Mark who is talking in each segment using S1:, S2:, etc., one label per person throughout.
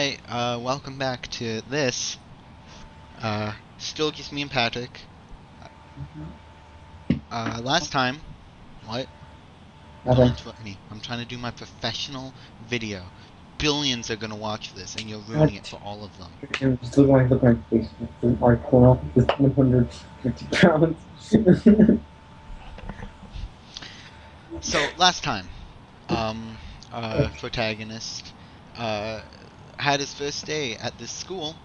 S1: Alright, welcome back to this. Still just me and Patrick. Last time, what? Don't
S2: Nothing.
S1: interrupt me. I'm trying to do my professional video. Billions are gonna watch this, and you're ruining it
S2: What?
S1: for all of them.
S2: Just look at my face. My corner is 150 pounds.
S1: So, last time, protagonist, uh, had his first day at this school,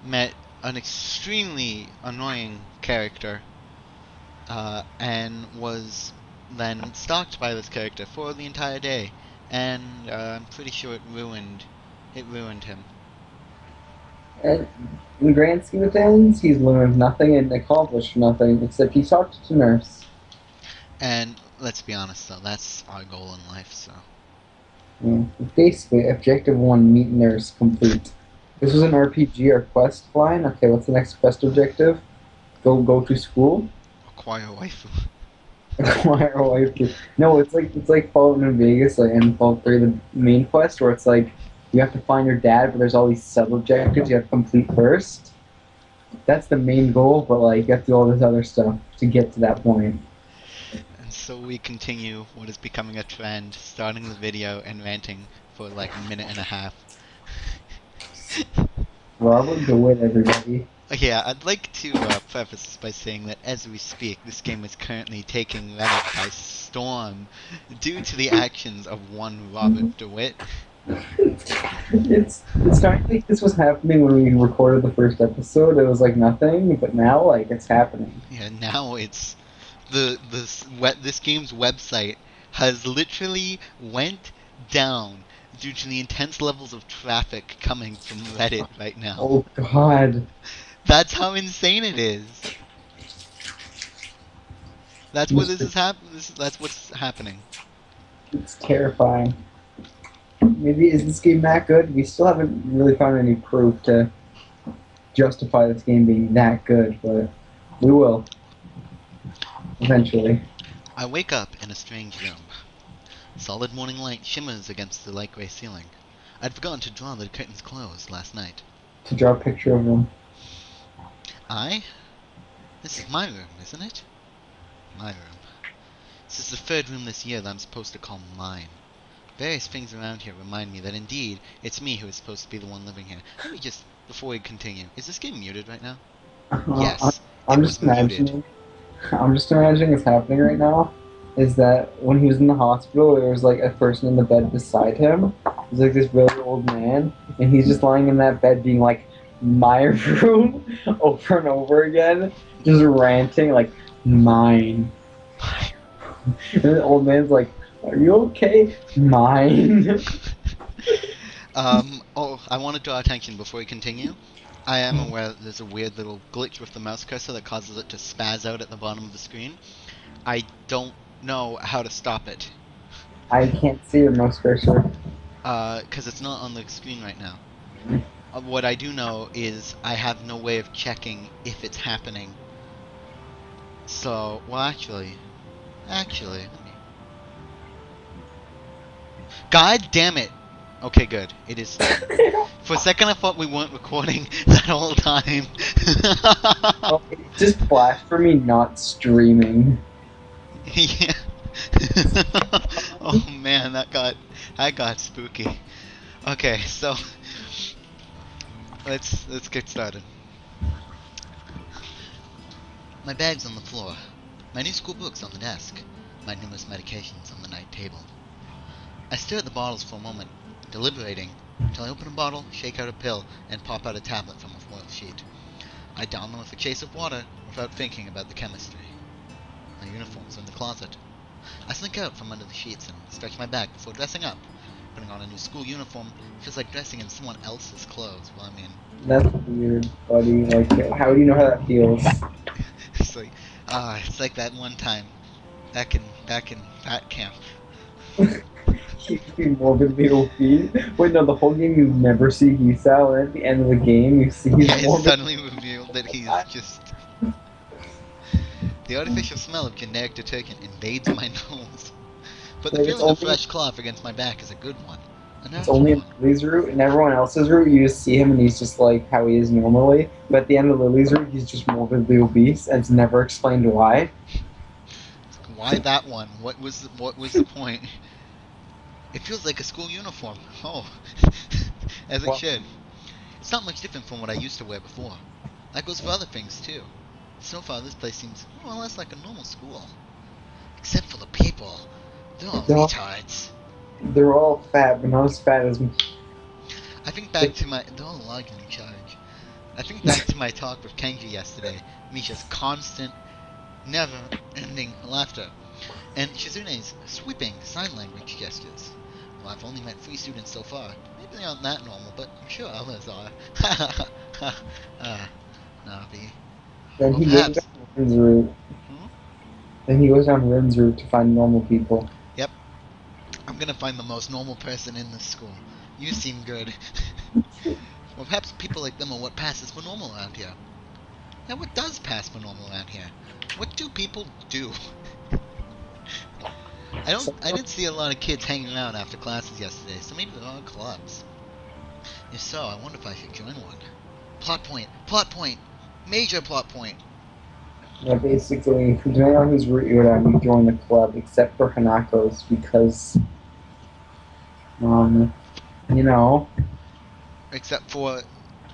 S1: met an extremely annoying character, and was then stalked by this character for the entire day, and I'm pretty sure it ruined him.
S2: And in the grand scheme of things, he's learned nothing and accomplished nothing except he talked to nurse.
S1: And let's be honest though, that's our goal in life, so.
S2: Yeah. Basically, objective one: meet nurse complete. This was an RPG or quest line. Okay, what's the next quest objective? Go to school.
S1: Acquire a waifu.
S2: Acquire a wife. No, it's like Fallout New Vegas, like in Fallout 3, the main quest where it's like you have to find your dad, but there's all these sub objectives you have to complete first. That's the main goal, but like you have to do all this other stuff to get to that point.
S1: And so we continue what is becoming a trend, starting the video and ranting for like a minute and a half.
S2: Robert, do it, everybody.
S1: Yeah, I'd like to preface this by saying that as we speak, this game is currently taking Reddit by storm due to the actions of one Robert DeWitt.
S2: It's not like this was happening when we recorded the first episode. It was like nothing, but now like it's happening.
S1: Yeah, now it's this game's website has literally went down due to the intense levels of traffic coming from Reddit right now.
S2: Oh God.
S1: That's how insane it is. That's what this is that's what's happening.
S2: It's terrifying. Maybe is this game that good? We still haven't really found any proof to justify this game being that good, but we will eventually.
S1: I wake up in a strange room. Solid morning light shimmers against the light gray ceiling. I'd forgotten to draw the curtains closed last night.
S2: To draw a picture of them.
S1: This is my room, isn't it? My room. This is the third room this year that I'm supposed to call mine. Various things around here remind me that indeed, it's me who is supposed to be the one living here. Let me just, before we continue, is this game muted right now? Yes,
S2: I'm
S1: it
S2: just
S1: was muted.
S2: imagining. I'm just imagining what's happening right now. Is that when he was in the hospital, there was like a person in the bed beside him. He's like this really old man, and he's just lying in that bed, being like, "My room," over and over again, just ranting like, "Mine." And the old man's like, "Are you okay? Mine."
S1: Oh, I want to draw attention before we continue. I am aware that there's a weird little glitch with the mouse cursor that causes it to spaz out at the bottom of the screen. I don't know how to stop it.
S2: I can't see your mouse cursor.
S1: Because it's not on the screen right now. What I do know is I have no way of checking if it's happening. So, well, actually, let me... God damn it! Okay, good. It is. For a second, I thought we weren't recording that whole time.
S2: Oh, it just flashed for me not streaming.
S1: Yeah. Oh man, that got spooky. Okay, so let's get started. My bag's on the floor. My new school books on the desk. My numerous medications on the night table. I stare at the bottles for a moment, deliberating, until I open a bottle, shake out a pill, and pop out a tablet from a foil sheet. I down them with a chase of water, without thinking about the chemistry. My uniforms are in the closet. I slink out from under the sheets and stretch my back before dressing up. Putting on a new school uniform feels like dressing in someone else's clothes. Well, I mean...
S2: That's weird, buddy. Like, how do you know how that feels?
S1: it's like that one time, back in that camp.
S2: He's morbidly obese. Wait, no, the whole game you never see Hisao, and at the end of the game you see he's
S1: Yeah, it's
S2: morbid.
S1: suddenly revealed that he's just... The artificial smell of generic detergent invades my nose. But the
S2: Wait,
S1: feeling of fresh cloth against my back is a good one. A
S2: It's
S1: natural
S2: only in
S1: one.
S2: Lily's route, and everyone else's route, you just see him and he's just like how he is normally. But at the end of Lily's route, he's just morbidly obese, and it's never explained why.
S1: Why that one? What was the point? It feels like a school uniform. Oh, as it
S2: Well,
S1: should. It's not much different from what I used to wear before. That goes for other things too. So far, this place seems more or less like a normal school. Except for the people. They're all
S2: they're all,
S1: retards.
S2: they're all fat, but not as fat as me.
S1: I think back to my... They're all logging in charge. I think back to my talk with Kenji yesterday. Misha's constant, never-ending laughter. And Shizune's sweeping sign language gestures. Well, I've only met 3 students so far. Maybe they aren't that normal, but I'm sure others are. Ha ha ha ha. Navi.
S2: Then
S1: Or
S2: he goes
S1: perhaps...
S2: down Rin's route.
S1: Hmm?
S2: Then he goes down Rin's route to find normal people.
S1: Yep. I'm gonna find the most normal person in this school. You seem good. Or perhaps people like them are what passes for normal around here. Now, what does pass for normal around here? What do people do? I didn't see a lot of kids hanging around after classes yesterday, so maybe there are clubs. If so, I wonder if I should join one. Plot point! Plot point! Major plot point!
S2: Yeah, basically, depending on whose route you're on, you join the club, except for Hanako's, because, you know,
S1: Except for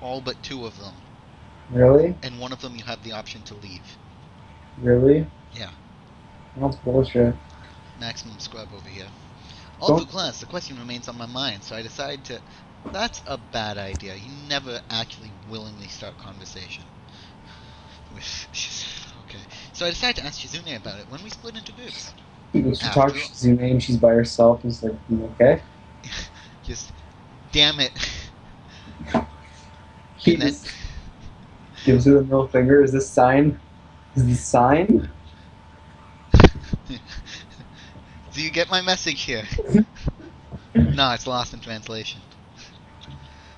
S1: all but 2 of them.
S2: really?
S1: And one of them you have the option to leave.
S2: Really?
S1: Yeah.
S2: That's bullshit.
S1: Maximum scrub over here. All
S2: Don't-
S1: through class, the question remains on my mind, so I decide to... That's a bad idea. You never actually willingly start conversation. Okay. So I decided to ask Shizune about it when we split into groups.
S2: She talks
S1: After
S2: to Shizune and she's by herself, and it's like, okay?
S1: just... Damn it.
S2: He
S1: And then...
S2: just gives her the middle finger. Is this sign? Is this sign?
S1: Do you get my message here? No, it's lost in translation.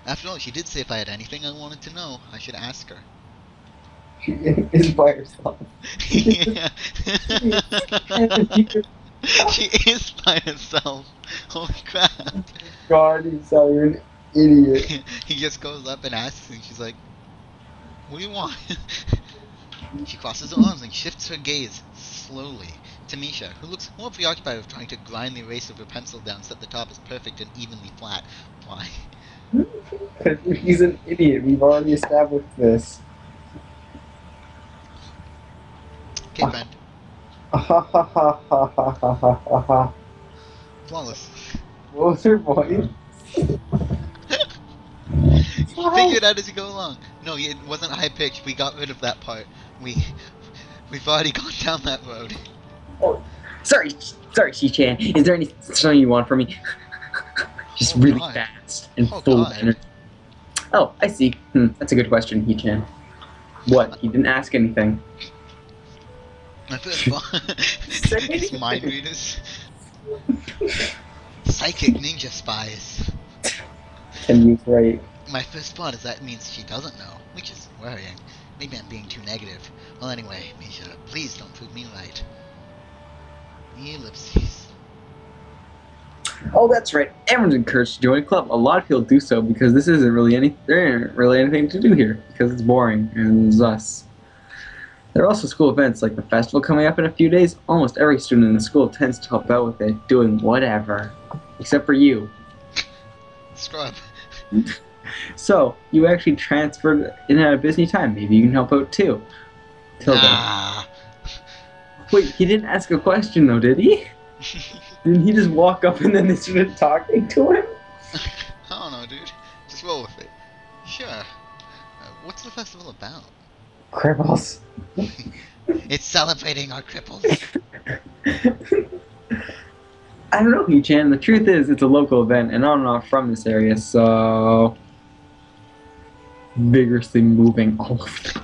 S1: After all, she did say if I had anything I wanted to know, I should ask her.
S2: She is by herself.
S1: Yeah. She is by herself. Holy crap.
S2: God, you're an idiot.
S1: He just goes up and asks, and she's like, what do you want? She crosses her arms and shifts her gaze slowly to Misha, who looks more preoccupied with trying to grind the erase of her pencil down so that the top is perfect and evenly flat. Why?
S2: Because he's an idiot. We've already established this.
S1: Okay, friend.
S2: Ha ha ha ha ha ha ha ha.
S1: Flawless.
S2: What was her voice?
S1: You figure it out as you go along. No, it wasn't high pitched. We got rid of that part. We've already gone down that road.
S2: Oh, sorry, Shi-chan. Is there something you want from me? Just
S1: Oh,
S2: really
S1: God.
S2: fast and
S1: Oh,
S2: full
S1: God.
S2: of energy. Oh, I see. That's a good question, Shi-chan. What? He didn't ask anything.
S1: My first thought is mind readers. Psychic ninja spies.
S2: And you're right.
S1: My first thought is that means she doesn't know, which is worrying. Maybe I'm being too negative. Well, anyway, Misha, please don't prove me right. Ellipses.
S2: Oh, that's right. Everyone's encouraged to join a club. A lot of people do so because there isn't really anything to do here because it's boring and it's us. There are also school events like the festival coming up in a few days. Almost every student in the school tends to help out with it, doing whatever, except for you.
S1: Scrub.
S2: So you actually transferred in at a busy time. Maybe you can help out too. Till then.
S1: Nah.
S2: Wait, he didn't ask a question though, did he? Didn't he just walk up and then they started talking to him?
S1: I don't know, dude. Just roll with it. Sure. What's the festival about?
S2: Cripples.
S1: It's celebrating our cripples.
S2: I don't know, Hee-chan. The truth is, it's a local event, and I'm not from this area, so... Vigorously moving all of them.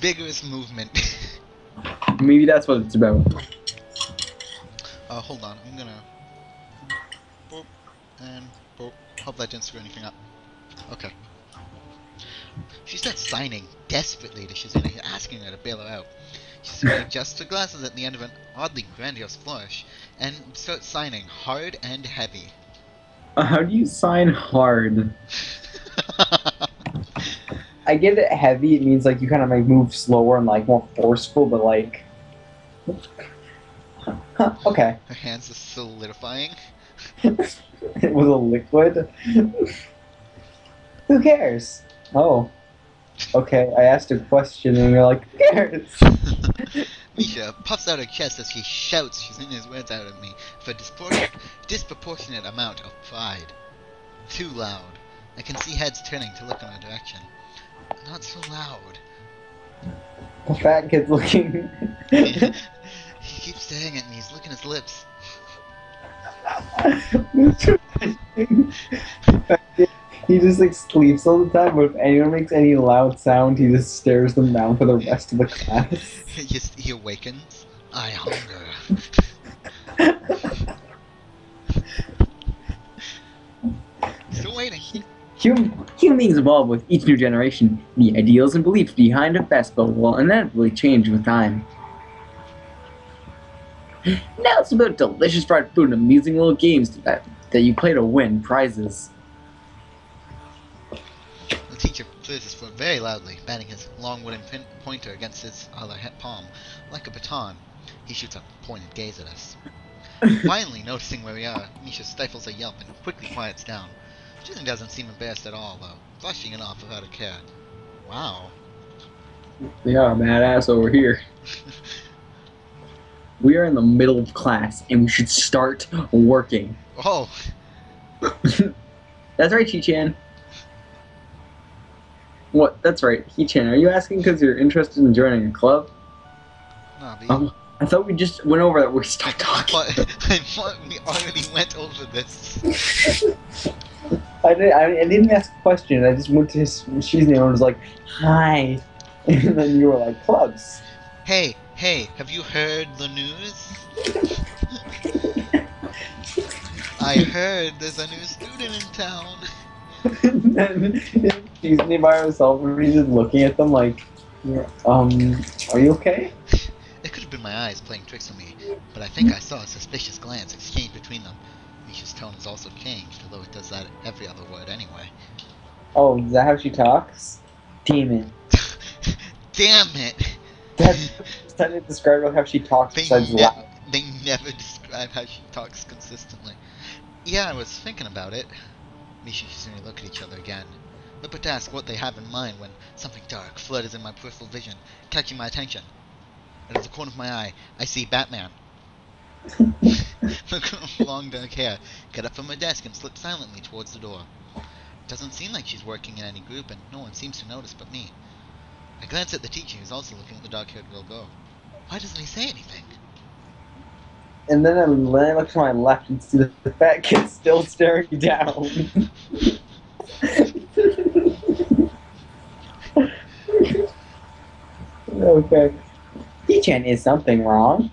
S1: Vigorous movement.
S2: Maybe that's what it's about.
S1: Hold on. I'm gonna... Boop. And boop. Hope that didn't screw anything up. Okay. She starts signing desperately to Shizune, asking her to bail her out. Shizune adjusts her glasses at the end of an oddly grandiose flourish, and starts signing hard and heavy.
S2: How do you sign hard? I get it heavy. It means like you kind of like move slower and like more forceful, but like, okay.
S1: Her hands are solidifying.
S2: It was a liquid. Who cares? Oh, okay. I asked a question and you're like, who cares?
S1: Misha puffs out her chest as she shouts she's in his words out at me with a disproportionate amount of pride. Too loud. I can see heads turning to look in her direction. Not so loud.
S2: The fat kid's looking.
S1: He keeps staring at me. He's licking his lips.
S2: He just like sleeps all the time, but if anyone makes any loud sound, he just stares them down for the rest of the class.
S1: He awakens. I hunger. Still waiting.
S2: Human beings evolve with each new generation. The ideals and beliefs behind a festival will inevitably change with time. Now it's about delicious fried food and amusing little games that you play to win prizes.
S1: The teacher clears his throat very loudly, batting his long wooden pointer against his other palm. Like a baton, he shoots a pointed gaze at us. Finally, noticing where we are, Misha stifles a yelp and quickly quiets down. She doesn't seem embarrassed at all, though, brushing it off without a care. Wow.
S2: We are a badass over here. We are in the middle of class, and we should start working.
S1: Oh!
S2: That's right, Chi-chan. What? That's right, Chi-chan. Are you asking because you're interested in joining a club?
S1: No, but
S2: I thought we just went over that. We stopped talking.
S1: I thought we already went over this.
S2: I didn't ask a question. I just went to she's name and was like, "Hi," and then you were like, "Clubs."
S1: Hey, have you heard the news? I heard there's a new student in town.
S2: And then she's by herself and he's just looking at them like, are you okay?
S1: It could have been my eyes playing tricks on me, but I think I saw a suspicious glance exchanged between them. Misha's tone has also changed, although it does that every other word anyway.
S2: Oh, is that how she talks? Damn it.
S1: Damn it!
S2: That's trying to describe how she talks besides loud.
S1: They never describe how she talks consistently. Yeah, I was thinking about it. Misha and I look at each other again. We're about to ask what they have in mind when something dark flutters in my peripheral vision, catching my attention. Out of the corner of my eye, I see Batman. Look at her long dark hair, get up from her desk and slip silently towards the door. It doesn't seem like she's working in any group, and no one seems to notice but me. I glance at the teacher, who's also looking at the dark-haired girl go. Why doesn't he say anything?
S2: And then I look to my left and see the fat kid still staring down. Okay. Chi-chan, is something wrong?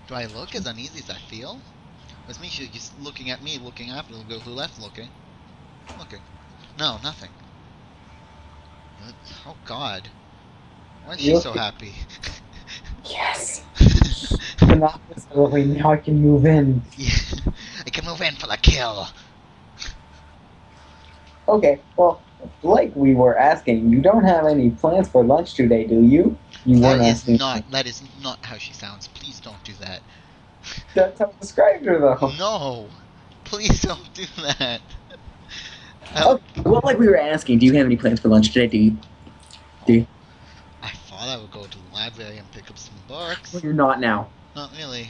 S1: Do I look as uneasy as I feel? Was Misha just looking at me, looking after the girl who left looking? Looking. No, nothing. Oh god. Why is she so happy?
S2: Yes! Now I can move in.
S1: Yeah, I can move in for the kill.
S2: Okay, well, like we were asking, you don't have any plans for lunch today, do you?
S1: That is not how she sounds. Please don't do that.
S2: That's how I described her, though.
S1: No! Please don't do that.
S2: Oh, well, like we were asking, do you have any plans for lunch today, do you?
S1: I thought I would go to the library and pick up some books.
S2: Well, you're not now.
S1: Not really.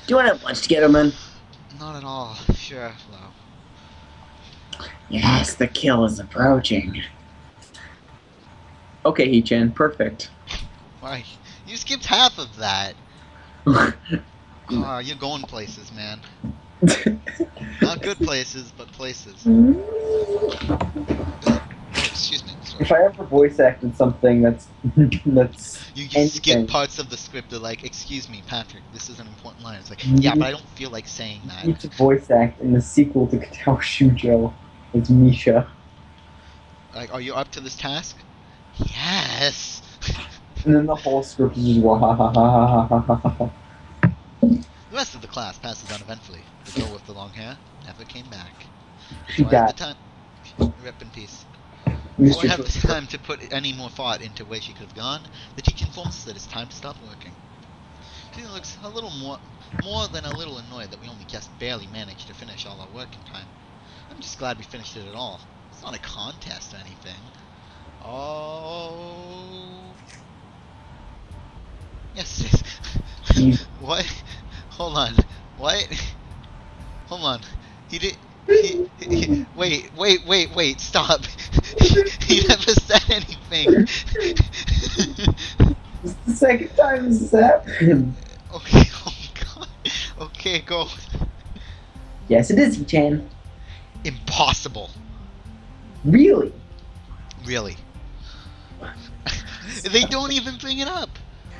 S2: Do you want to have lunch together, man?
S1: Not at all. Sure, though.
S2: Yes, the kill is approaching. Okay, Hee-chan, perfect.
S1: Why? You skipped half of that. You're going places, man. Not good places, but places. Oh, excuse me. Sorry.
S2: If I ever voice acted something that's
S1: You just skip parts of the script. They're like, "Excuse me, Patrick, this is an important line." It's like, yeah, but I don't feel like saying that.
S2: You need to voice act in the sequel to Katawa Shoujo. It's Misha.
S1: Like, are you up to this task? Yes.
S2: And then the whole script is just wahahahahahaha.
S1: rest of the class passes uneventfully. The girl with the long hair never came back.
S2: She
S1: Before I had
S2: died.
S1: the time. Rip in peace. Before I
S2: Mr.
S1: have the
S2: Cooper.
S1: time to put any more thought into where she could have gone, the teacher informs us that it's time to stop working. She looks a little more than a little annoyed that we only just barely managed to finish all our work in time. I'm just glad we finished it at all. It's not a contest or anything. Oh... Yes, it is. What? Hold on. What? Hold on. He did... Wait, stop. He never said anything.
S2: It's the second time this has happened.
S1: Okay, oh god. Okay, go.
S2: Yes, it is, Chan.
S1: Impossible.
S2: Really?
S1: Really. They don't even bring it up.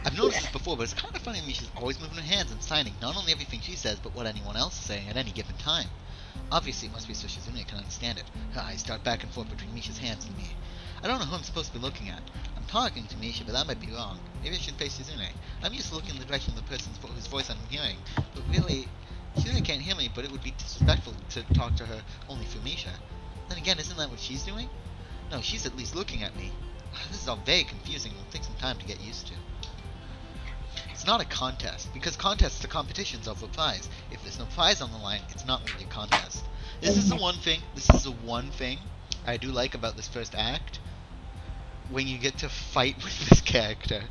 S1: I've noticed this before, but it's kind of funny to me she's always moving her hands and signing not only everything she says, but what anyone else is saying at any given time. Obviously, it must be so Shizune can understand it. Her eyes dart back and forth between Misha's hands and me. I don't know who I'm supposed to be looking at. I'm talking to Misha, but that might be wrong. Maybe I should face Shizune. I'm used to looking in the direction of the person whose voice I'm hearing, but really, Shizune can't hear me, but it would be disrespectful to talk to her only through Misha. Then again, isn't that what she's doing? No, she's at least looking at me. This is all very confusing and will take some time to get used to. It's not a contest, because contests are competitions of a prize. If there's no prize on the line, it's not really a contest. This is the one thing I do like about this first act. When you get to fight with this character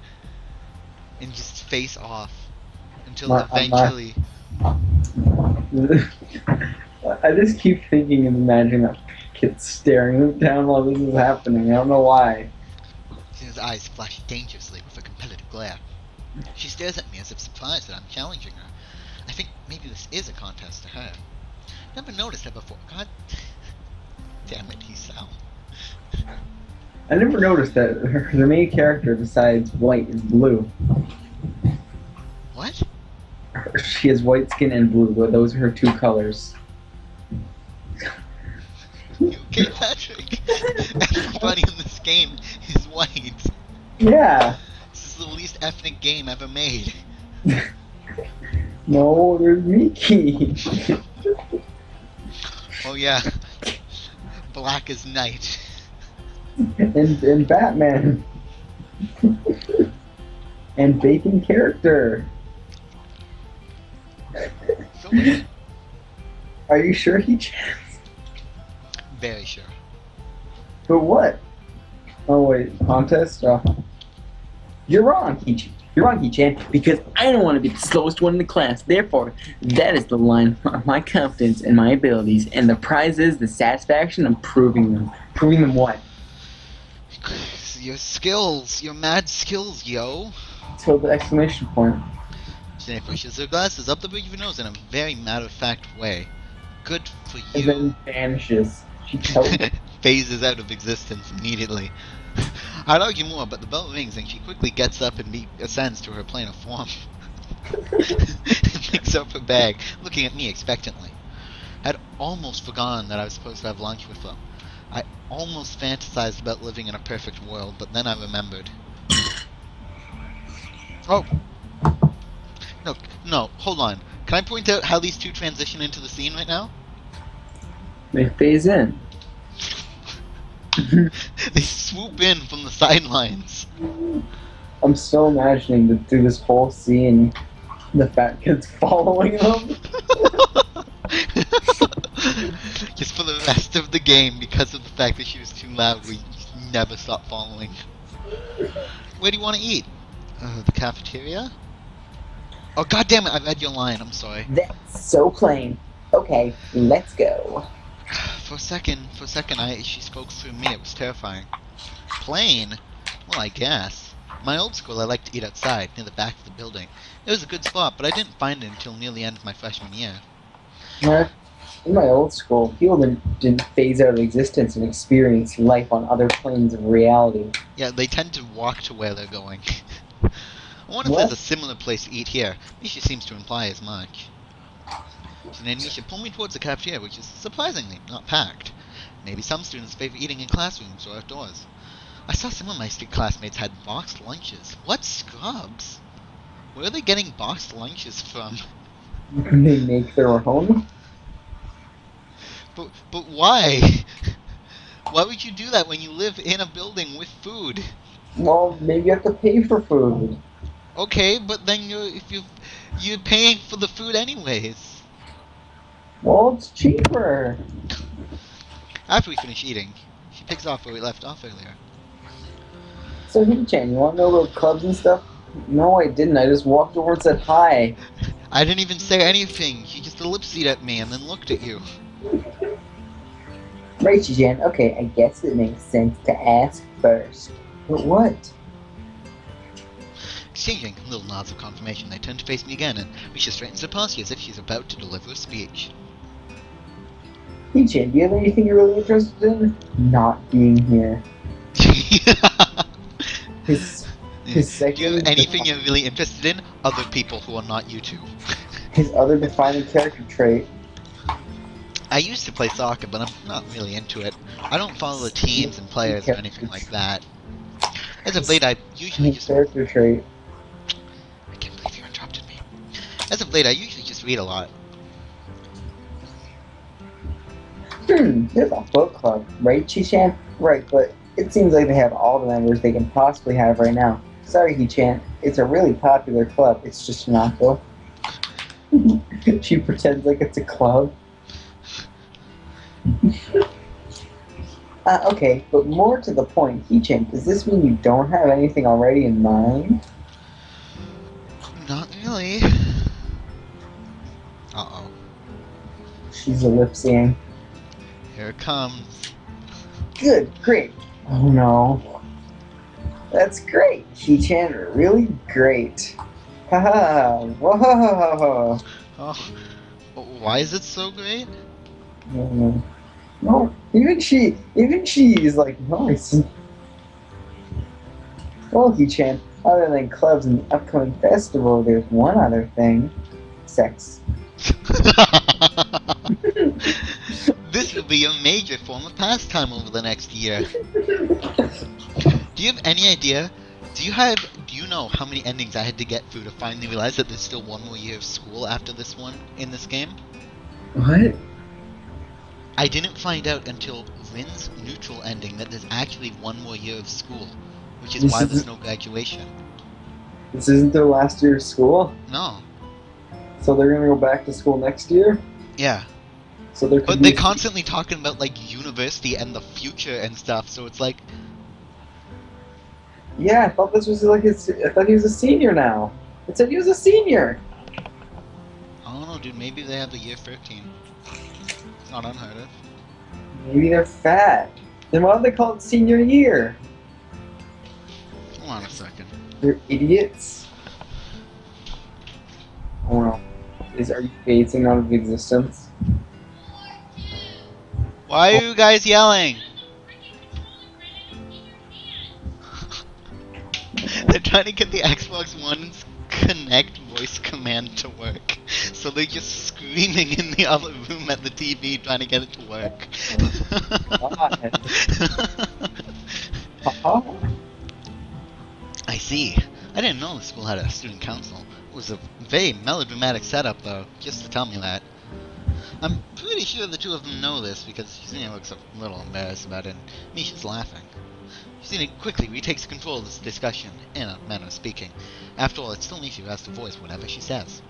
S1: and just face off until eventually...
S2: I just keep thinking and imagining that kid staring down while this is happening. I don't know why.
S1: His eyes flash dangerously with a competitive glare. She stares at me as if surprised that I'm challenging her. I think maybe this is a contest to her. Never noticed that before. God damn it, Sal.
S2: I never noticed that the main character besides white is blue.
S1: What?
S2: She has white skin and blue, but those are her two colors.
S1: You okay, Patrick? Everybody in this game is white.
S2: Yeah.
S1: This is the least ethnic game ever made.
S2: No, there's Miki.
S1: Oh yeah. Black as night.
S2: and Batman. And Bacon character.
S1: So what?
S2: Are you sure he chants?
S1: Very sure.
S2: But what? Oh wait, contest? You're wrong, Kichi. You're wrong, Kichan, because I don't want to be the slowest one in the class. Therefore, that is the line of my confidence and my abilities, and the prize is the satisfaction of proving them. Proving them what?
S1: Your skills, your mad skills, yo.
S2: Till the exclamation point.
S1: Jenny pushes her glasses up the bridge of her nose in a very matter-of-fact way. Good for
S2: And
S1: you.
S2: then vanishes. She tells
S1: Phases out of existence immediately. I'd argue more, but the bell rings and she quickly gets up and ascends to her plane of form. Picks up her bag, looking at me expectantly. I'd almost forgotten that I was supposed to have lunch with them. I almost fantasized about living in a perfect world, but then I remembered. Oh! No, hold on. Can I point out how these two transition into the scene right now?
S2: They phase in.
S1: They swoop in from the sidelines.
S2: I'm still imagining that through this whole scene, the fat kid's following them.
S1: Just for the rest of the game, because of the fact that she was too loud, we never stopped following. Where do you want to eat? The cafeteria? Oh, god damn it, I read your line, I'm sorry.
S2: That's so plain. Okay, let's go.
S1: For a second, she spoke through me. It was terrifying. Plain? Well, I guess. My old school, I liked to eat outside, near the back of the building. It was a good spot, but I didn't find it until near the end of my freshman year.
S2: In my old school, people didn't phase out of existence and experience life on other planes of reality.
S1: Yeah, they tend to walk to where they're going. I wonder if there's a similar place to eat here. Misha seems to imply as much. And then Misha pulled me towards the cafeteria, which is surprisingly not packed. Maybe some students favor eating in classrooms or outdoors. I saw some of my classmates had boxed lunches. What scrubs? Where are they getting boxed lunches from?
S2: They make their own?
S1: But why? Why would you do that when you live in a building with food?
S2: Well, maybe you have to pay for food.
S1: Okay, but then you're paying for the food anyways.
S2: Well, it's cheaper.
S1: After we finish eating, she picks off where we left off earlier.
S2: So, Hee-chan, you want to know about clubs and stuff? No, I didn't. I just walked over and said hi.
S1: I didn't even say anything. She just ellipsed at me and then looked at you.
S2: Right, Chan. Okay, I guess it makes sense to ask first. But what?
S1: Exchanging little nods of confirmation, they turn to face me again, and Risha straightens her posture as if she's about to deliver a speech.
S2: Hee-chan, do you have anything you're really interested in? Not being here. His second...
S1: Do you have anything you're really interested in? Other people who are not you two.
S2: His other defining character trait.
S1: I used to play soccer, but I'm not really into it. I don't follow the teams and players or anything like that. As of late, I usually just...
S2: Character trait.
S1: I can't believe you interrupted me. As of late, I usually just read a lot.
S2: There's a book club, right, Chi-chan? Right, but it seems like they have all the members they can possibly have right now. Sorry, Hee-chan. It's a really popular club. It's just not, though. She pretends like it's a club. Okay, but more to the point, Hee-chan, does this mean you don't have anything already in mind?
S1: Not really. Uh-oh.
S2: She's ellipsing.
S1: Here it comes.
S2: Good, great. Oh no. That's great, Hee-chan, really great. Haha, whoa.
S1: Oh, why is it so great?
S2: No, even she is like nice. Well, Hee-chan, other than clubs and the upcoming festival, there's one other thing. Sex.
S1: This will be a major form of pastime over the next year. Do you have any idea? Do you know how many endings I had to get through to finally realize that there's still one more year of school after this one in this game?
S2: What?
S1: I didn't find out until RIN'S neutral ending that there's actually one more year of school, which is why there's no graduation.
S2: This isn't their last year of school?
S1: No.
S2: So they're gonna go back to school next year?
S1: Yeah.
S2: So they're
S1: But they're constantly talking about like university and the future and stuff, so it's like...
S2: Yeah, I thought this was like I thought he was a senior now. It said he was a senior!
S1: I don't know, dude, maybe they have the year 13. Not unheard of.
S2: Maybe they're fat. Then why do they call it senior year?
S1: Hold on a second.
S2: They're idiots. Oh no. Are you phasing out of existence?
S1: Why are you guys yelling? They're trying to get the Xbox One's Connect voice command to work. So they're just screaming in the other room at the TV trying to get it to work. I see. I didn't know the school had a student council. It was a very melodramatic setup though, just to tell me that. I'm pretty sure the two of them know this because Yuzina looks a little embarrassed about it and Misha's laughing. Yuzina quickly retakes control of this discussion, in a manner of speaking. After all, it's still Misha who has to voice whatever she says.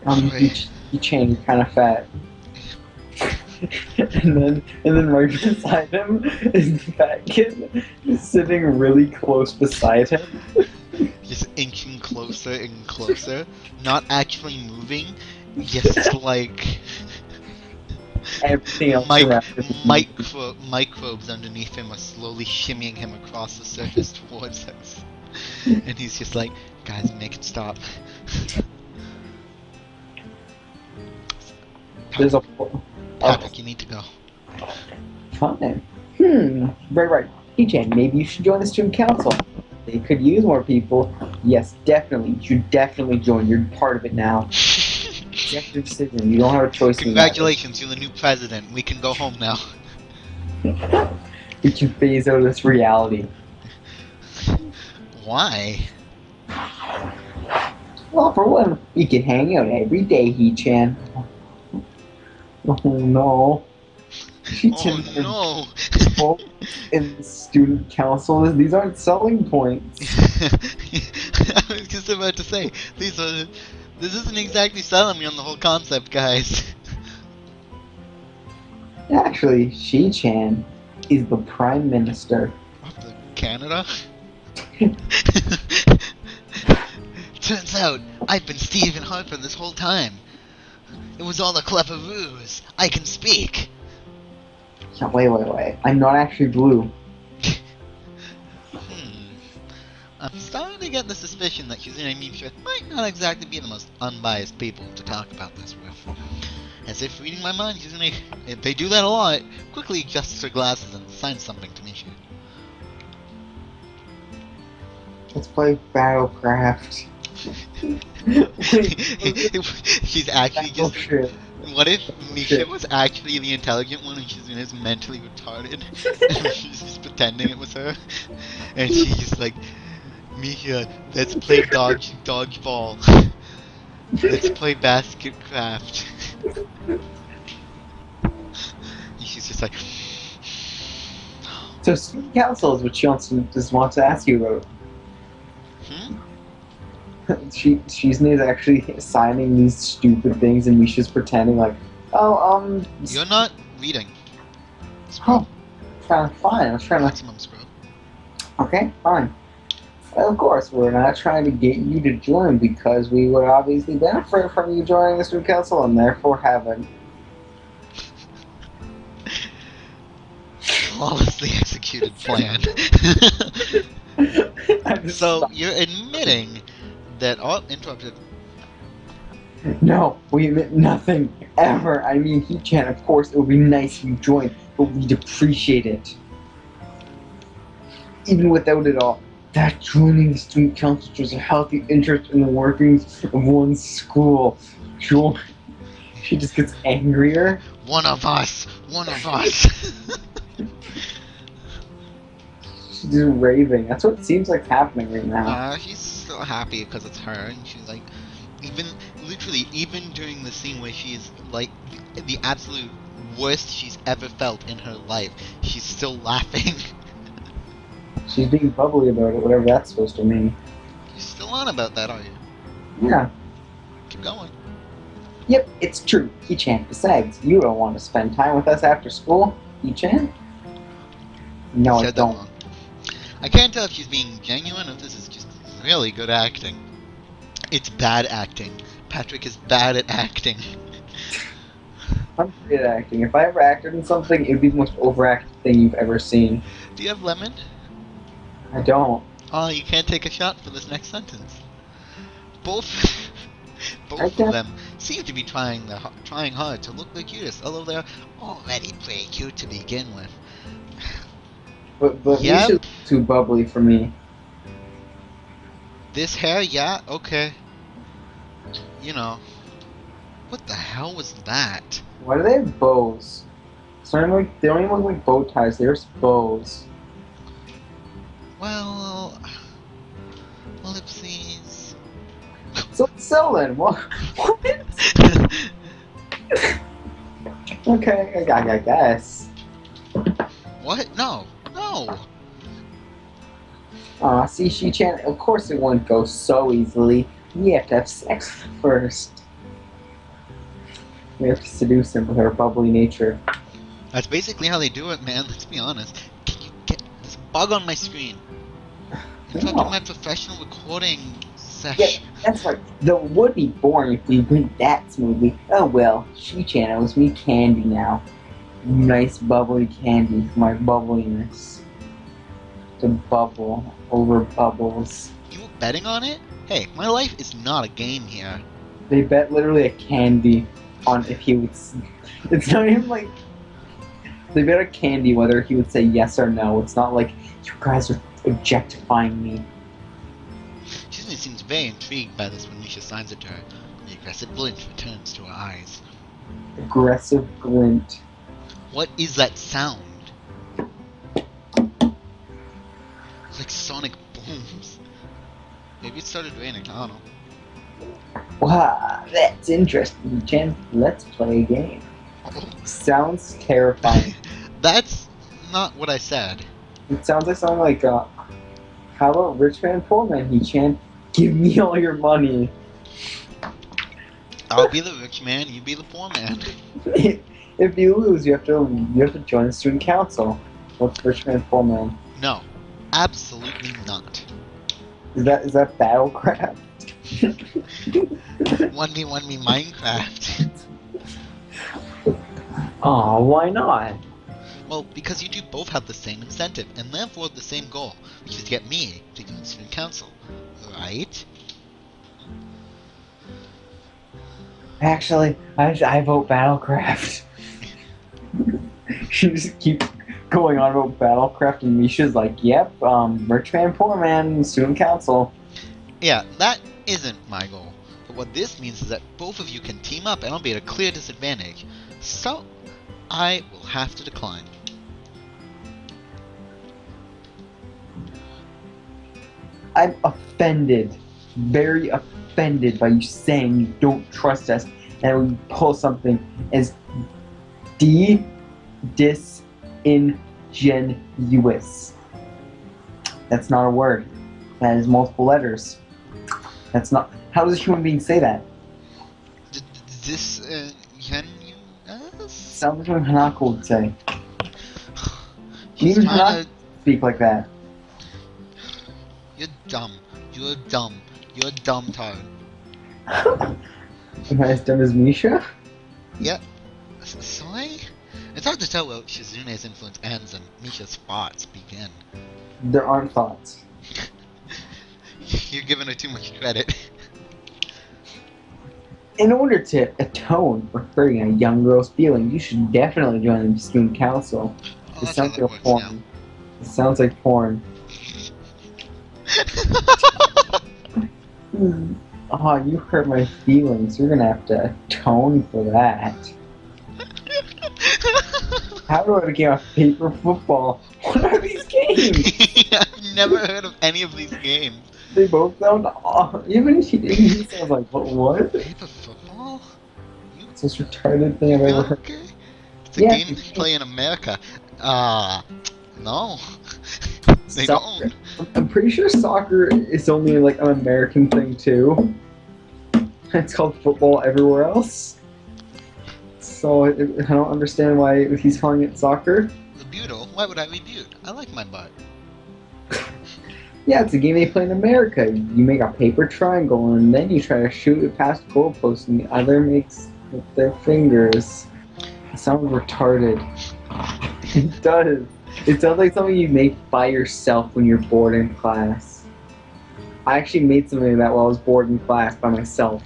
S2: Hee-chan, you're kind of fat. and then right beside him is the fat kid sitting really close beside him.
S1: Just inching closer and closer, not actually moving, just like
S2: everything else
S1: microbes underneath him are slowly shimmying him across the surface towards us. And he's just like, guys, make it stop.
S2: There's a...
S1: Patrick, you need to go.
S2: Fine. Right. Hee-chan, maybe you should join the student council. They could use more people. Yes, definitely. You should definitely join. You're part of it now. Executive decision. You don't have a choice.
S1: Congratulations, you're the new president. We can go home now.
S2: We can phase out of this reality.
S1: Why?
S2: Well, for one, we can hang out every day, He-chan. Oh no.
S1: Oh
S2: He-chan
S1: no!
S2: both in the student council. These aren't selling points.
S1: I was just about to say, this isn't exactly selling me on the whole concept, guys.
S2: Actually, She-chan is the prime minister.
S1: Of the Canada? Turns out, I've been Stephen Harper this whole time. It was all a clever ruse. I can speak.
S2: Yeah, wait. I'm not actually blue.
S1: I'm starting to get the suspicion that Shizune Mimsha might not exactly be the most unbiased people to talk about this with. As if reading my mind, Shizune, if they do that a lot, quickly adjusts her glasses and signs something to Misha.
S2: Let's play Battlecraft.
S1: She's actually just...
S2: Battleship.
S1: What if Misha was actually the intelligent one and Shizune is mentally retarded? And she's just pretending it was her? And she's just like, Misha, let's play dodgeball. Let's play basketcraft. And she's just like...
S2: So student council is what she just wants to ask you about. Shizune is actually signing these stupid things, and Misha's pretending like, oh,
S1: You're not reading.
S2: Oh, fine. I was trying to.
S1: Maximum scroll.
S2: Okay, fine. Well, of course, we're not trying to get you to join because we would obviously benefit from you joining the student council and therefore having
S1: flawlessly executed plan. So you're admitting that interrupted.
S2: No, we admit nothing ever. I mean, He-chan, of course, it would be nice if you joined, but we'd appreciate it. Even without it all, that joining the student council shows a healthy interest in the workings of one's school. Join. She just gets angrier.
S1: One of us.
S2: She's just raving. That's what it seems like happening right now.
S1: She's so happy because it's her, and she's like, even during the scene where she's like the absolute worst she's ever felt in her life, she's still laughing.
S2: She's being bubbly about it, whatever that's supposed to mean.
S1: You're still on about that, are you?
S2: Yeah.
S1: Keep going.
S2: Yep, it's true, He-chan. Besides, you don't want to spend time with us after school, He-chan? No, I don't.
S1: Wrong. I can't tell if she's being genuine or if this is just really good acting. It's bad acting. Patrick is bad at acting.
S2: I'm great at acting. If I ever acted in something, it would be the most overacted thing you've ever seen.
S1: Do you have lemon?
S2: I don't.
S1: Oh, you can't take a shot for this next sentence. Both of them seem to be trying hard to look the cutest, although they're already pretty cute to begin with.
S2: But
S1: Yep.
S2: Misha's too bubbly for me.
S1: This hair, yeah, okay. You know. What the hell was that?
S2: Why do they have bows? They don't even look like bow ties, they're just bows.
S1: Well, ellipses.
S2: So then, what? Okay, I guess.
S1: What? No.
S2: See, She-chan, of course it wouldn't go so easily. We have to have sex first. We have to seduce him with our bubbly nature.
S1: That's basically how they do it, man. Let's be honest. Can you get this bug on my screen? Interrupting my professional recording session.
S2: Yeah, that's right. Though it would be boring if we went that smoothly. Oh well, She-chan owes me candy now. Nice bubbly candy for my bubbliness. To bubble over bubbles.
S1: You were betting on it? Hey, my life is not a game here.
S2: They bet literally a candy on if he would. It's not even like. They bet a candy whether he would say yes or no. It's not like, you guys are objectifying me.
S1: Shizune seems very intrigued by this when Misha signs it to her. The aggressive glint returns to her eyes.
S2: Aggressive glint.
S1: What is that sound? It's like sonic booms. Maybe it started raining, I don't know.
S2: Wow, that's interesting, Chen. Let's play a game. Sounds terrifying.
S1: That's not what I said.
S2: It sounds like something like, how about rich man, poor man? He chant, give me all your money.
S1: I'll be the rich man, you be the poor man.
S2: If you lose, you have to join the student council. What's rich man, poor man?
S1: No, absolutely not.
S2: Is that Battlecraft?
S1: 1v1 Minecraft.
S2: Aw, why not?
S1: Well, because you two both have the same incentive, and therefore the same goal, which is to get me to join the student council. Right?
S2: Actually, I vote Battlecraft. She just keeps going on about Battlecraft, and Misha's like, yep, rich man, poor man, student council.
S1: Yeah, that isn't my goal. But what this means is that both of you can team up and I'll be at a clear disadvantage. So, I will have to decline.
S2: I'm offended, very offended by you saying you don't trust us and we pull something as disingenuous. That's not a word. That is multiple letters. That's not. How does a human being say that?
S1: Can you
S2: Sounds like what Hanako would say.
S1: He's
S2: Even
S1: trying
S2: Hanako
S1: to...
S2: speak like that.
S1: You're dumb. You're dumb. You're dumb, Toad.
S2: Am I as dumb as Misha?
S1: Yep. Sorry? It's hard to tell where Shizune's influence ends and Misha's thoughts begin.
S2: There aren't thoughts.
S1: You're giving her too much credit.
S2: In order to atone for hurting a young girl's feelings, you should definitely join the student council.
S1: Oh,
S2: It
S1: that's
S2: sounds
S1: how
S2: like
S1: that
S2: porn.
S1: works
S2: It sounds like porn. Oh, you hurt my feelings. You're gonna have to atone for that. How do I get a paper football? What are these games?
S1: I've never heard of any of these games.
S2: They both sound off. Even he sounds like, what?
S1: Paper football?
S2: It's the most retarded thing I've ever heard.
S1: Okay. It's a
S2: Yeah,
S1: game they play in America. No. They
S2: Soccer.
S1: don't.
S2: I'm pretty sure soccer is only like an American thing too. It's called football everywhere else. So I don't understand why he's calling it soccer.
S1: Rebutal? Why would I rebute? I like my butt.
S2: Yeah, it's a game they play in America. You make a paper triangle and then you try to shoot it past the goalpost and the other makes with their fingers. It sounds retarded. It does. It sounds like something you make by yourself when you're bored in class. I actually made something like that while I was bored in class by myself.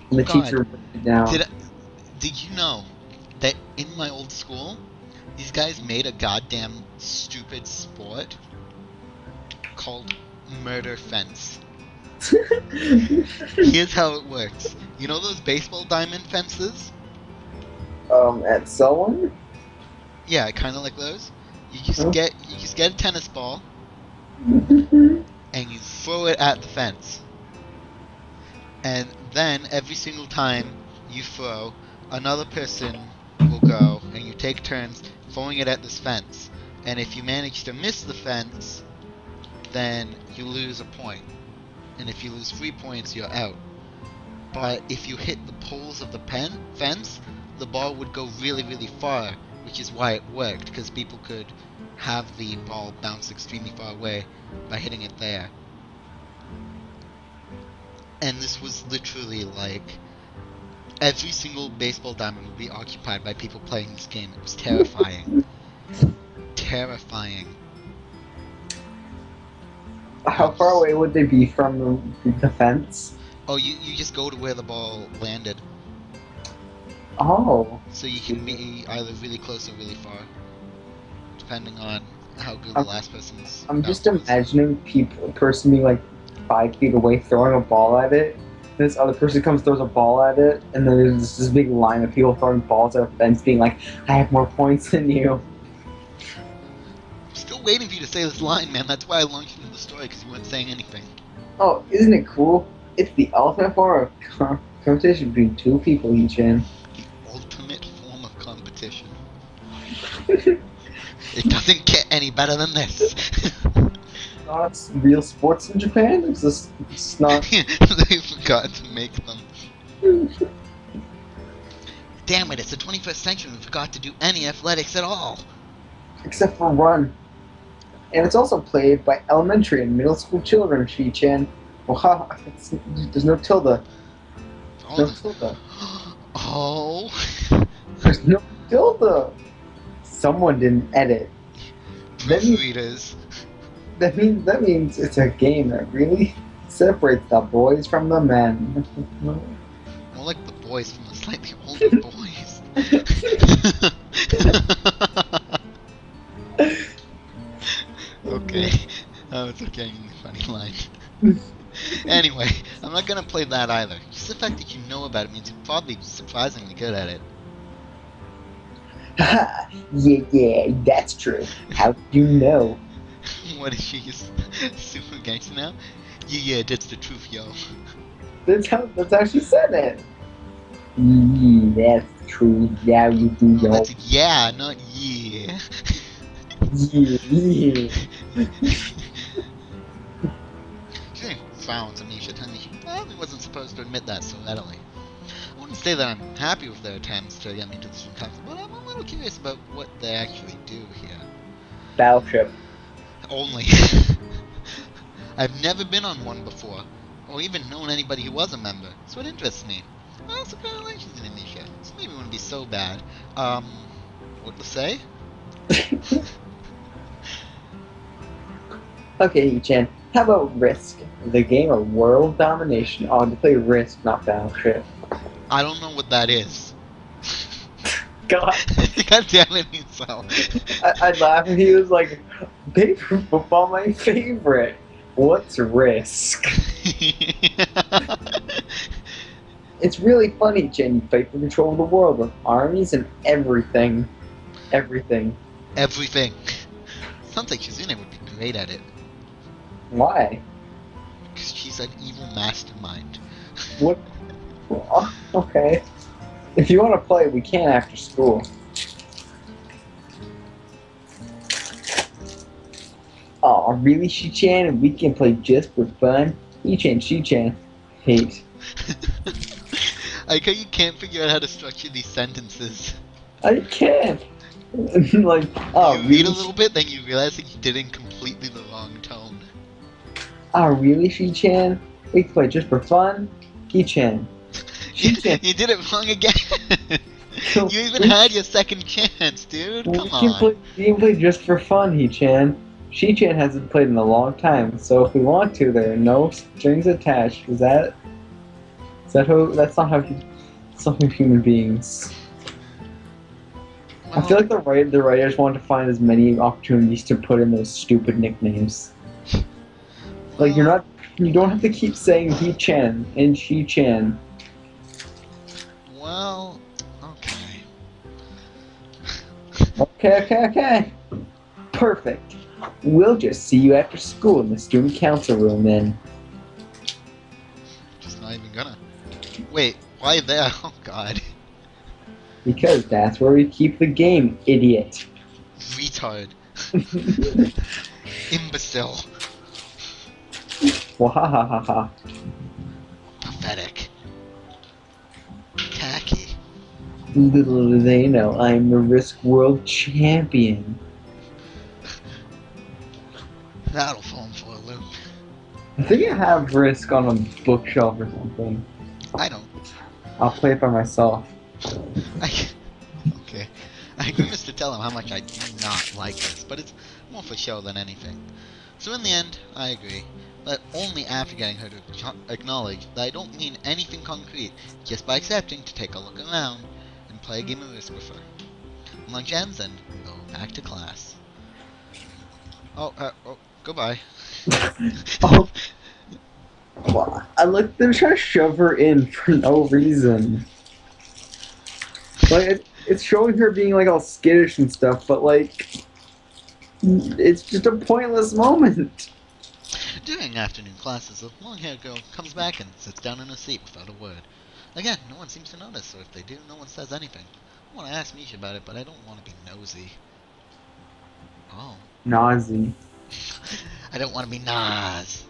S2: And the
S1: God.
S2: teacher wrote it down.
S1: Did you know that in my old school, these guys made a goddamn stupid sport called murder fence? Here's how it works. You know those baseball diamond fences?
S2: At someone?
S1: Yeah, kind of like those. You just get a tennis ball
S2: Mm-hmm.
S1: and you throw it at the fence. And then every single time you throw, another person will go and you take turns throwing it at this fence. And if you manage to miss the fence, then you lose a point. And if you lose 3 points, you're out. But if you hit the poles of the fence, the ball would go really, really far, which is why it worked, because people could have the ball bounce extremely far away by hitting it there. And this was literally like every single baseball diamond would be occupied by people playing this game. It was terrifying. Terrifying.
S2: How far away would they be from the fence?
S1: Oh, you just go to where the ball landed.
S2: Oh.
S1: So you can be either really close or really far, depending on how good the last person's.
S2: I'm just imagining a person being like 5 feet away throwing a ball at it. This other person comes, throws a ball at it, and then there's this big line of people throwing balls at a fence being like, I have more points than you.
S1: I'm still waiting for you to say this line, man. That's why I launched into the story, because you weren't saying anything.
S2: Oh, isn't it cool? It's the ultimate form of competition between two people, Ichan.
S1: The ultimate form of competition. It doesn't get any better than this.
S2: Not real sports in Japan. It's not.
S1: They forgot to make them. Damn it, it's the 21st century and we forgot to do any athletics at all.
S2: Except for run. And it's also played by elementary and middle school children, Shi-chan. Wow, there's no tilde. No tilde.
S1: Oh.
S2: There's no tilde. Someone didn't edit.
S1: Proofreaders.
S2: That means it's a game that really separates the boys from the men.
S1: More like the boys from the slightly older boys. Okay. Oh, it's okay. Funny line. Anyway, I'm not gonna play that either. Just the fact that you know about it means you're probably surprisingly good at it.
S2: Yeah, that's true. How do you know?
S1: What is she, super gangster now? Yeah, that's the truth, yo.
S2: That's how she said it. Yeah, that's true. Yeah, you do, yo.
S1: That's yeah, not yeah.
S2: Yeah.
S1: She frowns at me, she tells me she probably wasn't supposed to admit that so readily. I wouldn't say that I'm happy with their attempts to get me to this council, but I'm a little curious about what they actually do here.
S2: Battleship.
S1: Only. I've never been on one before, or even known anybody who was a member, so it interests me. I also kind of like she's an initiate, so maybe it wouldn't be so bad. What to say?
S2: Okay, Ichan, how about Risk? The game of world domination. Oh, to play Risk, not Battleship.
S1: I don't know what that is.
S2: God.
S1: God damn it, so.
S2: I'd laugh if he was like, paper football, my favorite. What's Risk? It's really funny, Jen. You fight for control of the world with armies and everything. Everything.
S1: Everything. Sounds like Shizune would be great at it.
S2: Why?
S1: Because she's an evil mastermind.
S2: What? Oh, okay. If you want to play, we can after school. Oh, really, Shi-chan? We can play just for fun? Shi-chan, Shi-chan. Hate.
S1: I like how you can't figure out how to structure these sentences.
S2: I can't. Like, oh,
S1: you
S2: really?
S1: read a little bit, then you realize that you did it in completely the wrong tone.
S2: Oh, really, Shi-chan? We can play just for fun? Shi-chan. Shi-chan.
S1: You did it wrong again. You even had your second chance, dude. Come on.
S2: We can play just for fun, He-chan. Shi-chan hasn't played in a long time, so if we want to, there are no strings attached. Is that how? That's not how some human beings.
S1: Well,
S2: I feel like the writers want to find as many opportunities to put in those stupid nicknames. Like you don't have to keep saying He-chan and Shi-chan.
S1: Well, okay.
S2: Okay. Perfect. We'll just see you after school in the student council room then.
S1: Just not even gonna. Wait, why there? Oh god.
S2: Because that's where we keep the game, idiot.
S1: Retard. Imbecile.
S2: Wahahaha.
S1: Pathetic. Tacky.
S2: Little do they know, I'm the Risk World Champion.
S1: That'll fall him for a loop.
S2: I think I have Risk on a bookshelf or something.
S1: I don't.
S2: I'll play it by myself.
S1: Okay. I promised to tell him how much I do not like this, but it's more for show than anything. So in the end, I agree, but only after getting her to acknowledge that I don't mean anything concrete, just by accepting to take a look around and play a game of Risk with her. Lunch ends and we go back to class. Oh, goodbye.
S2: Oh. Well, I like them trying to shove her in for no reason. Like, it's showing her being like all skittish and stuff, but like, it's just a pointless moment.
S1: During afternoon classes, the long-haired girl comes back and sits down in her seat without a word. Again, no one seems to notice, or if they do, no one says anything. I want to ask Misha about it, but I don't want to be nosy. Oh.
S2: Nazi.
S1: I don't want to be Nas.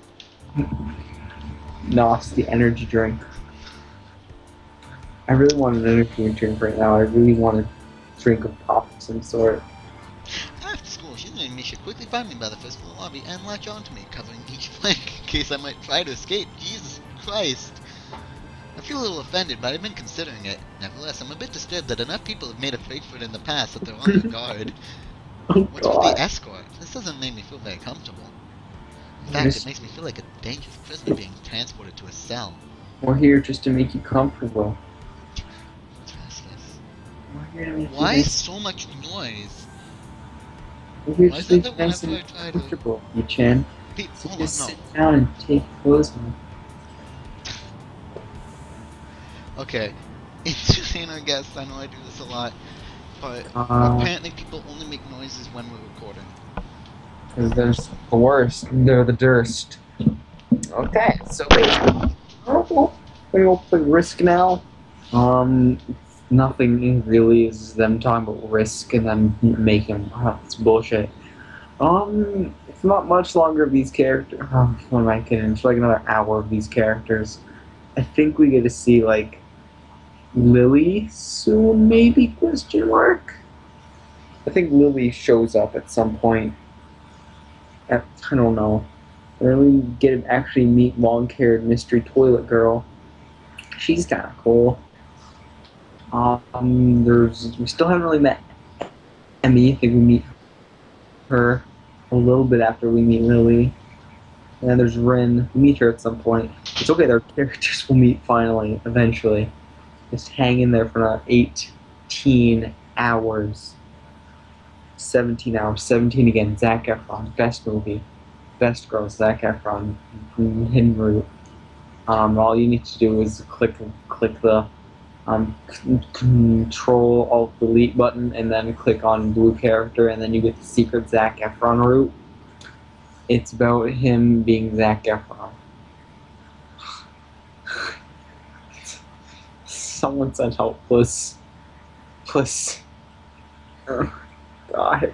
S2: Nos, the energy drink. I really want an energy drink right now. I really want a drink of pop of some sort.
S1: After school, she and Misha quickly find me by the first floor lobby and latch onto me, covering each flank in case I might try to escape. Jesus Christ. I feel a little offended, but I've been considering it. Nevertheless, I'm a bit disturbed that enough people have made a break for it in the past that they're on their guard.
S2: Oh,
S1: What's with the escort? This doesn't make me feel very comfortable. In fact, it makes me feel like a dangerous prisoner being transported to a cell.
S2: We're here just to make you comfortable. We're here to make
S1: Why
S2: you
S1: so much noise?
S2: We're here
S1: Why
S2: just
S1: is
S2: to
S1: that
S2: make you
S1: whenever
S2: nice
S1: I try
S2: and
S1: to...
S2: comfortable, you-chan.
S1: Pete,
S2: So
S1: hold on,
S2: just
S1: no.
S2: sit down and take your clothes off.
S1: Okay. Entertain our guests, I know I do this a lot, but apparently people only make noises when we're recording.
S2: Because they're the worst. They're the durst. Okay, so we'll play Risk now. Nothing really is them talking about Risk and then making it's bullshit. It's not much longer of these characters. What am I kidding? It's like another hour of these characters. I think we get to see like Lily soon, maybe? Question mark. I think Lily shows up at some point. I don't know. Really get to actually meet long-haired mystery toilet girl. She's kind of cool. We still haven't really met Emmy. I think we meet her a little bit after we meet Lily. And then there's Rin. We meet her at some point. It's okay, their characters will meet finally, eventually. Just hang in there for another 18 hours. 17 hours. 17 again. Zac Efron. Best movie. Best girl. Zac Efron. Hidden Root. All you need to do is click the Control Alt Delete button and then click on blue character and then you get the secret Zac Efron route. It's about him being Zac Efron. Someone said help, please. Please. Oh, God.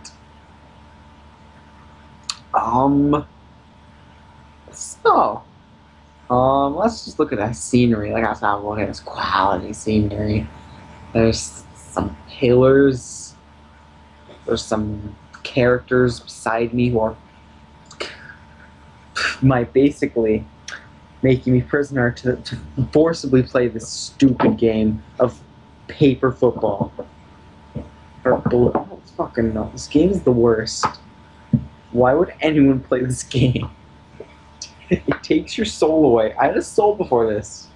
S2: Let's just look at that scenery. Like I was talking about, it's quality scenery. There's some pillars. There's some characters beside me who are might basically making me prisoner to forcibly play this stupid game of paper football. Fucking no. This game is the worst. Why would anyone play this game? It takes your soul away. I had a soul before this.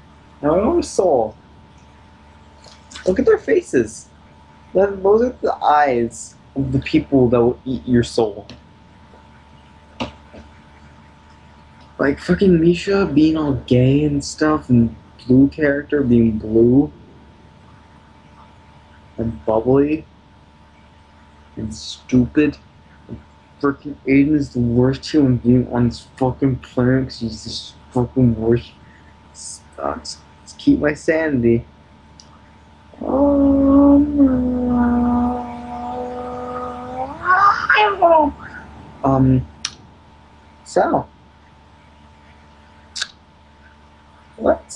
S2: Now I don't have a soul. Look at their faces. Those are the eyes of the people that will eat your soul. Like fucking Misha being all gay and stuff, and blue character being blue and bubbly and stupid. Freaking Aiden is the worst human being on this fucking planet because he's just fucking worst. Let's keep my sanity. So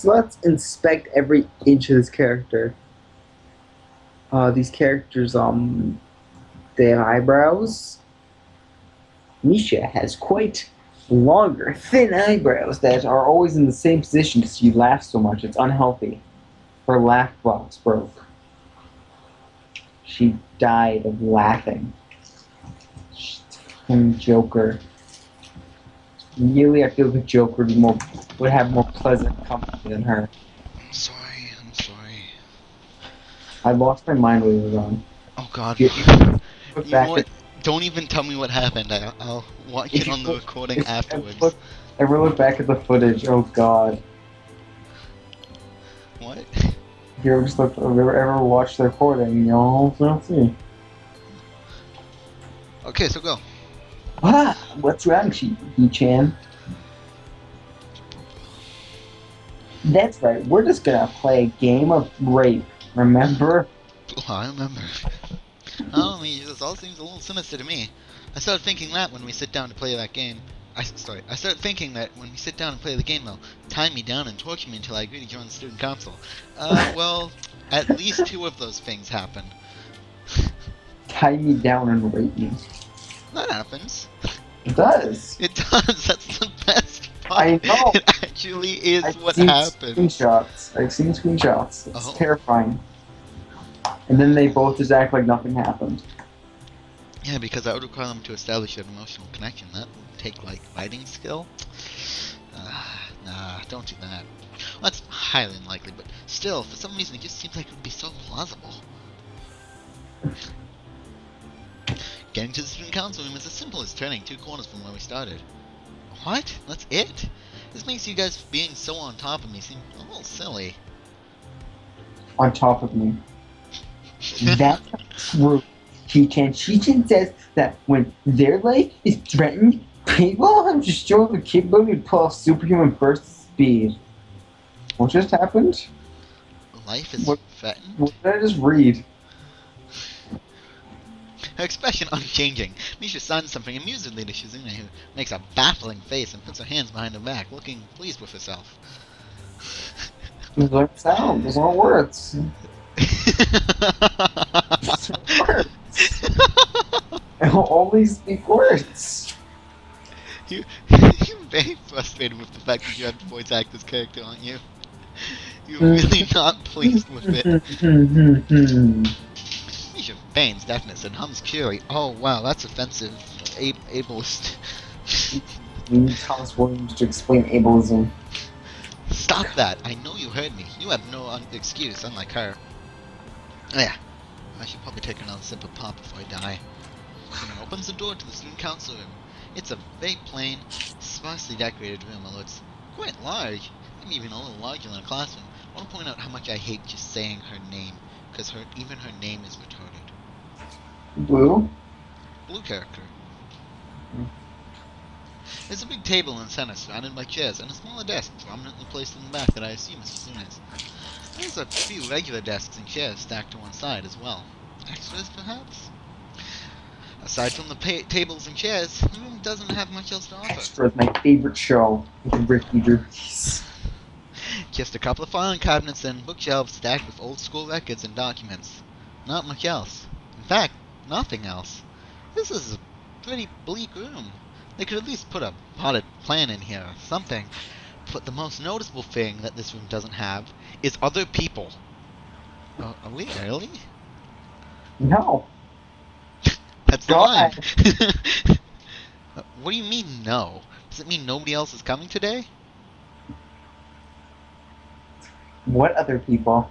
S2: let's inspect every inch of this character. These characters, their eyebrows. Misha has quite longer, thin eyebrows that are always in the same position because she laughs so much. It's unhealthy. Her laugh box broke. She died of laughing. She's fucking Joker. Really, I feel the Joker would have more pleasant company than her.
S1: I'm sorry.
S2: I lost my mind when we were gone.
S1: Oh God.
S2: You
S1: know what? Don't even tell me what happened. I'll watch it on the recording afterwards.
S2: Ever look back at the footage? Oh God.
S1: What?
S2: If you ever watched the recording, you'll see.
S1: Okay, so go.
S2: What's wrong, He-Chan? That's right. We're just gonna play a game of rape. Remember?
S1: Oh, I remember. Oh, I mean, this all seems a little sinister to me. I started thinking that when we sit down to play that game. I started thinking that when we sit down and play the game, they'll tie me down and torture me until I agree to join the student council. Well, at least 2 of those things happen.
S2: Tie me down and rape me.
S1: That happens.
S2: It does.
S1: It does. That's the best part.
S2: I know.
S1: It actually is what
S2: seen
S1: happens.
S2: Screenshots. I've seen screenshots. It's
S1: Oh.
S2: terrifying. And then they both just act like nothing happened.
S1: Yeah, because that would require them to establish an emotional connection. That would take, like, fighting skill. Nah, don't do that. Well, that's highly unlikely, but still, for some reason, it just seems like it would be so plausible. Getting to the student council room is as simple as turning 2 corners from where we started. What? That's it? This makes you guys being so on top of me seem a little silly.
S2: On top of me. That's true. She-chan says that when their life is threatened, people have to show the capability to pull off superhuman burst speed. What just happened?
S1: Life is threatened?
S2: What did I just read?
S1: Her expression unchanging. Misha signs something amusedly to Shizune, who makes a baffling face and puts her hands behind her back, looking pleased with herself.
S2: Those aren't sounds. Those aren't words. Words. I'll only speak words.
S1: You're very frustrated with the fact that you have to voice act this character, aren't you? You're really not pleased with it. Misha feigns deafness and hums cheery. Oh wow, that's offensive. Ableist.
S2: We need Thomas Williams to explain ableism.
S1: Stop that! I know you heard me. You have no excuse, unlike her. Oh yeah, I should probably take another sip of pop before I die. Someone opens the door to the student council room. It's a very plain, sparsely decorated room, although it's quite large, maybe even a little larger than a classroom. I want to point out how much I hate just saying her name, because even her name is retarded.
S2: Blue?
S1: Blue character. There's a big table in the center surrounded by chairs, and a smaller desk prominently placed in the back that I assume is Suzune's. There's a few regular desks and chairs stacked to one side as well. Extras, perhaps? Aside from the tables and chairs, the room doesn't have much else to offer.
S2: Extra is my favorite show. The Ricky Jerkies.
S1: Just a couple of filing cabinets and bookshelves stacked with old school records and documents. Not much else. In fact, nothing else. This is a pretty bleak room. They could at least put a potted plant in here or something. But the most noticeable thing that this room doesn't have is other people. Are we really?
S2: No.
S1: That's the line.
S2: God.
S1: What do you mean, no? Does it mean nobody else is coming today?
S2: What other people?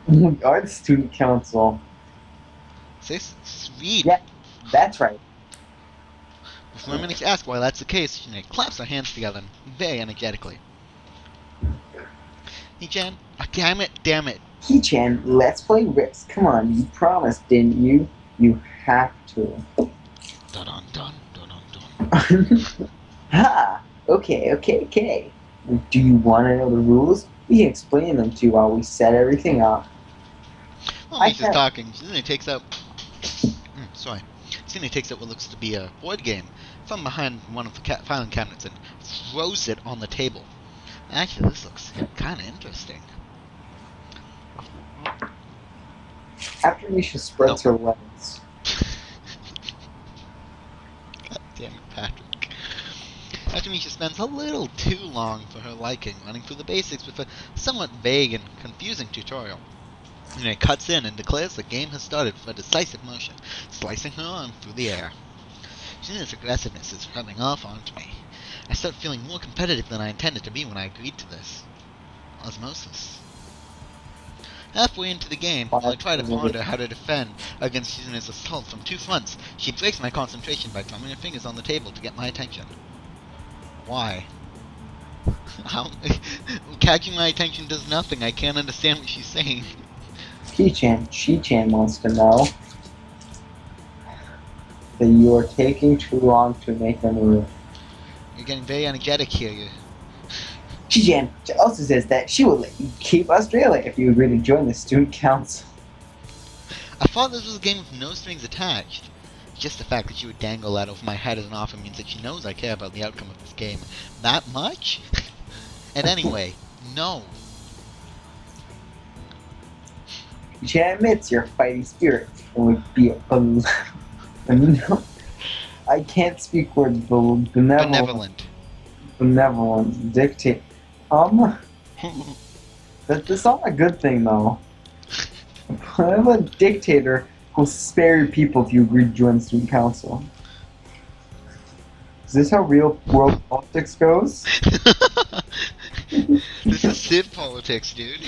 S2: We are the student council.
S1: Sweet.
S2: Yeah, that's right.
S1: Before I manage to ask why that's the case, she claps her hands together very energetically. He-chan, oh, damn it.
S2: He-chan, let's play Risk. Come on, you promised, didn't you? You have to.
S1: Dun dun dun dun dun.
S2: Ha! Okay. Do you want to know the rules? We can explain them to you while we set everything up.
S1: While Misha's talking, Shizune takes out... Shizune takes out what looks to be a board game from behind one of the filing cabinets and throws it on the table. Actually, this looks kind of interesting.
S2: After Misha spreads her legs.
S1: God damn it, Patrick. After Misha spends a little too long for her liking, running through the basics with a somewhat vague and confusing tutorial. It cuts in and declares the game has started with a decisive motion, slicing her arm through the air. Shizune's aggressiveness is rubbing off onto me. I start feeling more competitive than I intended to be when I agreed to this. Osmosis. Halfway into the game, while I try to ponder how to defend against Shizune's assault from 2 fronts, she breaks my concentration by drumming her fingers on the table to get my attention. Why? How? Catching my attention does nothing. I can't understand what she's saying.
S2: She-chan wants to know that you are taking too long to make a move.
S1: You're getting very energetic here.
S2: Chi-Chan also says that she will let you keep Australia if you agree to join the student council.
S1: I thought this was a game with no strings attached. Just the fact that she would dangle that over my head as an offer means that she knows I care about the outcome of this game that much? And anyway, no.
S2: Chi-Chan admits your fighting spirit would be I can't speak words, but benevolent, dictate. That's not a good thing, though. I'm a dictator who will spare your people if you agree to join the student council. Is this how real world politics goes?
S1: This is Civ politics, dude.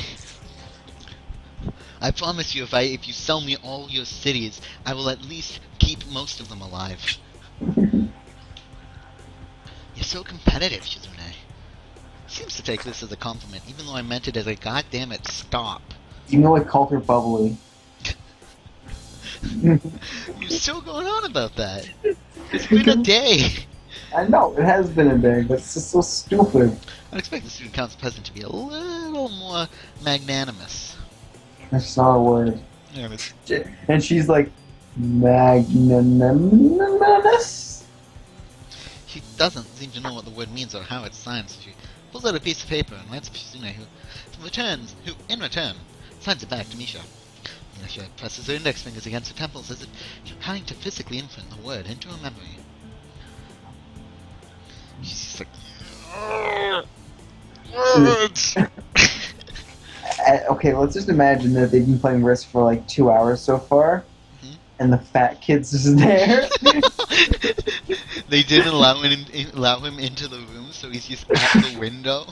S1: I promise you, if you sell me all your cities, I will at least keep most of them alive. You're so competitive, Shizune. Seems to take this as a compliment, even though I meant it as a goddammit stop.
S2: You know I called her bubbly.
S1: You're still going on about that. It's been a day.
S2: I know, it has been a day, but it's just so stupid.
S1: I'd expect the student council president to be a little more magnanimous.
S2: That's not a word.
S1: Yeah, it's...
S2: And she's like, magnanimous?
S1: She doesn't seem to know what the word means or how it's signed, so she pulls out a piece of paper and writes to Shizune, who in return, signs it back to Misha. Misha presses her index fingers against her temples as if she's trying to physically imprint the word into her memory. She's just like... Words!
S2: Okay, let's just imagine that they've been playing Risk for like 2 hours so far, and the fat kid's just there.
S1: They didn't allow him into the room, so he's just at the window.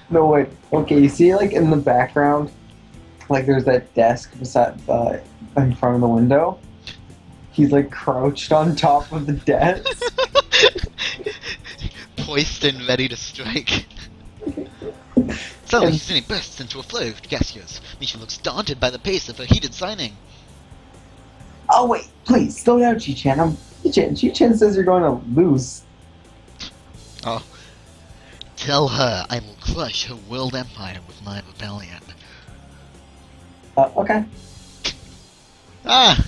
S2: No, wait. Okay, you see, like, in the background, like, there's that desk beside in front of the window? He's, like, crouched on top of the desk.
S1: Poised and ready to strike. Suddenly, Shizune bursts into a flow of gestures. Misha looks daunted by the pace of her heated signing.
S2: Oh, wait, please, slow down, Chi-Chan. Chi-Chan says you're going to lose.
S1: Oh. Tell her I will crush her world empire with my rebellion.
S2: Okay.
S1: Ah!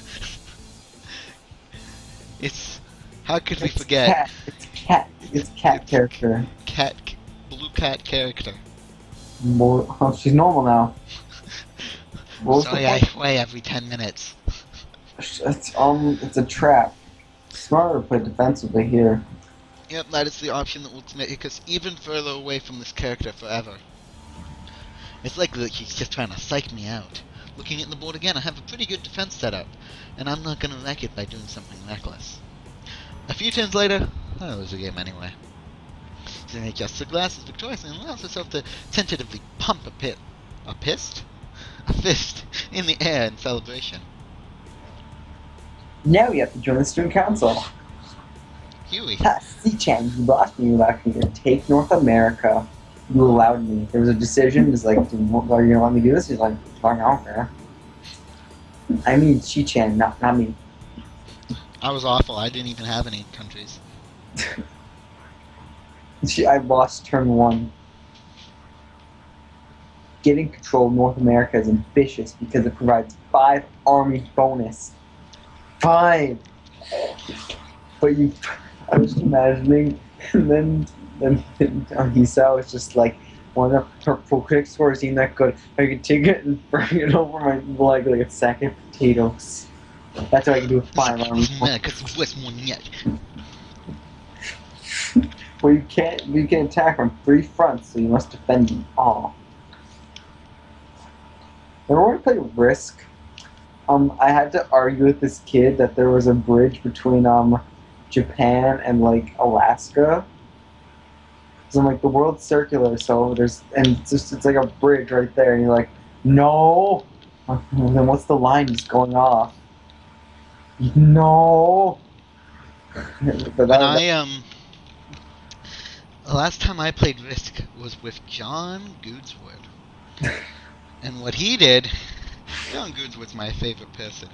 S1: It's... How could we forget?
S2: It's cat character.
S1: Blue cat character.
S2: Oh, she's normal now.
S1: Sorry, I weigh every 10 minutes.
S2: It's a trap. Smarter to play defensively here.
S1: Yep, that is the option that will make us even further away from this character forever. It's like that she's just trying to psych me out. Looking at the board again, I have a pretty good defense setup, and I'm not gonna wreck it by doing something reckless. A few turns later, I lose the game anyway. She adjusts her glasses victoriously and allows herself to tentatively pump a fist in the air in celebration.
S2: Now you have to join the student council.
S1: Huey.
S2: Chi-Chan, you lost me. You allowed me to take North America. You allowed me. There was a decision. It's like, are you going to let me do this? He's like, I don't care. I mean Chi-Chan, not me.
S1: I was awful. I didn't even have any countries.
S2: I lost turn 1. Getting control of North America is ambitious because it provides 5 army bonus. 5! But I was just imagining, and then Hisa was just like, one of her critic scores ain't that good. I can take it and bring it over my leg like a sack of potatoes. That's how I can do with 5 army bonus. Well, you can attack from 3 fronts, so you must defend them all. Remember when I played Risk? I had to argue with this kid that there was a bridge between Japan and like Alaska. Cause I'm like, the world's circular, so it's like a bridge right there, and you're like, no. And then what's the line just going off? No. But
S1: the last time I played Risk was with John Goodswood. And what he did, John Goodswood's my favorite person.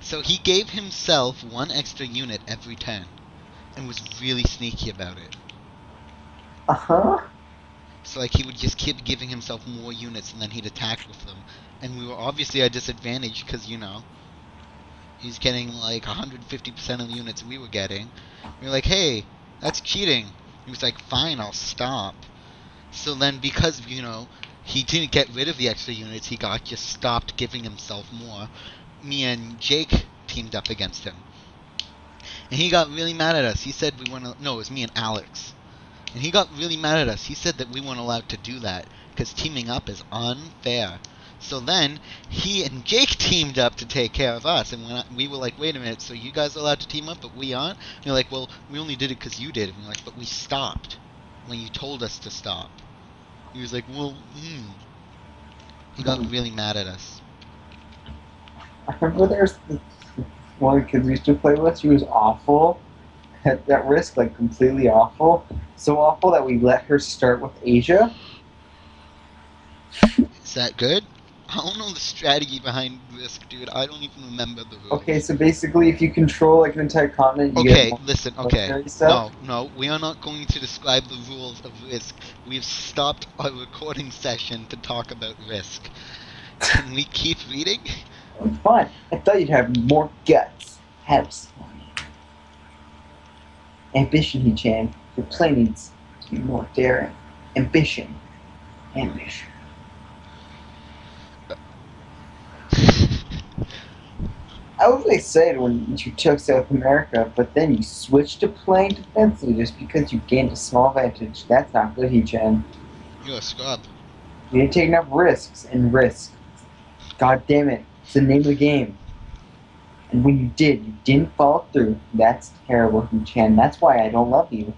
S1: So he gave himself 1 extra unit every turn, and was really sneaky about it.
S2: Uh-huh.
S1: So like he would just keep giving himself more units and then he'd attack with them. And we were obviously at a disadvantage because, you know, he's getting like 150% of the units we were getting. We were like, hey, that's cheating. He was like, fine, I'll stop. So then because, you know, he didn't get rid of the extra units, he got just stopped giving himself more. Me and Jake teamed up against him. And he got really mad at us. He said we weren't... No, it was me and Alex. And he got really mad at us. He said that we weren't allowed to do that because teaming up is unfair. So then, he and Jake teamed up to take care of us. And when we were like, wait a minute, so you guys are allowed to team up, but we aren't? And they're like, well, we only did it because you did. And we're like, but we stopped when you told us to stop. He was like, well, He got really mad at us.
S2: I remember there's one of the kids we used to play with. She was awful at that Risk, like completely awful. So awful that we let her start with Asia.
S1: Is that good? I don't know the strategy behind Risk, dude. I don't even remember the rules.
S2: Okay, so basically, if you control like an entire continent, you
S1: okay,
S2: get
S1: listen, okay. No, we are not going to describe the rules of Risk. We've stopped our recording session to talk about Risk. Can we keep reading?
S2: Fine. I thought you'd have more guts. Have ambition, He-chan. Your play needs to be more daring. Ambition. Ambition. I was really excited when you took South America, but then you switched to playing defensively just because you gained a small advantage. That's not good, He-chan.
S1: You're a scrub.
S2: You didn't take enough risks and risk. God damn it. It's the name of the game. And when you did, you didn't follow through. That's terrible, He-chan. That's why I don't love you.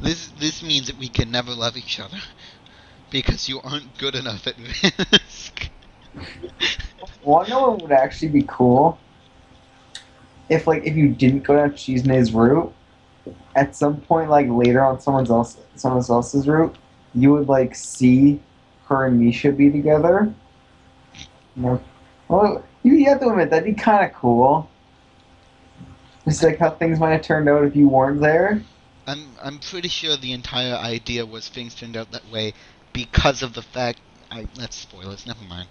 S1: This means that we can never love each other. Because you aren't good enough at Risk.
S2: Wanna know what would actually be cool? If you didn't go down Chisene's route, at some point like later on someone else's route, you would like see her and Misha be together. Well, you have to admit that'd be kind of cool. It's like how things might have turned out if you weren't there.
S1: I'm pretty sure the entire idea was things turned out that way because of the fact. That's spoilers. Never mind.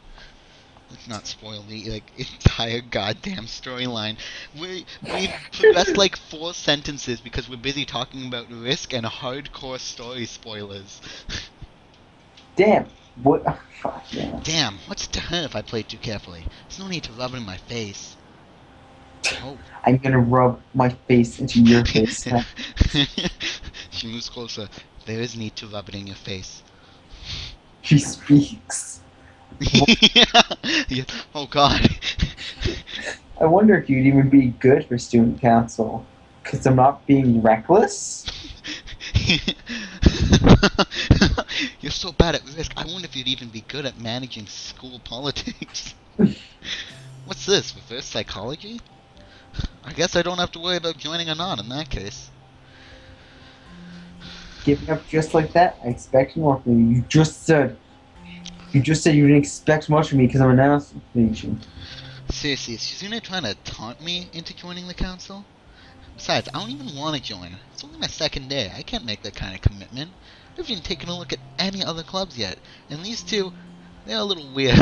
S1: Let's not spoil the entire goddamn storyline. We've progressed like 4 sentences because we're busy talking about Risk and hardcore story spoilers.
S2: Damn. What? Oh, fuck, yeah.
S1: Damn. What's to hurt if I play too carefully? There's no need to rub it in my face. Oh.
S2: I'm gonna rub my face into your face.
S1: She moves closer. There is need to rub it in your face.
S2: She speaks.
S1: Yeah. Oh god.
S2: I wonder if you'd even be good for student council. Because I'm not being reckless?
S1: You're so bad at Risk. I wonder if you'd even be good at managing school politics. What's this? Reverse psychology? I guess I don't have to worry about joining a non in that case.
S2: Giving up just like that? I expect more from you. You just said you didn't expect much from me because I'm an announcing.
S1: Seriously, is Shizune trying to taunt me into joining the council? Besides, I don't even want to join. It's only my second day. I can't make that kind of commitment. I haven't even taken a look at any other clubs yet. And these two, they're a little weird.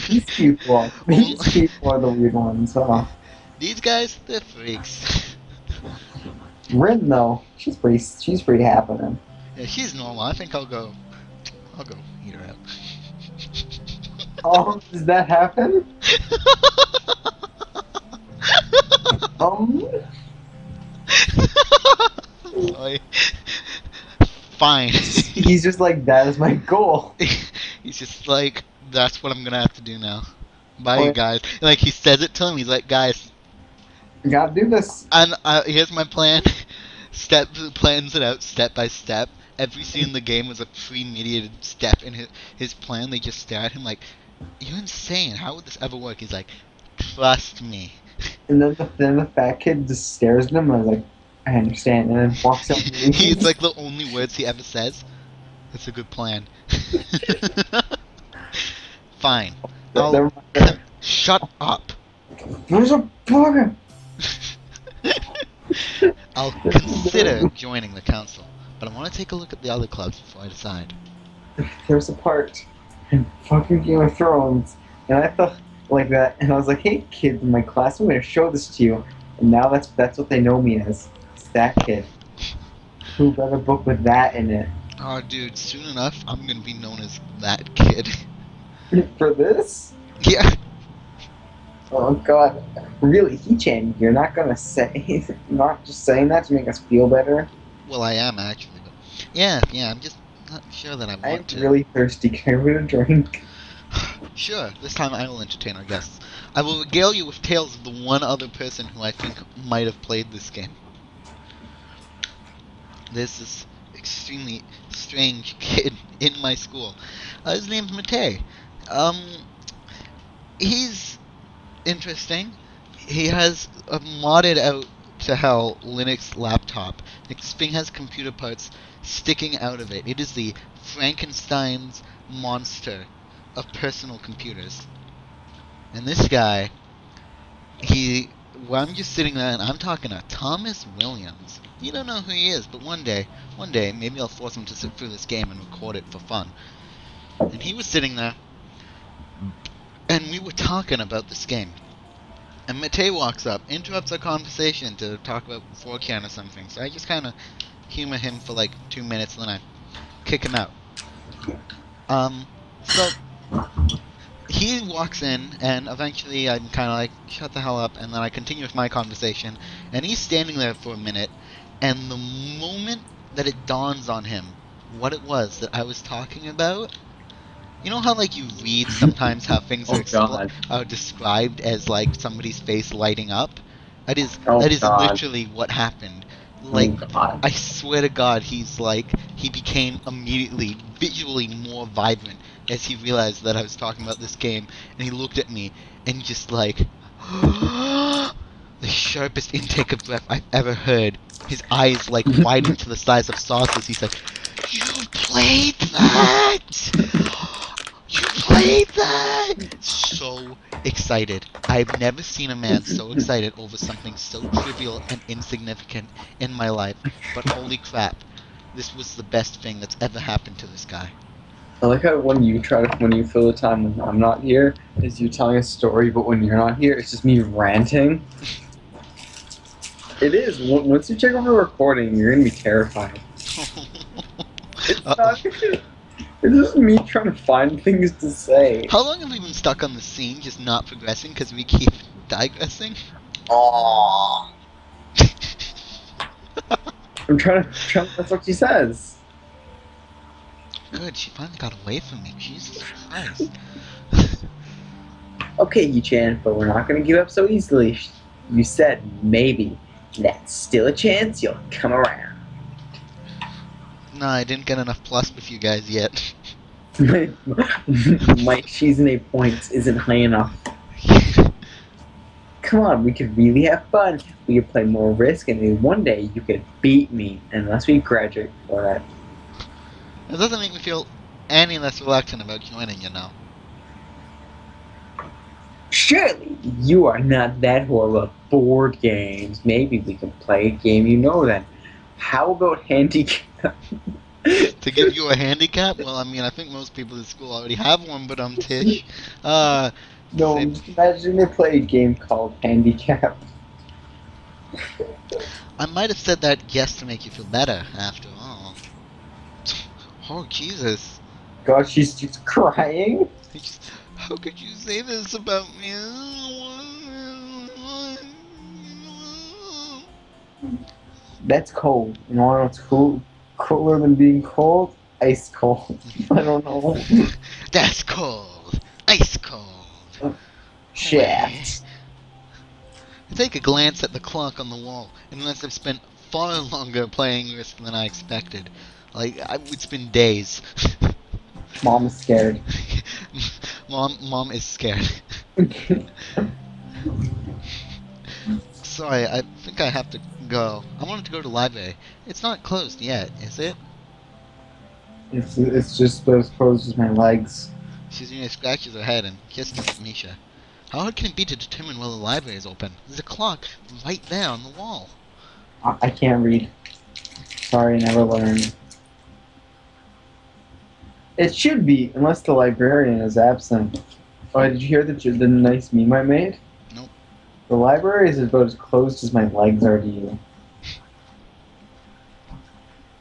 S2: These people are the weird ones, huh?
S1: These guys, they're freaks.
S2: Rin though, she's pretty happening.
S1: Yeah, she's normal. I think I'll go eat her out.
S2: Oh, does that happen?
S1: Sorry. Fine.
S2: He's just like, that is my goal.
S1: He's just like, that's what I'm gonna have to do now. Bye, you guys. Like, he says it to him, he's like, guys,
S2: you gotta do this.
S1: And here's my plan. Plans it out step by step. Every scene in the game was a pre-mediated step in his plan. They just stare at him like, you're insane. How would this ever work? He's like, trust me.
S2: And then the fat kid just stares at him and I was like, I understand. And then walks out.
S1: It's like the only words he ever says. That's a good plan. Fine. Shut up.
S2: There's a bugger.
S1: I'll consider joining the council, but I want to take a look at the other clubs before I decide.
S2: There's a part in fucking Game of Thrones, and I thought like that, and I was like, "Hey, kids in my class, I'm gonna show this to you." And now that's what they know me as. It's that kid who read a book with that in it.
S1: Oh, dude, soon enough, I'm gonna be known as that kid.
S2: For this?
S1: Yeah.
S2: Oh God, really, He-Chan, you're not gonna say, not just saying that to make us feel better.
S1: Well, I am actually, but yeah, I'm just not sure that I
S2: I'm
S1: want to.
S2: really thirsty. Can I get a drink?
S1: Sure, this time I will entertain our guests. I will regale you with tales of the one other person who I think might have played this game. There's this extremely strange kid in my school. His name's Matei. He's interesting. He has a modded out to hell Linux laptop. This thing has computer parts sticking out of it. It is the Frankenstein's monster of personal computers. And this guy, well, I'm just sitting there and I'm talking to Thomas Williams. You don't know who he is, but one day, maybe I'll force him to sit through this game and record it for fun. And he was sitting there, and we were talking about this game. And Matei walks up, interrupts our conversation to talk about 4chan or something. So I just kind of humor him for like 2 minutes, and then I kick him out. So he walks in, and eventually I'm kind of like, shut the hell up, and then I continue with my conversation. And he's standing there for a minute, and the moment that it dawns on him what it was that I was talking about, you know how like you read sometimes how things are described as like somebody's face lighting up? That is literally what happened. Like, I swear to God, he became immediately visually more vibrant as he realized that I was talking about this game, and he looked at me and just like the sharpest intake of breath I've ever heard. His eyes like widened to the size of saucers. He said, "You played that! You played that!" So excited. I've never seen a man so excited over something so trivial and insignificant in my life. But holy crap, this was the best thing that's ever happened to this guy.
S2: I like how when you fill the time when I'm not here, is you telling a story, but when you're not here, it's just me ranting. It is. Once you check over the recording, you're gonna be terrified. It's not. It's just me trying to find things to say.
S1: How long have we been stuck on the scene, just not progressing because we keep digressing?
S2: Aww. I'm trying to. That's what she says.
S1: Good, she finally got away from me. Jesus Christ.
S2: Okay, Yu-chan, but we're not gonna give up so easily. You said maybe. That's still a chance you'll come around.
S1: No, I didn't get enough plus with you guys yet.
S2: My season 8 points isn't high enough. Come on, we could really have fun. We could play more Risk, and then one day you could beat me, unless we graduate before that.
S1: It doesn't make me feel any less reluctant about joining, you know.
S2: Surely you are not that horrible at board games. Maybe we can play a game you know then. How about handicap?
S1: To give you a handicap? Well, I mean, I think most people in school already have one, but Tish.
S2: No, just imagine they play a game called Handicap.
S1: I might have said that yes to make you feel better, after all. Oh, Jesus.
S2: God, she's just crying.
S1: How could you say this about me?
S2: That's cold. You know what's cool? Cooler than being cold? Ice cold. I don't know.
S1: That's cold. Ice cold.
S2: Shit.
S1: I take a glance at the clock on the wall and realize I've spent far longer playing Risk than I expected. Like, it's been days.
S2: Mom is scared.
S1: Mom is scared. Sorry, I think I have to go. I wanted to go to the library. It's not closed yet, is it?
S2: It's just those closed as my legs.
S1: She scratches her head and kisses at Misha. How hard can it be to determine whether the library is open? There's a clock right there on the wall.
S2: I can't read. Sorry, never learned. It should be, unless the librarian is absent. Oh, did you hear the nice meme I made?
S1: Nope.
S2: The library is about as closed as my legs are to you.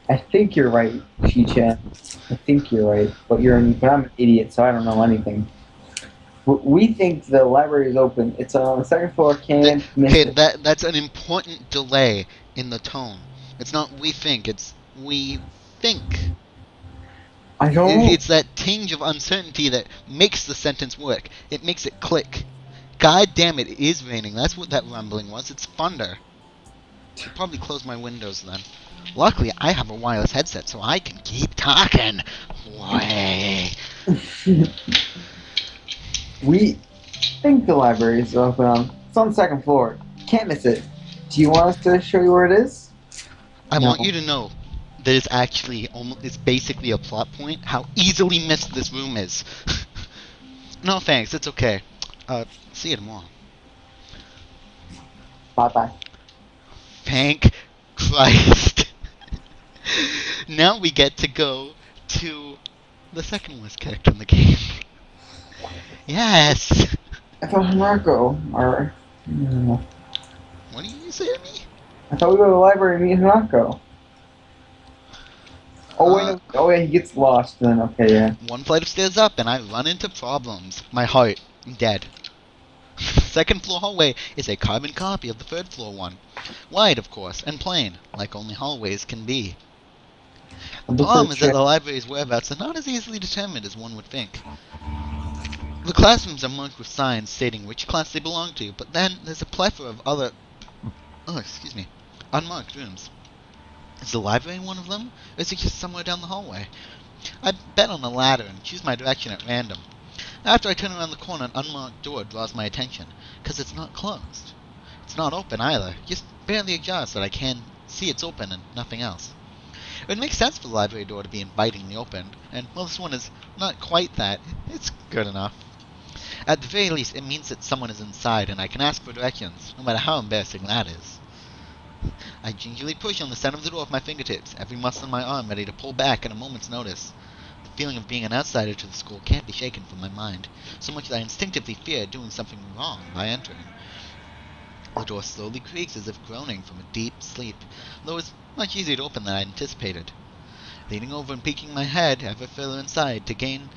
S2: I think you're right, Chi-Chan. I think you're right, but I'm an idiot, so I don't know anything. We think the library is open. It's on the second floor. Can't miss
S1: Okay,
S2: it.
S1: that's an important delay in the tone. It's not we think, it's we think.
S2: I don't.
S1: It's that tinge of uncertainty that makes the sentence work. It makes it click. God damn it is raining. That's what that rumbling was. It's thunder. I'll probably close my windows then. Luckily, I have a wireless headset, so I can keep talking. Way.
S2: We think the library is open. It's on the second floor. Can't miss it. Do you want us to show you where it is?
S1: I
S2: No.
S1: want you to know that it's actually it's basically a plot point how easily missed this room is. No thanks, it's okay. See you tomorrow.
S2: Bye-bye.
S1: Thank Christ. Now we get to go to the second worst character in the game. Yes!
S2: I thought Hanako, or...
S1: What do you say to me?
S2: I thought we go to the library and meet Hanako. Oh, wait, no. Oh, yeah, he gets lost then. Okay, yeah.
S1: One flight of stairs up and I run into problems. My heart, dead. Second floor hallway is a carbon copy of the third floor one. Wide, of course, and plain, like only hallways can be. The problem is that the library's whereabouts are not as easily determined as one would think. The classrooms are marked with signs stating which class they belong to, but then there's a plethora of other... unmarked rooms. Is the library one of them, or is it just somewhere down the hallway? I bet on the latter and choose my direction at random. After I turn around the corner, an unmarked door draws my attention, because it's not closed. It's not open either, just barely ajar so that I can see it's open and nothing else. It would make sense for the library door to be invitingly opened, and while this one is not quite that, it's good enough. At the very least, it means that someone is inside and I can ask for directions, no matter how embarrassing that is. I gingerly push on the center of the door with my fingertips, every muscle in my arm ready to pull back at a moment's notice. The feeling of being an outsider to the school can't be shaken from my mind, so much that I instinctively fear doing something wrong by entering. The door slowly creaks as if groaning from a deep sleep, though it's much easier to open than I anticipated. Leaning over and peeking my head ever further inside to gain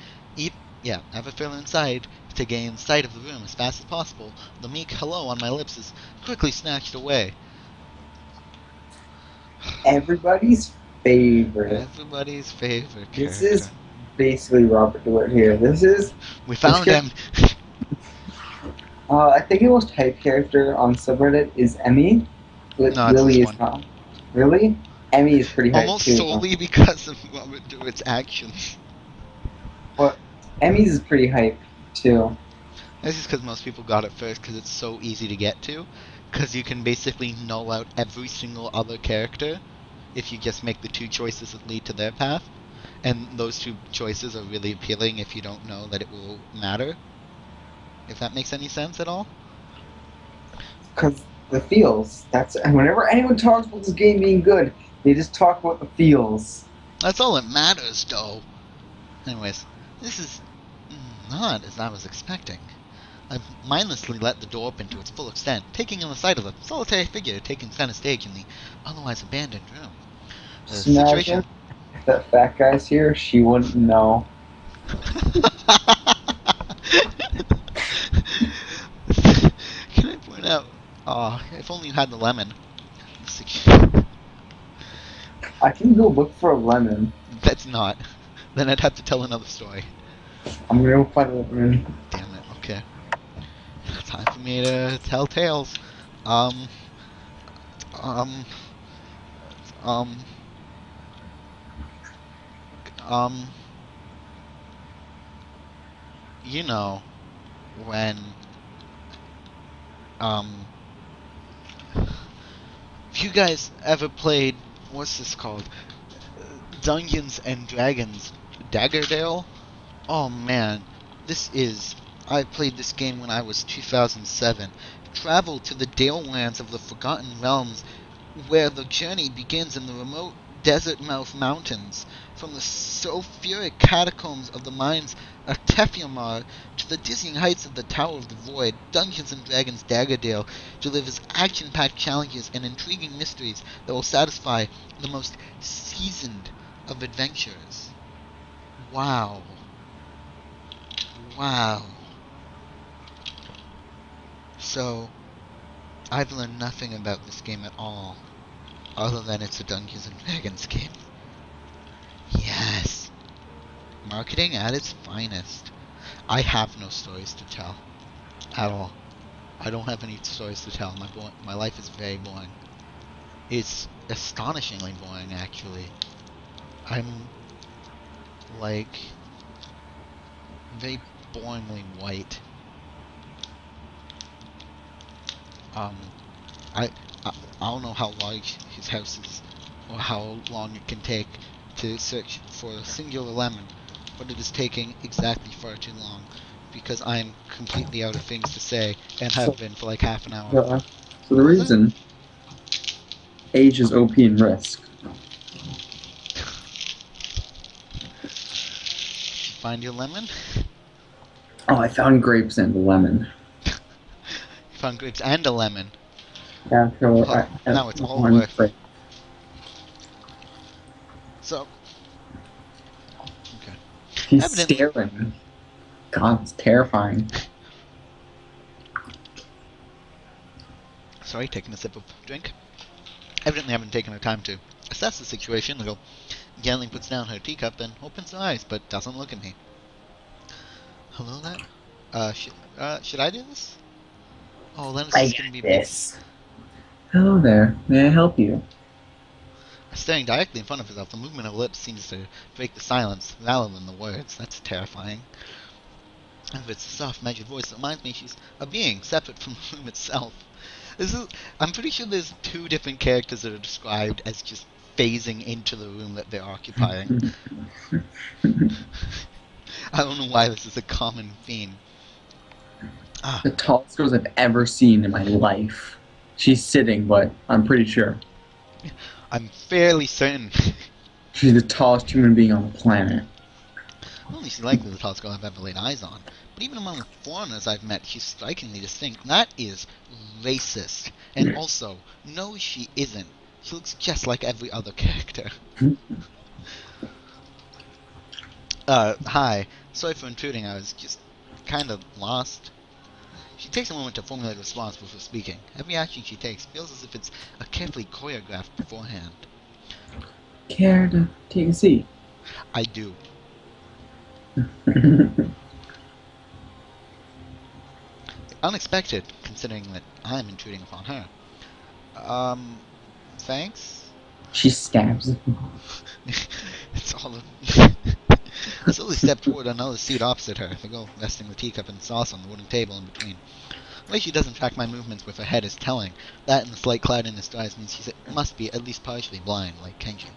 S1: sight of the room as fast as possible, the meek hello on my lips is quickly snatched away.
S2: Everybody's favorite.
S1: Everybody's favorite character.
S2: This is basically Robert Dewar here.
S1: We found him.
S2: I think the most hype character on subreddit is Emmy. But
S1: No, it's
S2: Lily
S1: this
S2: is
S1: one.
S2: not. Really? Emmy is pretty hype
S1: Almost
S2: too.
S1: solely because of Robert Dewar's actions.
S2: But Emmy's is pretty hype too.
S1: That's just because most people got it first because it's so easy to get to. Because you can basically null out every single other character if you just make the two choices that lead to their path. And those two choices are really appealing if you don't know that it will matter. If that makes any sense at all?
S2: Because the feels. Whenever anyone talks about this game being good, they just talk about the feels.
S1: That's all that matters, though. Anyways, this is not as I was expecting. I mindlessly let the door open to its full extent, taking in the sight of a solitary figure taking center stage in the otherwise abandoned room. The situation...
S2: If that fat guy's here, she wouldn't know.
S1: Can I point out... if only you had the lemon.
S2: I can go look for a lemon.
S1: That's not. Then I'd have to tell another story.
S2: I'm gonna go find a lemon.
S1: Damn it, okay. Time for me to tell tales. You know, when, have you guys ever played, what's this called? Dungeons and Dragons Daggerdale? Oh man, I played this game when I was 2007. Travel to the Dale lands of the Forgotten Realms, where the journey begins in the remote desert mouth mountains, from the sulfuric catacombs of the mines of Tephiamar to the dizzying heights of the Tower of the Void, Dungeons & Dragons Daggerdale delivers action-packed challenges and intriguing mysteries that will satisfy the most seasoned of adventurers. Wow. Wow. So, I've learned nothing about this game at all, other than it's a Dungeons & Dragons game. Yes. Marketing at its finest. I have no stories to tell. At all. I don't have any stories to tell. My life is very boring. It's astonishingly boring, actually. I'm, like, very boringly white. I don't know how large his house is, or how long it can take to search for a singular lemon, but it is taking exactly far too long, because I'm completely out of things to say, and have been for like half an hour.
S2: So the reason age is OP and risk.
S1: Find your lemon?
S2: Oh, I found grapes and a lemon.
S1: You found grapes and a lemon.
S2: Yeah, so
S1: now it's all worth. So, okay.
S2: He's staring. God, it's terrifying.
S1: Sorry, taking a sip of drink. Evidently haven't taken her time to assess the situation. The girl gently puts down her teacup and opens her eyes, but doesn't look at me. Hello there? Should I do this? Oh, then it's just gonna be
S2: this. Hello there. May I help you?
S1: Staring directly in front of herself, the movement of her lips seems to break the silence rather than the words. That's terrifying. And it's a soft, measured voice that reminds me she's a being separate from the room itself. I'm pretty sure there's two different characters that are described as just phasing into the room that they're occupying. I don't know why this is a common theme.
S2: The tallest girls I've ever seen in my life. She's sitting, but I'm pretty sure.
S1: I'm fairly certain.
S2: She's the tallest human being on the planet.
S1: Not only is she likely the tallest girl I've ever laid eyes on, but even among the foreigners I've met, she's strikingly distinct. That is racist. And also, no, she isn't. She looks just like every other character. Hi. Sorry for intruding. I was just kind of lost. She takes a moment to formulate a response before speaking. Every action she takes feels as if it's a carefully choreographed beforehand.
S2: Care to take a seat?
S1: I do. Unexpected, considering that I'm intruding upon her. Thanks?
S2: She stabs.
S1: It's all of... I slowly step toward another seat opposite her, the girl resting the teacup and sauce on the wooden table in between. The way she doesn't track my movements with her head is telling. That and the slight cloudiness in her eyes means she must be at least partially blind, like Kenji.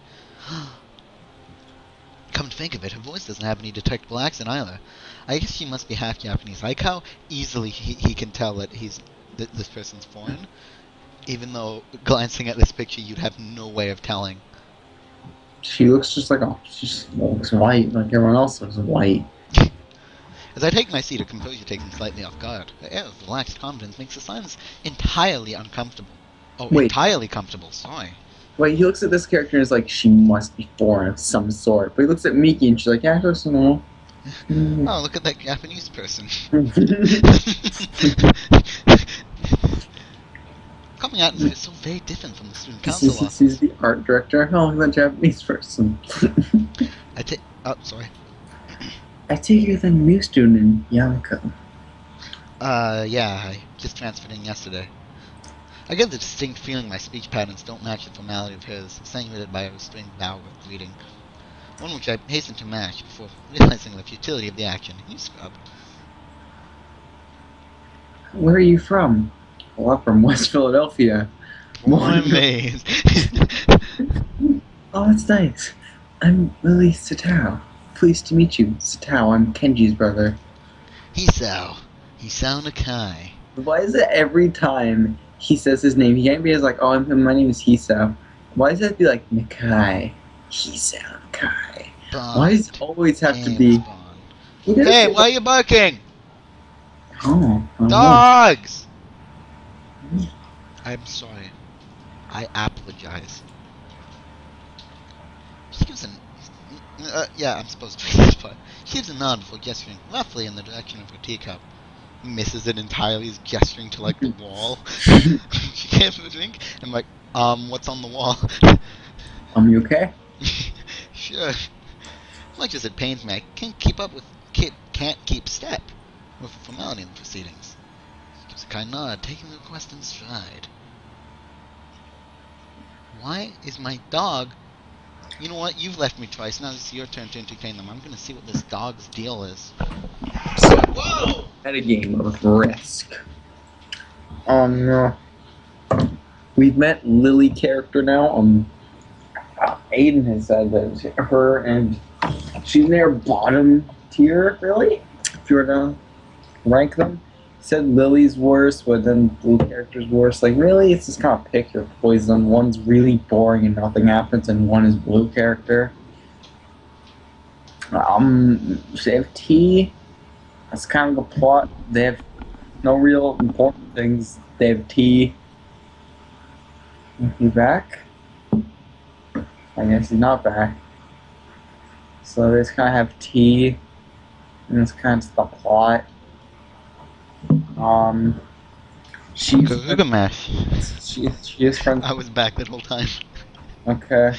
S1: Come to think of it, her voice doesn't have any detectable accent either. I guess she must be half Japanese. I like how easily he can tell that this person's foreign, even though glancing at this picture you'd have no way of telling.
S2: She looks just like she just looks white, like everyone else looks white.
S1: As I take my seat, her composure takes me slightly off guard. Her air of relaxed confidence makes the silence entirely uncomfortable. Oh, wait. Entirely comfortable, sorry.
S2: Wait, he looks at this character and is like, she must be foreign of some sort. But he looks at Miki and she's like, yeah, that's normal.
S1: Oh, look at that Japanese person. Coming out is so very different from the student council office.
S2: He's the art director. Oh, look at that Japanese person.
S1: Sorry.
S2: I take you're the new student in Yamako.
S1: Yeah, I just transferred in yesterday. I get the distinct feeling my speech patterns don't match the formality of hers, accentuated by a restrained bow of greeting. One which I hasten to match before realizing the futility of the action. You scrub.
S2: Where are you from? Well, I'm from West Philadelphia.
S1: I'm amazed.
S2: Oh, that's nice. I'm Lily Satao. Pleased to meet you, Satao. I'm Kenji's brother.
S1: Hisao Nakai.
S2: Why is it every time he says his name, he can't be as like, oh, my name is Hisao. Why does it have to be like Nikai? Kai. Why does it
S1: Bond.
S2: always have to
S1: James
S2: be?
S1: Bond.
S2: He does
S1: Hey,
S2: say
S1: why are you barking?
S2: Oh, I don't know.
S1: Dogs! I'm sorry. I apologize. She gives an... yeah, I'm supposed to read this part. She gives a nod before gesturing roughly in the direction of her teacup. Misses it entirely, is gesturing to, like, the wall. She can't have a drink. I'm like, what's on the wall?
S2: You okay?
S1: Sure. Much as it pains me, I can't keep step with the formality in the proceedings. She gives a kind nod, taking the request in stride. Why is my dog... You know what? You've left me twice. Now it's your turn to entertain them. I'm gonna see what this dog's deal is. Whoa!
S2: At a game of Risk. We've met Lily character now. Aiden has said that her and she's near bottom tier, really. If you were to rank them, he said Lily's worse, but then blue character's worse. Like, really, it's just kind of pick your poison. One's really boring and nothing happens, and one is blue character. They have T. That's kind of the plot. They have no real important things. They have T. Is he back? I guess he's not back. So they just kind of have T. And it's kind of the plot. She's she is friends.
S1: I was back that whole time.
S2: Okay.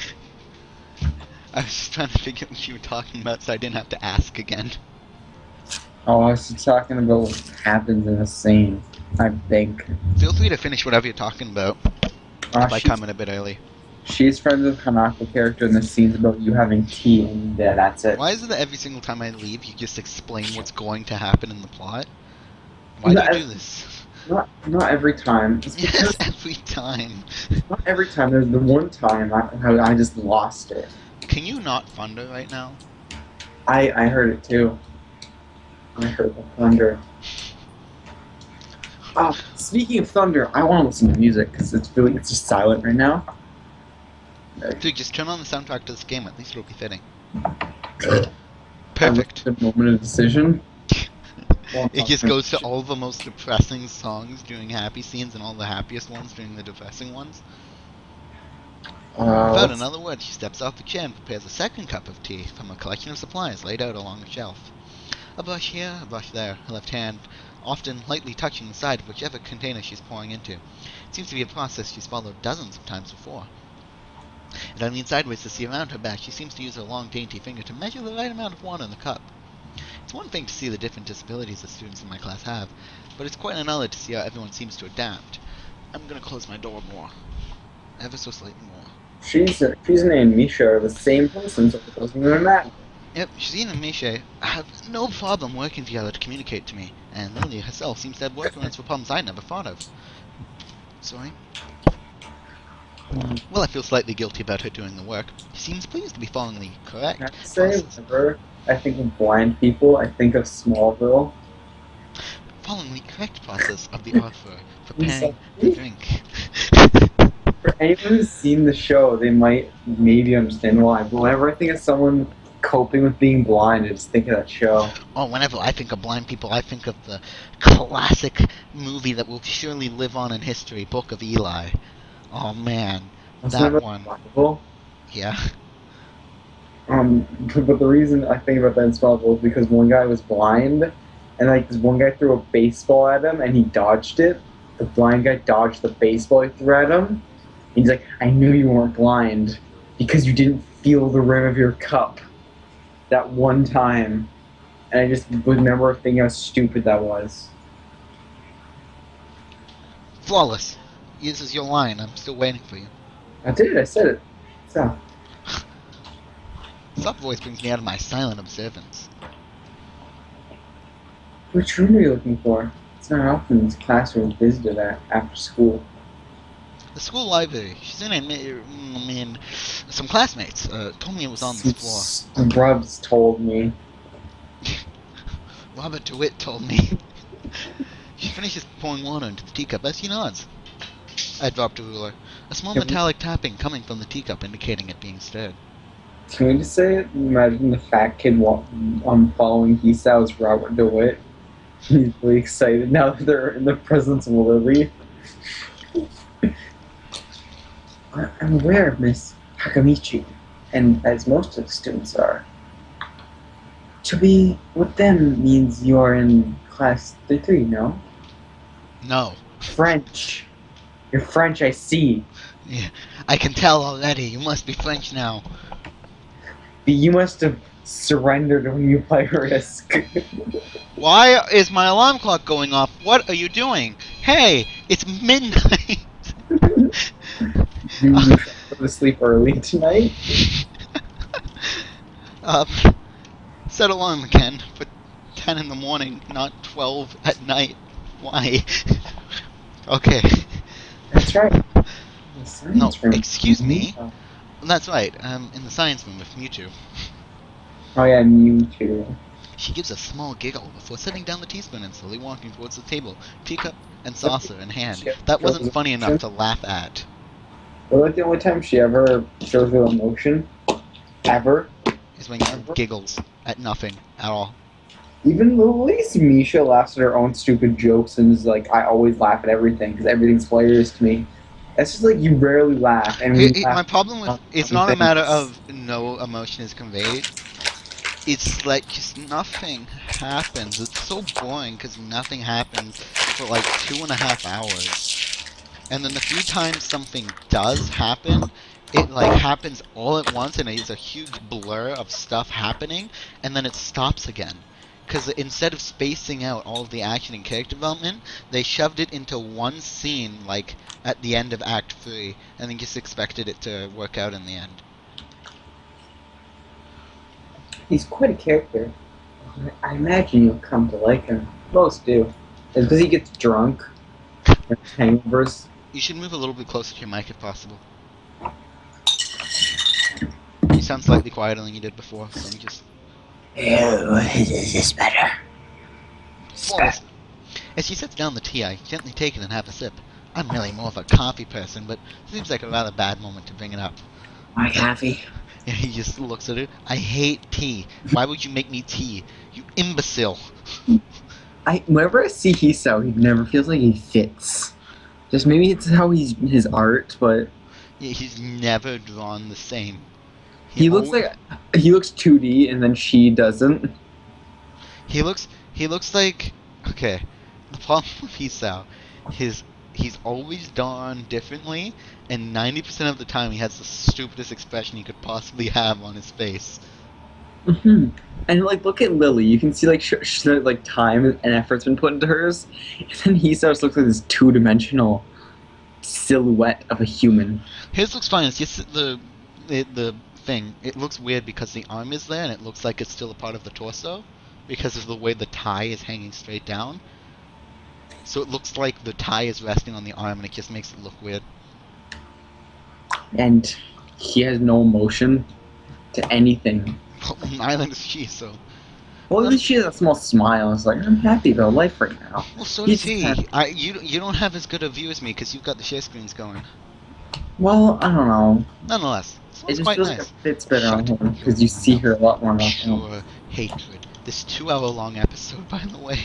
S1: I was just trying to figure out what you were talking about so I didn't have to ask again.
S2: Oh, I was just talking about what happens in a scene, I think.
S1: Feel free to finish whatever you're talking about. If I come in a bit early.
S2: She's friends with Hanako character and the scene's about you having tea and that's it.
S1: Why is it that every single time I leave you just explain what's going to happen in the plot? Why do you do this?
S2: Not every time.
S1: Yes, every time.
S2: Not every time. There's the one time I just lost it.
S1: Can you not thunder right now?
S2: I heard it too. I heard the thunder. Speaking of thunder, I want to listen to music because it's just silent right now.
S1: Dude, just turn on the soundtrack to this game. At least it'll be fitting.
S2: Perfect. A moment of decision.
S1: It just goes to all the most depressing songs during happy scenes and all the happiest ones during the depressing ones. Without another word, she steps off the chair and prepares a second cup of tea from a collection of supplies laid out along a shelf. A brush here, a brush there, her left hand often lightly touching the side of whichever container she's pouring into. It seems to be a process she's followed dozens of times before. And I lean sideways to see around her back. She seems to use her long, dainty finger to measure the right amount of water in the cup. It's one thing to see the different disabilities the students in my class have, but it's quite another to see how everyone seems to adapt. I'm gonna close my door more. Ever so slightly more.
S2: She's named Misha, the same person, so it doesn't even matter.
S1: Yep, Shizine and Misha have no problem working together to communicate to me, and Lily herself seems to have workarounds for problems I never thought of. Sorry? Well, I feel slightly guilty about her doing the work. She seems pleased to be following the correct process.
S2: Whenever I think of blind people, I think of Smallville.
S1: Following the correct process of the art for preparing the drink.
S2: For anyone who's seen the show, they might maybe understand why. But whenever I think of someone coping with being blind, I just think of that show.
S1: Oh, whenever I think of blind people, I think of the classic movie that will surely live on in history, Book of Eli. Oh man, that one.
S2: Smallville?
S1: Yeah.
S2: But the reason I think about that in Smallville is because one guy was blind, and like this one guy threw a baseball at him, and he dodged it. The blind guy dodged the baseball he threw at him. He's like, I knew you weren't blind because you didn't feel the rim of your cup that one time. And I just remember thinking how stupid that was.
S1: Flawless. This is your line. I'm still waiting for you.
S2: I did it. I said it. So.
S1: Soft voice brings me out of my silent observance.
S2: Which room are you looking for? It's not often this classroom visited after school.
S1: The school library. She's in and some classmates told me it was on this floor.
S2: Some brubs told me.
S1: Robert DeWitt told me. She finishes pouring water into the teacup as she nods. I dropped a ruler. A small metallic tapping coming from the teacup indicating it being stirred.
S2: Can we just say it? Imagine the fat kid following Hisao's Robert DeWitt. He's really excited now that they're in the presence of Lily. I'm aware, Miss Hakamichi, and as most of the students are. To be with them means you are in class 3, no?
S1: No.
S2: French. You're French, I see.
S1: Yeah, I can tell already. You must be French now.
S2: But you must have surrendered when you play Risk.
S1: Why is my alarm clock going off? What are you doing? Hey, it's midnight.
S2: You go to sleep early tonight?
S1: Set alarm again for 10 in the morning, not 12 at night. Why? Okay.
S2: That's right.
S1: No, excuse me. That's right. In the science room with Mewtwo.
S2: Oh yeah, Mewtwo.
S1: She gives a small giggle before setting down the teaspoon and slowly walking towards the table, teacup and saucer in hand. That wasn't funny enough to laugh at.
S2: Well, like the only time she ever shows real emotion, ever,
S1: is when she giggles at nothing at all.
S2: Even at least Misha laughs at her own stupid jokes and is like, I always laugh at everything because everything's hilarious to me. It's just like you rarely laugh. And
S1: my problem with it's not a matter of no emotion is conveyed. It's like just nothing happens. It's so boring because nothing happens for like 2.5 hours. And then the few times something does happen, it like happens all at once and it's a huge blur of stuff happening, and then it stops again. Because instead of spacing out all of the action and character development, they shoved it into one scene, like at the end of Act 3, and then just expected it to work out in the end.
S2: He's quite a character. I imagine you'll come to like him. Most do. It's because he gets drunk. Hangovers.
S1: You should move a little bit closer to your mic if possible. You sound slightly quieter than you did before, so you just...
S2: Oh, is this better?
S1: Flawless. As she sets down the tea, I gently take it and have a sip. I'm really more of a coffee person, but it seems like a rather bad moment to bring it up.
S2: My coffee?
S1: And he just looks at her. I hate tea. Why would you make me tea? You imbecile.
S2: Whenever I see Hisao, he never feels like he fits. Just maybe it's how he's his art, but...
S1: Yeah, he's never drawn the same.
S2: He looks 2D and then she doesn't.
S1: He looks like, okay, the problem with Hisao is he's always drawn differently, and 90% of the time he has the stupidest expression he could possibly have on his face.
S2: Mm-hmm. And like, look at Lily. You can see like time and effort's been put into hers, and then Hisao looks like this 2-dimensional silhouette of a human.
S1: His looks fine. It's just the thing. It looks weird because the arm is there and it looks like it's still a part of the torso because of the way the tie is hanging straight down. So it looks like the tie is resting on the arm and it just makes it look weird.
S2: And he has no emotion to anything.
S1: Neither does she, so...
S2: Well, at least she has a small smile. It's like, I'm happy about life right now.
S1: Well, so does he. You don't have as good a view as me because you've got the share screens going.
S2: Well, I don't know.
S1: Nonetheless,
S2: it just
S1: quite
S2: feels
S1: nice.
S2: like it fits better on him because you see her a lot more often.
S1: Pure hatred. This 2-hour-long episode, by the way.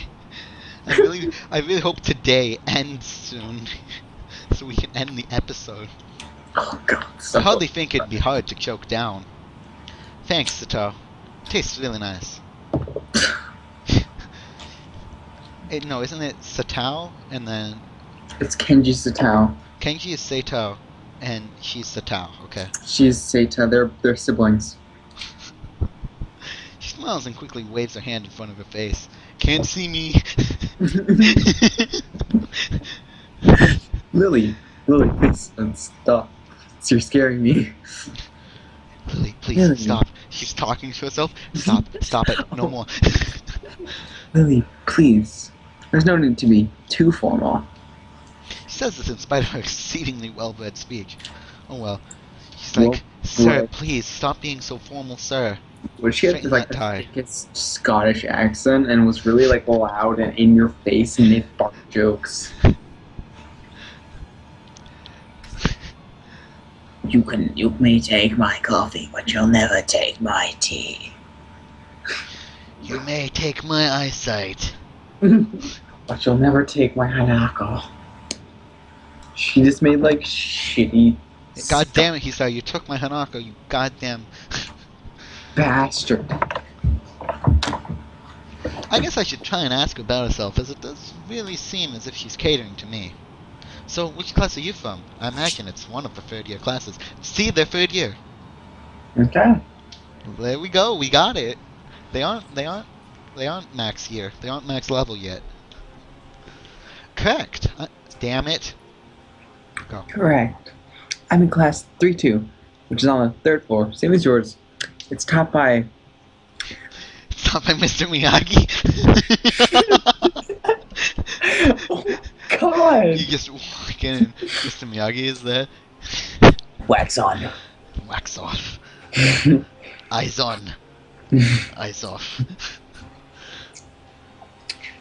S1: I really hope today ends soon, so we can end the episode.
S2: Oh God!
S1: I hardly think it'd be hard to choke down. Thanks, Sato. Tastes really nice. No, isn't it Satao and then...
S2: It's Kenji Satao.
S1: Kenji is Sato, and she's Satao, okay.
S2: She's Sato, they're siblings.
S1: She smiles and quickly waves her hand in front of her face. Can't see me!
S2: Lily, please, stop. You're scaring me.
S1: Lily, please, stop. She's talking to herself. Stop it, no more.
S2: Lily, please. There's no need to be too formal.
S1: She says this in spite of her exceedingly well-bred speech. Oh well. She's like, sir, please, stop being so formal, sir.
S2: But she had like a Scottish accent and was really like loud and in your face and made bark jokes.
S3: You may take my coffee, but you'll never take my tea.
S1: You may take my eyesight.
S2: But you'll never take my Hanako. She just made like shitty.
S1: God damn it, Hisai, you took my Hanako, you goddamn
S2: bastard.
S1: I guess I should try and ask her about herself, as it does really seem as if she's catering to me. So, which class are you from? I imagine it's one of the third-year classes. See, they're third year.
S2: Okay.
S1: There we go, we got it. They aren't max year. They aren't max level yet. Correct. Damn it. Go.
S2: Correct. I'm in class 3-2, which is on the 3rd floor, same as yours. It's taught by...
S1: Taught by Mr. Miyagi?
S2: Oh, God!
S1: You just walk in and Mr. Miyagi is there.
S3: Wax on.
S1: Wax off. Eyes on. Eyes off.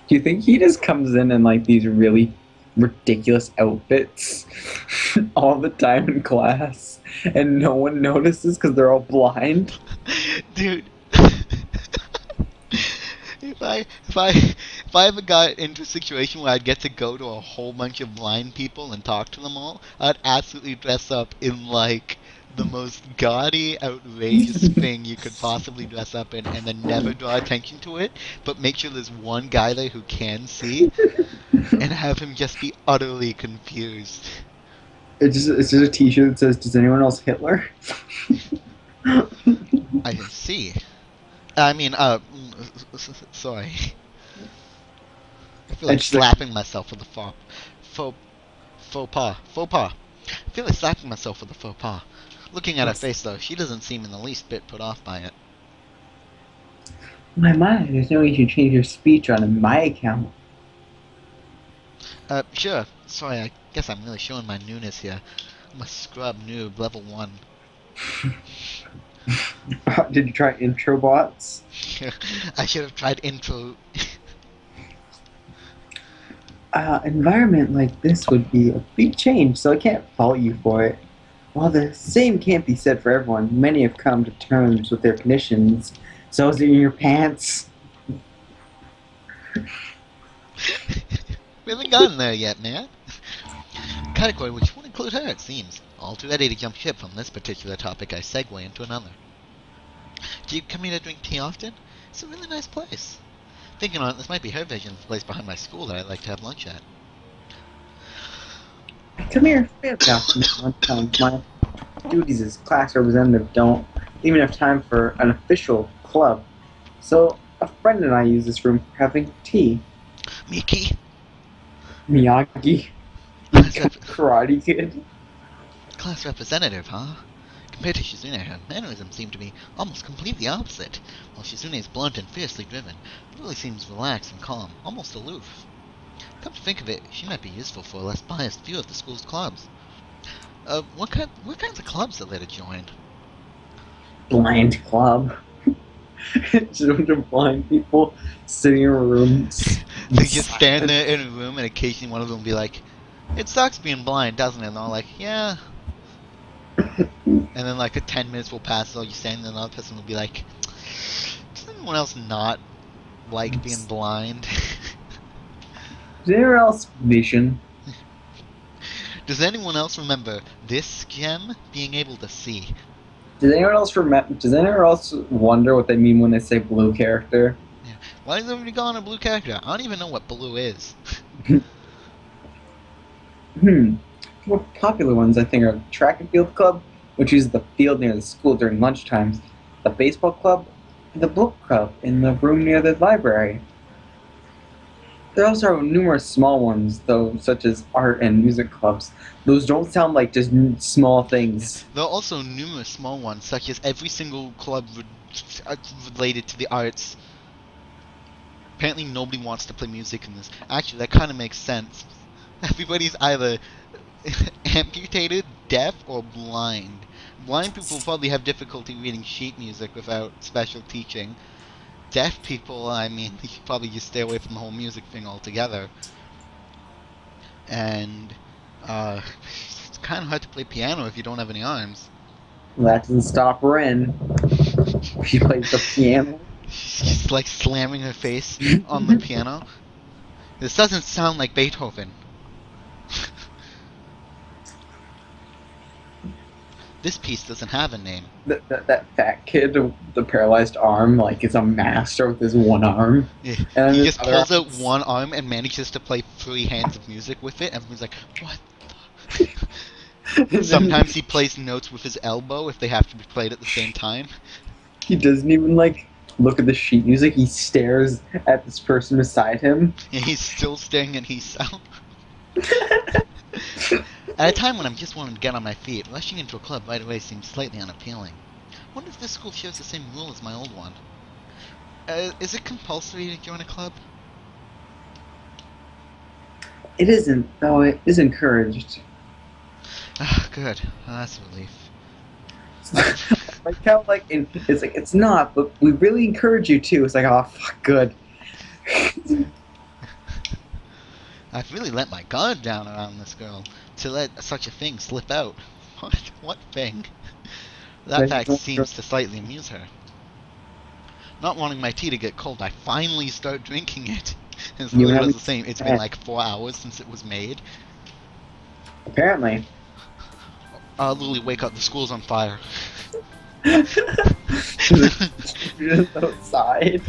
S2: Do you think he just comes in like these really ridiculous outfits all the time in class and no one notices because they're all blind?
S1: Dude. If I ever got into a situation where I'd get to go to a whole bunch of blind people and talk to them all, I'd absolutely dress up in like the most gaudy, outrageous thing you could possibly dress up in, and then never draw attention to it, but make sure there's one guy there who can see, and have him just be utterly confused.
S2: It's just a t-shirt that says, "Does anyone else Hitler?"
S1: I can see. I mean, sorry. I feel like slapping myself for the faux pas. I feel like slapping myself for the faux pas. Looking at her face, though, she doesn't seem in the least bit put off by it.
S2: My, there's no way you should change your speech on my account.
S1: Sure. Sorry, I guess I'm really showing my newness here. I'm a scrub noob, level 1.
S2: Did you try intro bots?
S1: I should have tried intro.
S2: Environment like this would be a big change, so I can't fault you for it. While the same can't be said for everyone, many have come to terms with their conditions. So is it in your pants?
S1: We haven't gotten there yet, man. Category which won't include her, it seems. All too ready to jump ship from this particular topic, I segue into another. Do you come here to drink tea often? It's a really nice place. Thinking on it, this might be her vision of the place behind my school that I like to have lunch at.
S2: Come here, lunchtime. My duties as class representative don't even have time for an official club. So a friend and I use this room for having tea.
S1: Miki?
S2: Miyagi? Karate Kid?
S1: Class representative, huh? Compared to Shizune, her mannerisms seem to be almost completely opposite. While Shizune is blunt and fiercely driven, Lily seems relaxed and calm, almost aloof. Come to think of it, she might be useful for a less biased view of the school's clubs. What kinds of clubs did Lita join?
S2: Blind club. Just a bunch of blind people sitting in a room.
S1: They just stand there in a room, and occasionally one of them will be like, "It sucks being blind, doesn't it?" And they're all like, "Yeah." And then like 10 minutes will pass, so you stand there, and another person will be like, "Does anyone else not like being blind?"
S2: Is there else vision?
S1: Does anyone else remember this gem being able to see?
S2: Does anyone else wonder what they mean when they say blue character?
S1: Yeah. Why does everybody call on a blue character? I don't even know what blue is.
S2: More popular ones, I think, are the track and field club, which uses the field near the school during lunchtimes, the baseball club, and the book club in the room near the library. There also are numerous small ones, though, such as art and music clubs. Those don't sound like just small things.
S1: There are also numerous small ones, such as every single club related to the arts. Apparently nobody wants to play music in this. Actually, that kind of makes sense. Everybody's either amputated, deaf, or blind. Blind people probably have difficulty reading sheet music without special teaching. Deaf people, I mean, they should probably just stay away from the whole music thing altogether. And, kind of hard to play piano if you don't have any arms.
S2: That doesn't stop Rin. She plays the piano.
S1: She's like slamming her face on the piano. This doesn't sound like Beethoven. This piece doesn't have a name.
S2: That fat kid with the paralyzed arm, like, is a master with his one arm.
S1: Yeah.
S2: And
S1: He
S2: his
S1: just
S2: other
S1: pulls out
S2: arm's-
S1: one arm and manages to play 3 hands of music with it. Everyone's like, what the?
S2: and then
S1: Sometimes he plays notes with his elbow if they have to be played at the same time.
S2: he doesn't even, like, look at the sheet music. He stares at this person beside him.
S1: And he's still staring at Hisao. At a time when I'm just wanting to get on my feet, rushing into a club right away seems slightly unappealing. I wonder if this school shares the same rule as my old one. Is it compulsory to join a club?
S2: It isn't, though. It is encouraged.
S1: Ah, good. That's a relief.
S2: Like how, like, it's like, it's not, but we really encourage you to. It's like, oh, fuck, good.
S1: I've really let my guard down around this girl to let such a thing slip out. What thing? That fact seems to slightly amuse her. Not wanting my tea to get cold, I finally start drinking it. It's
S2: You
S1: literally
S2: haven't-
S1: the same. It's been like 4 hours since it was made.
S2: Apparently.
S1: I'll literally wake up, the school's on fire.
S2: Outside.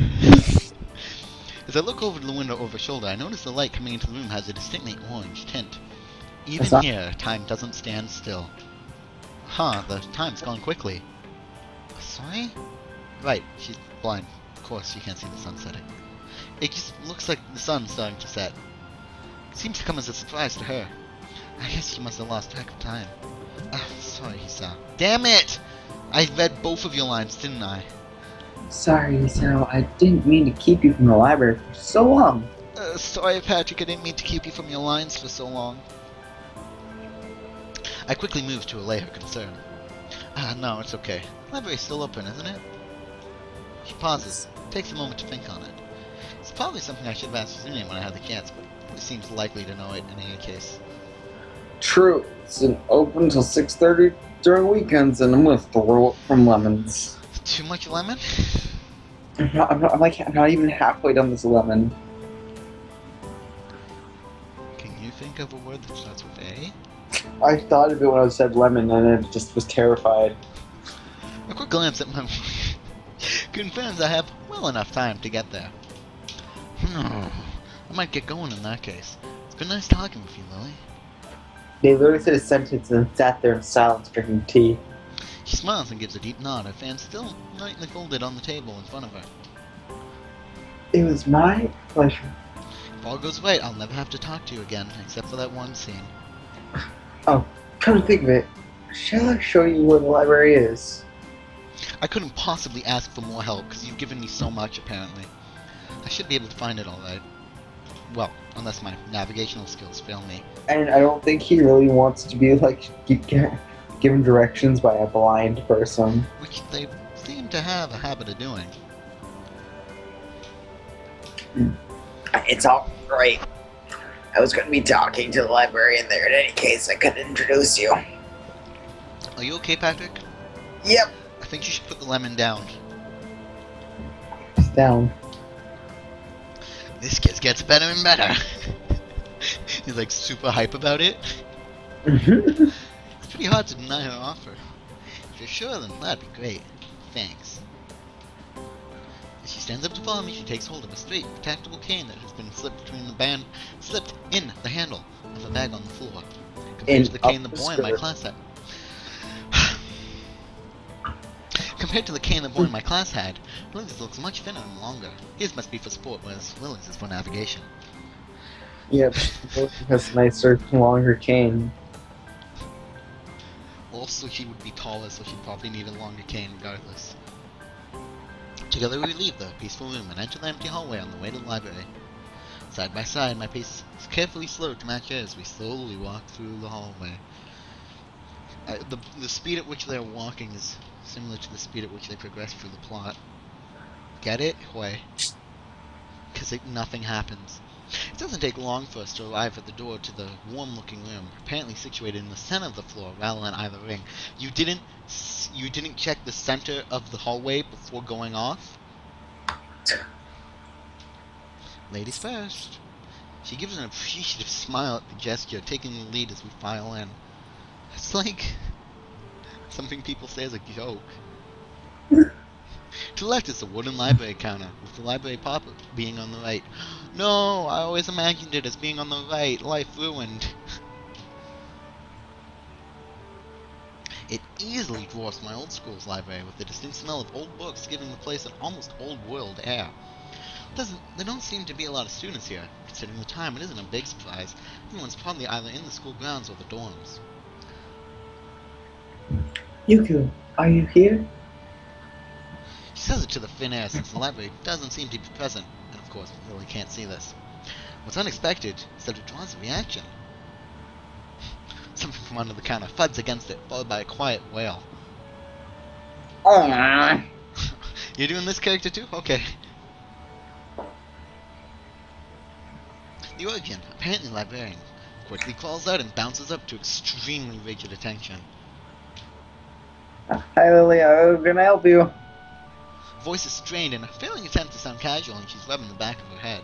S1: As I look over the window over her shoulder, I notice the light coming into the room has a distinctly orange tint. Even
S2: That's not-
S1: here, time doesn't stand still. Huh, the time's gone quickly. Sorry? Right, she's blind. Of course, she can't see the sun setting. It just looks like the sun's starting to set. It seems to come as a surprise to her. I guess she must have lost track of time. Sorry, Hisao. Damn it! I read both of your lines, didn't I?
S2: Sorry, Sal. I didn't mean to keep you from the library for so long.
S1: Sorry, Patrick, I didn't mean to keep you from your lines for so long. I quickly moved to allay her concern. No, it's okay. The library's still open, isn't it? She pauses, takes a moment to think on it. It's probably something I should have asked Suzune when I had the chance, but he seems likely to know it in any case.
S2: True. It's open until 6:30 during weekends, and I'm gonna throw it from lemons.
S1: Too much lemon?
S2: I'm not even halfway done this lemon.
S1: Can you think of a word that starts with A?
S2: I thought of it when I said lemon, and it just was terrified.
S1: A quick glance at my watch confirms I have well enough time to get there. I might get going in that case. It's been nice talking with you, Lily.
S2: They literally said a sentence and then sat there in silence drinking tea.
S1: She smiles and gives a deep nod, her fan still lightly folded on the table in front of her.
S2: It was my pleasure.
S1: If all goes right, I'll never have to talk to you again, except for that one scene.
S2: Oh, come to think of it, shall I show you where the library is?
S1: I couldn't possibly ask for more help, because you've given me so much, apparently. I should be able to find it alright. Well, unless my navigational skills fail me.
S2: And I don't think he really wants to be, like, given directions by a blind person.
S1: Which they seem to have a habit of doing.
S3: It's all right. I was going to be talking to the librarian there in any case. I could introduce you.
S1: Are you okay, Patrick?
S3: Yep.
S1: I think you should put the lemon down.
S2: It's down.
S1: This kid gets better and better. He's like super hype about it. It's pretty hard to deny her offer. If you're sure, then that'd be great. Thanks. As she stands up to follow me, she takes hold of a straight, retractable cane that has been slipped in the handle of a bag on the floor. Compared to the cane the boy in my class had. Compared to the cane the boy in my class had, Lily's looks much thinner and longer. His must be for sport, whereas Lily's is for navigation.
S2: Yep, has a nicer, longer cane.
S1: Also, she would be taller, so she'd probably need a longer cane regardless. Together we leave the peaceful room and enter the empty hallway on the way to the library. Side by side, my pace is carefully slowed to match hers as we slowly walk through the hallway. The speed at which they're walking is similar to the speed at which they progress through the plot. Get it? Why? Because nothing happens. It doesn't take long for us to arrive at the door to the warm-looking room, apparently situated in the center of the floor rather than either ring. You didn't check the center of the hallway before going off? Ladies first. She gives an appreciative smile at the gesture, taking the lead as we file in. It's like something people say as a joke. To the left is the wooden library counter, with the library pop-up being on the right. No, I always imagined it as being on the right. Life ruined. It easily dwarfs my old school's library, with the distinct smell of old books giving the place an almost old-world air. There don't seem to be a lot of students here. Considering the time, it isn't a big surprise. Everyone's probably either in the school grounds or the dorms.
S2: Yuko, are you here?
S1: She says it to the thin air since the library doesn't seem to be present, and of course, we really can't see this. What's unexpected is that it draws a reaction. Something from under the counter thuds against it, followed by a quiet wail.
S2: Oh.
S1: You're doing this character too? Okay. The Origin, apparently librarian, quickly crawls out and bounces up to extremely rigid attention.
S2: Hi Lily, I'm gonna help you.
S1: Voice is strained and a failing attempt to sound casual, and she's rubbing the back of her head.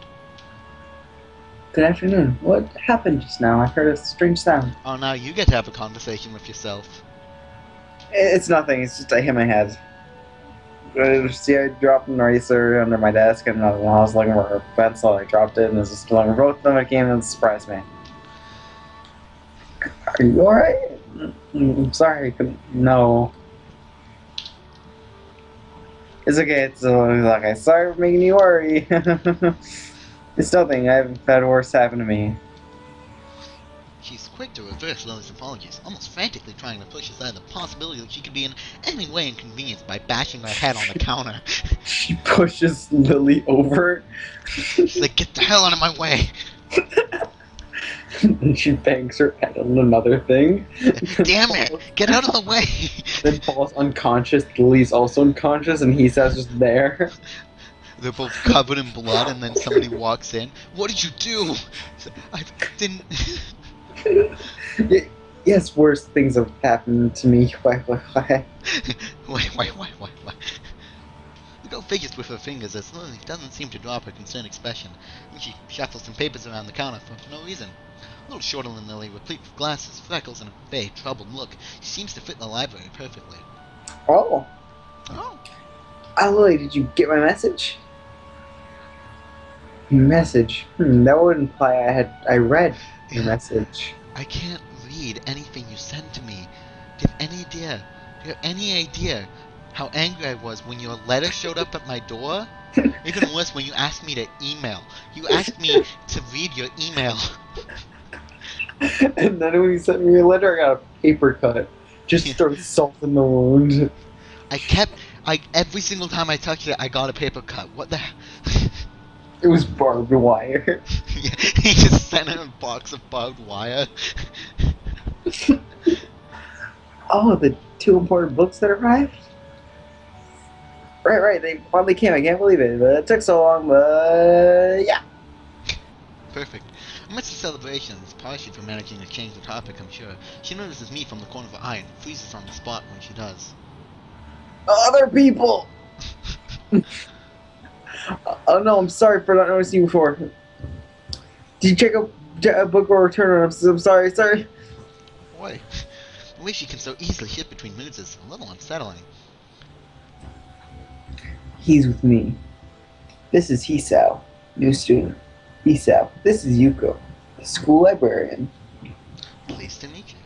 S2: Good afternoon. What happened just now? I heard a strange sound.
S1: Oh, now you get to have a conversation with yourself.
S2: It's nothing, it's just I hit my head. See, I dropped an eraser under my desk, and when I was looking for a pencil, I dropped it, and as I was looking for both of them, it came and surprised me. Are you alright? I'm sorry, I couldn't. No. It's okay, it's okay. Sorry for making you worry. It's nothing, I've had worse happen to me.
S1: She's quick to reverse Lily's apologies, almost frantically trying to push aside the possibility that she could be in any way inconvenienced by bashing her head on the counter.
S2: She pushes Lily over.
S1: She's like, get the hell out of my way!
S2: And she bangs her head on another thing.
S1: Damn it! Get out of the way!
S2: Then falls unconscious. Lily's also unconscious, and he says just there.
S1: They're both covered in blood, and then somebody walks in. What did you do? I didn't...
S2: Yes, worse things have happened to me. Why?
S1: Why? The girl fidgets with her fingers as Lily doesn't seem to drop her concerned expression, and she shuffles some papers around the counter for no reason. A little shorter than Lily, replete with glasses, freckles, and a very troubled look, she seems to fit the library perfectly.
S2: Oh.
S1: Oh.
S2: Lily, did you get my message? Message? That would imply I read your message.
S1: I can't read anything you sent to me. Do you have any idea how angry I was when your letter showed up at my door? Even worse, when you asked me to email. You asked me to read your email.
S2: And then when you sent me your letter, I got a paper cut. Just to throw salt in the wound.
S1: Every single time I touched it, I got a paper cut. What the hell?
S2: It was barbed wire.
S1: He just sent in a box of barbed wire.
S2: Oh, the 2 important books that arrived? Right, they finally came. I can't believe it. But it took so long, but yeah.
S1: Perfect. Amidst the celebrations, partially for managing to change the topic, I'm sure, she notices me from the corner of her eye and freezes on the spot when she does.
S2: Other people! Oh no, I'm sorry for not noticing you before. Did you check a book or return it? I'm sorry.
S1: Boy, the way she can so easily shift between moods is a little unsettling.
S2: He's with me. This is Hisao, new student. Hisao, this is Yuko, the school librarian.
S1: Pleased to meet you.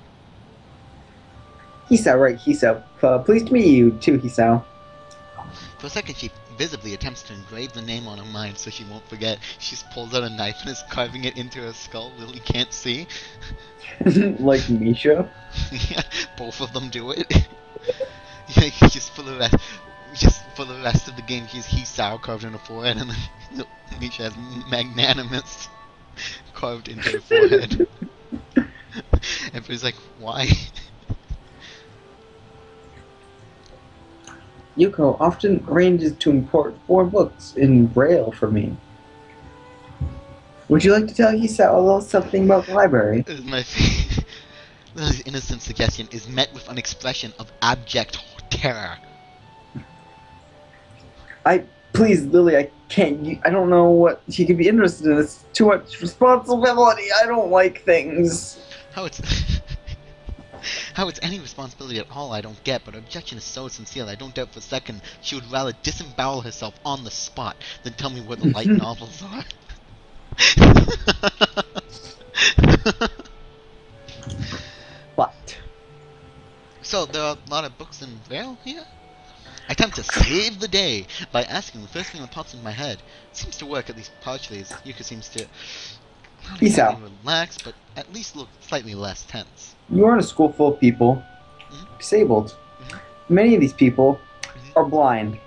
S2: Hisao, right, Hisao. Pleased to meet you too, Hisao.
S1: For a second, she visibly attempts to engrave the name on her mind so she won't forget. She just pulls out a knife and is carving it into her skull. Lily can't see.
S2: Like Misha?
S1: Yeah, both of them do it. Yeah, just for the rest of the game, she's Hisao carved in her forehead, and then Misha has magnanimous carved into her forehead. Everybody's like, why?
S2: Yuko often arranges to import 4 books in Braille for me. Would you like to tell Hisa a little something about the library?
S1: My Lily's innocent suggestion is met with an expression of abject terror.
S2: Please, Lily, I can't. I don't know what she could be interested in. It's too much responsibility. I don't like things.
S1: How it's how it's any responsibility at all I don't get, but her objection is so sincere that I don't doubt for a second she would rather disembowel herself on the spot than tell me where the light novels are.
S2: What?
S1: So there are a lot of books in Vale here? I attempt to save the day by asking the first thing that pops in my head. It seems to work, at least partially, as Yuka seems to not exactly relax, but at least look slightly less tense.
S2: You are in a school full of people disabled. Many of these people are blind.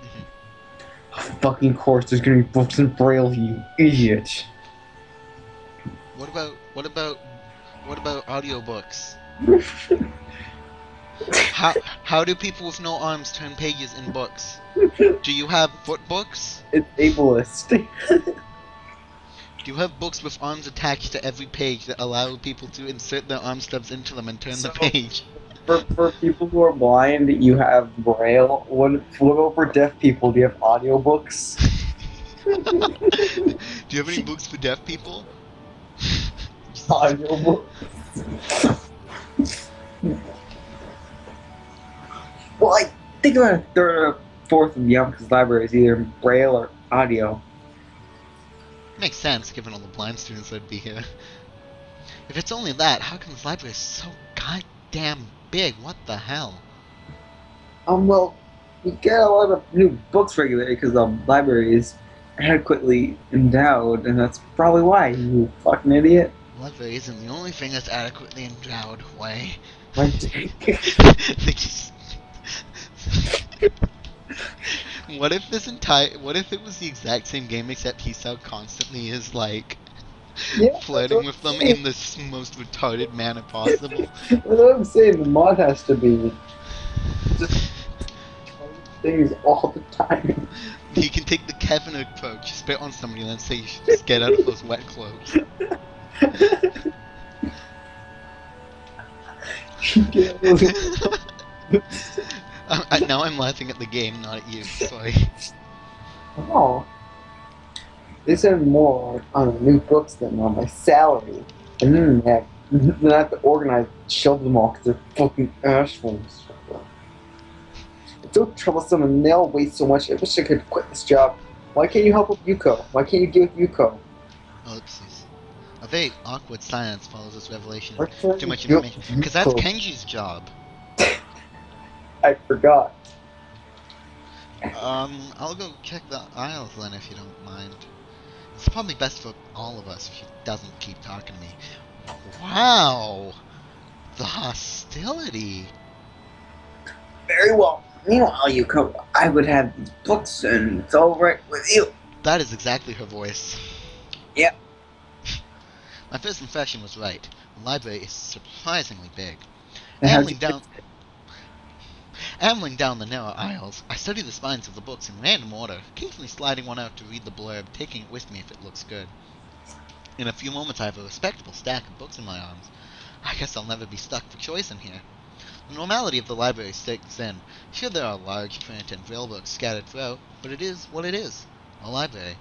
S2: Of fucking course there's gonna be books in Braille, you idiot.
S1: What about audiobooks? How do people with no arms turn pages in books? Do you have foot books?
S2: It's ableist.
S1: Do you have books with arms attached to every page that allow people to insert their arm stubs into them and turn the page?
S2: For people who are blind, you have Braille. What about for deaf people? Do you have audiobooks?
S1: Do you have any books for deaf people?
S2: Audiobooks. Well, I think about a third or fourth of Yamaka's library is either Braille or audio.
S1: Makes sense, given all the blind students that'd be here. If it's only that, how come this library is so goddamn big? What the hell?
S2: Well, we get a lot of new books regularly because the library is adequately endowed, and that's probably why, you fucking idiot.
S1: The library isn't the only thing that's adequately endowed. Why?
S2: What
S1: if it was the exact same game except Hisao constantly is like
S2: Yeah,
S1: flirting with them in the most retarded manner possible?
S2: That's what I'm saying. The mod has to be just things all the time.
S1: He can take the Kevin approach, spit on somebody, and then say you should just get out of those wet clothes. Now I'm laughing at the game, not at you. Sorry.
S2: Oh. They spend more on new books than on my salary. And then I have to organize and shelve them all because they're fucking assholes. It's so troublesome and they all waste so much. I wish I could quit this job. Why can't you help with Yuko? Why can't you deal with Yuko?
S1: Oopsies. A very awkward silence follows this revelation.
S2: Why can't
S1: Too
S2: you
S1: much
S2: deal with
S1: information. Because that's
S2: Yuko?
S1: Kenji's job.
S2: I forgot.
S1: I'll go check the aisles then if you don't mind. It's probably best for all of us if she doesn't keep talking to me. Wow! The hostility!
S3: Very well. Meanwhile, Yuko, I would have these books and it's all right with you.
S1: That is exactly her voice.
S3: Yep.
S1: My first impression was right. The library is surprisingly big. Ambling down the narrow aisles, I study the spines of the books in random order, occasionally sliding one out to read the blurb, taking it with me if it looks good. In a few moments I have a respectable stack of books in my arms. I guess I'll never be stuck for choice in here. The normality of the library sticks in. Sure, there are large print and braille books scattered throughout, but it is what it is. A library.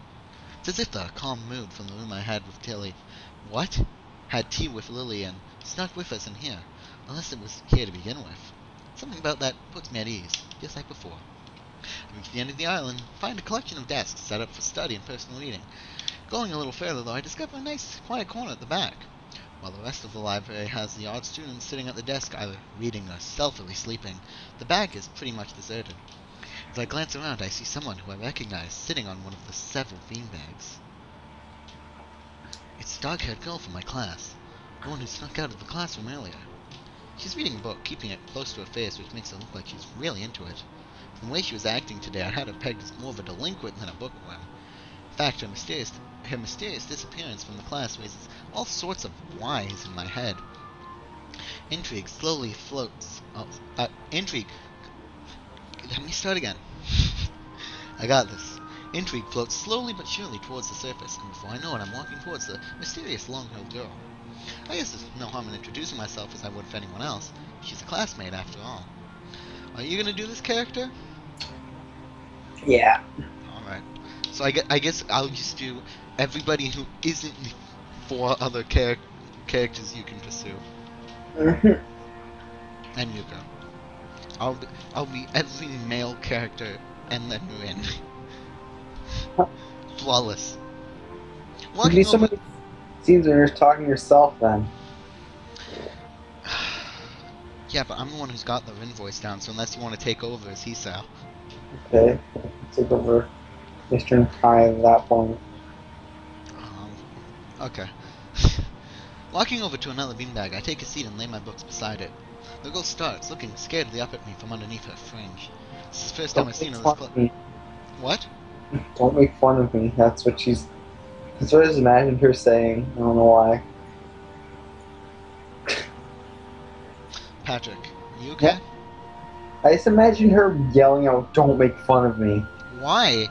S1: It's as if the calm mood from the room I had with Tilly. What? Had tea with Lily and snuck with us in here. Unless it was here to begin with. Something about that puts me at ease, just like before. I reach the end of the aisle and find a collection of desks set up for study and personal reading. Going a little further, though, I discover a nice, quiet corner at the back. While the rest of the library has the odd students sitting at the desk either reading or stealthily sleeping, the back is pretty much deserted. As I glance around, I see someone who I recognize sitting on one of the several beanbags. It's the dark-haired girl from my class, the one who snuck out of the classroom earlier. She's reading a book, keeping it close to her face, which makes it look like she's really into it. From the way she was acting today, I had her pegged as more of a delinquent than a bookworm. In fact, her mysterious disappearance from the class raises all sorts of whys in my head. Intrigue slowly floats. Intrigue. Let me start again. I got this. Intrigue floats slowly but surely towards the surface, and before I know it, I'm walking towards the mysterious long-haired girl. I guess there's no harm in introducing myself as I would if anyone else. She's a classmate, after all. Are you gonna do this character?
S3: Yeah.
S1: Alright. So I guess I'll just do everybody who isn't the 4 other characters you can pursue. And Yuko. I'll be every male character and then Rin. Flawless.
S2: There'd be so many scenes where you're talking to yourself then.
S1: Yeah, but I'm the one who's got the Rin voice down, so unless you want to take over as Hisao.
S2: Okay. Take over Mr. Kai at that point.
S1: Okay. Walking over to another beanbag, I take a seat and lay my books beside it. The girl starts, looking scaredly up at me from underneath her fringe. This is the first time I've seen her this close. What?
S2: Don't make fun of me. That's what I just imagined her saying. I don't know why.
S1: Patrick, you okay?
S2: Yeah. I just imagined her yelling out, "Don't make fun of me."
S1: Why?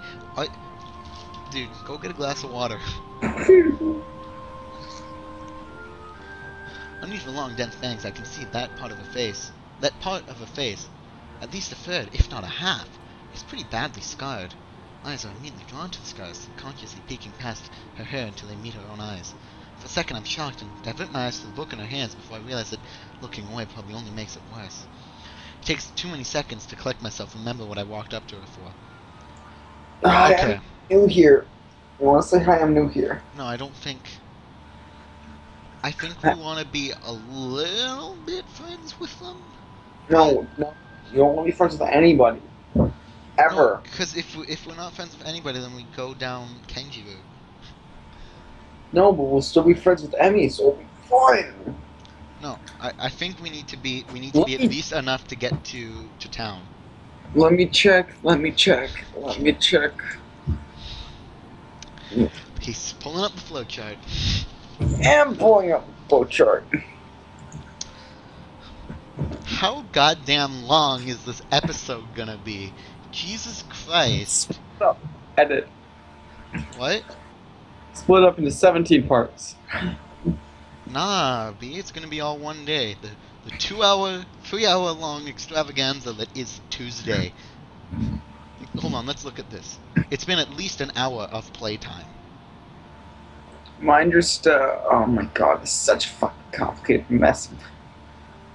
S1: Dude, go get a glass of water. Underneath the long, dense bangs, I can see that part of her face. That part of her face, at least a third, if not a half, is pretty badly scarred. Eyes are immediately drawn to the scars, subconsciously peeking past her hair until they meet her own eyes. For a second, I'm shocked and divert my eyes to the book in her hands before I realize that looking away probably only makes it worse. It takes too many seconds to collect myself and remember what I walked up to her for.
S2: Hi,
S1: Okay.
S2: I'm new here. You want to say hi? I'm new here.
S1: No, I don't think... I think we want to be a little bit friends with them.
S2: No, you don't want to be friends with anybody. Ever.
S1: Because if we're not friends with anybody, then we go down Kenji route.
S2: No, but we'll still be friends with Emmy, so it'll be fun.
S1: No, I think we need to be at least enough to get to town.
S2: Let me check.
S1: He's pulling up the flowchart.
S2: I'm pulling up the flowchart.
S1: How goddamn long is this episode gonna be? Jesus Christ.
S2: Split up. Edit.
S1: What?
S2: Split up into 17 parts.
S1: Nah, B, it's gonna be all one day. The 3-hour long extravaganza that is Tuesday. Hold on, let's look at this. It's been at least an hour of playtime.
S2: Mine just, oh my god, this is such a fucking complicated mess.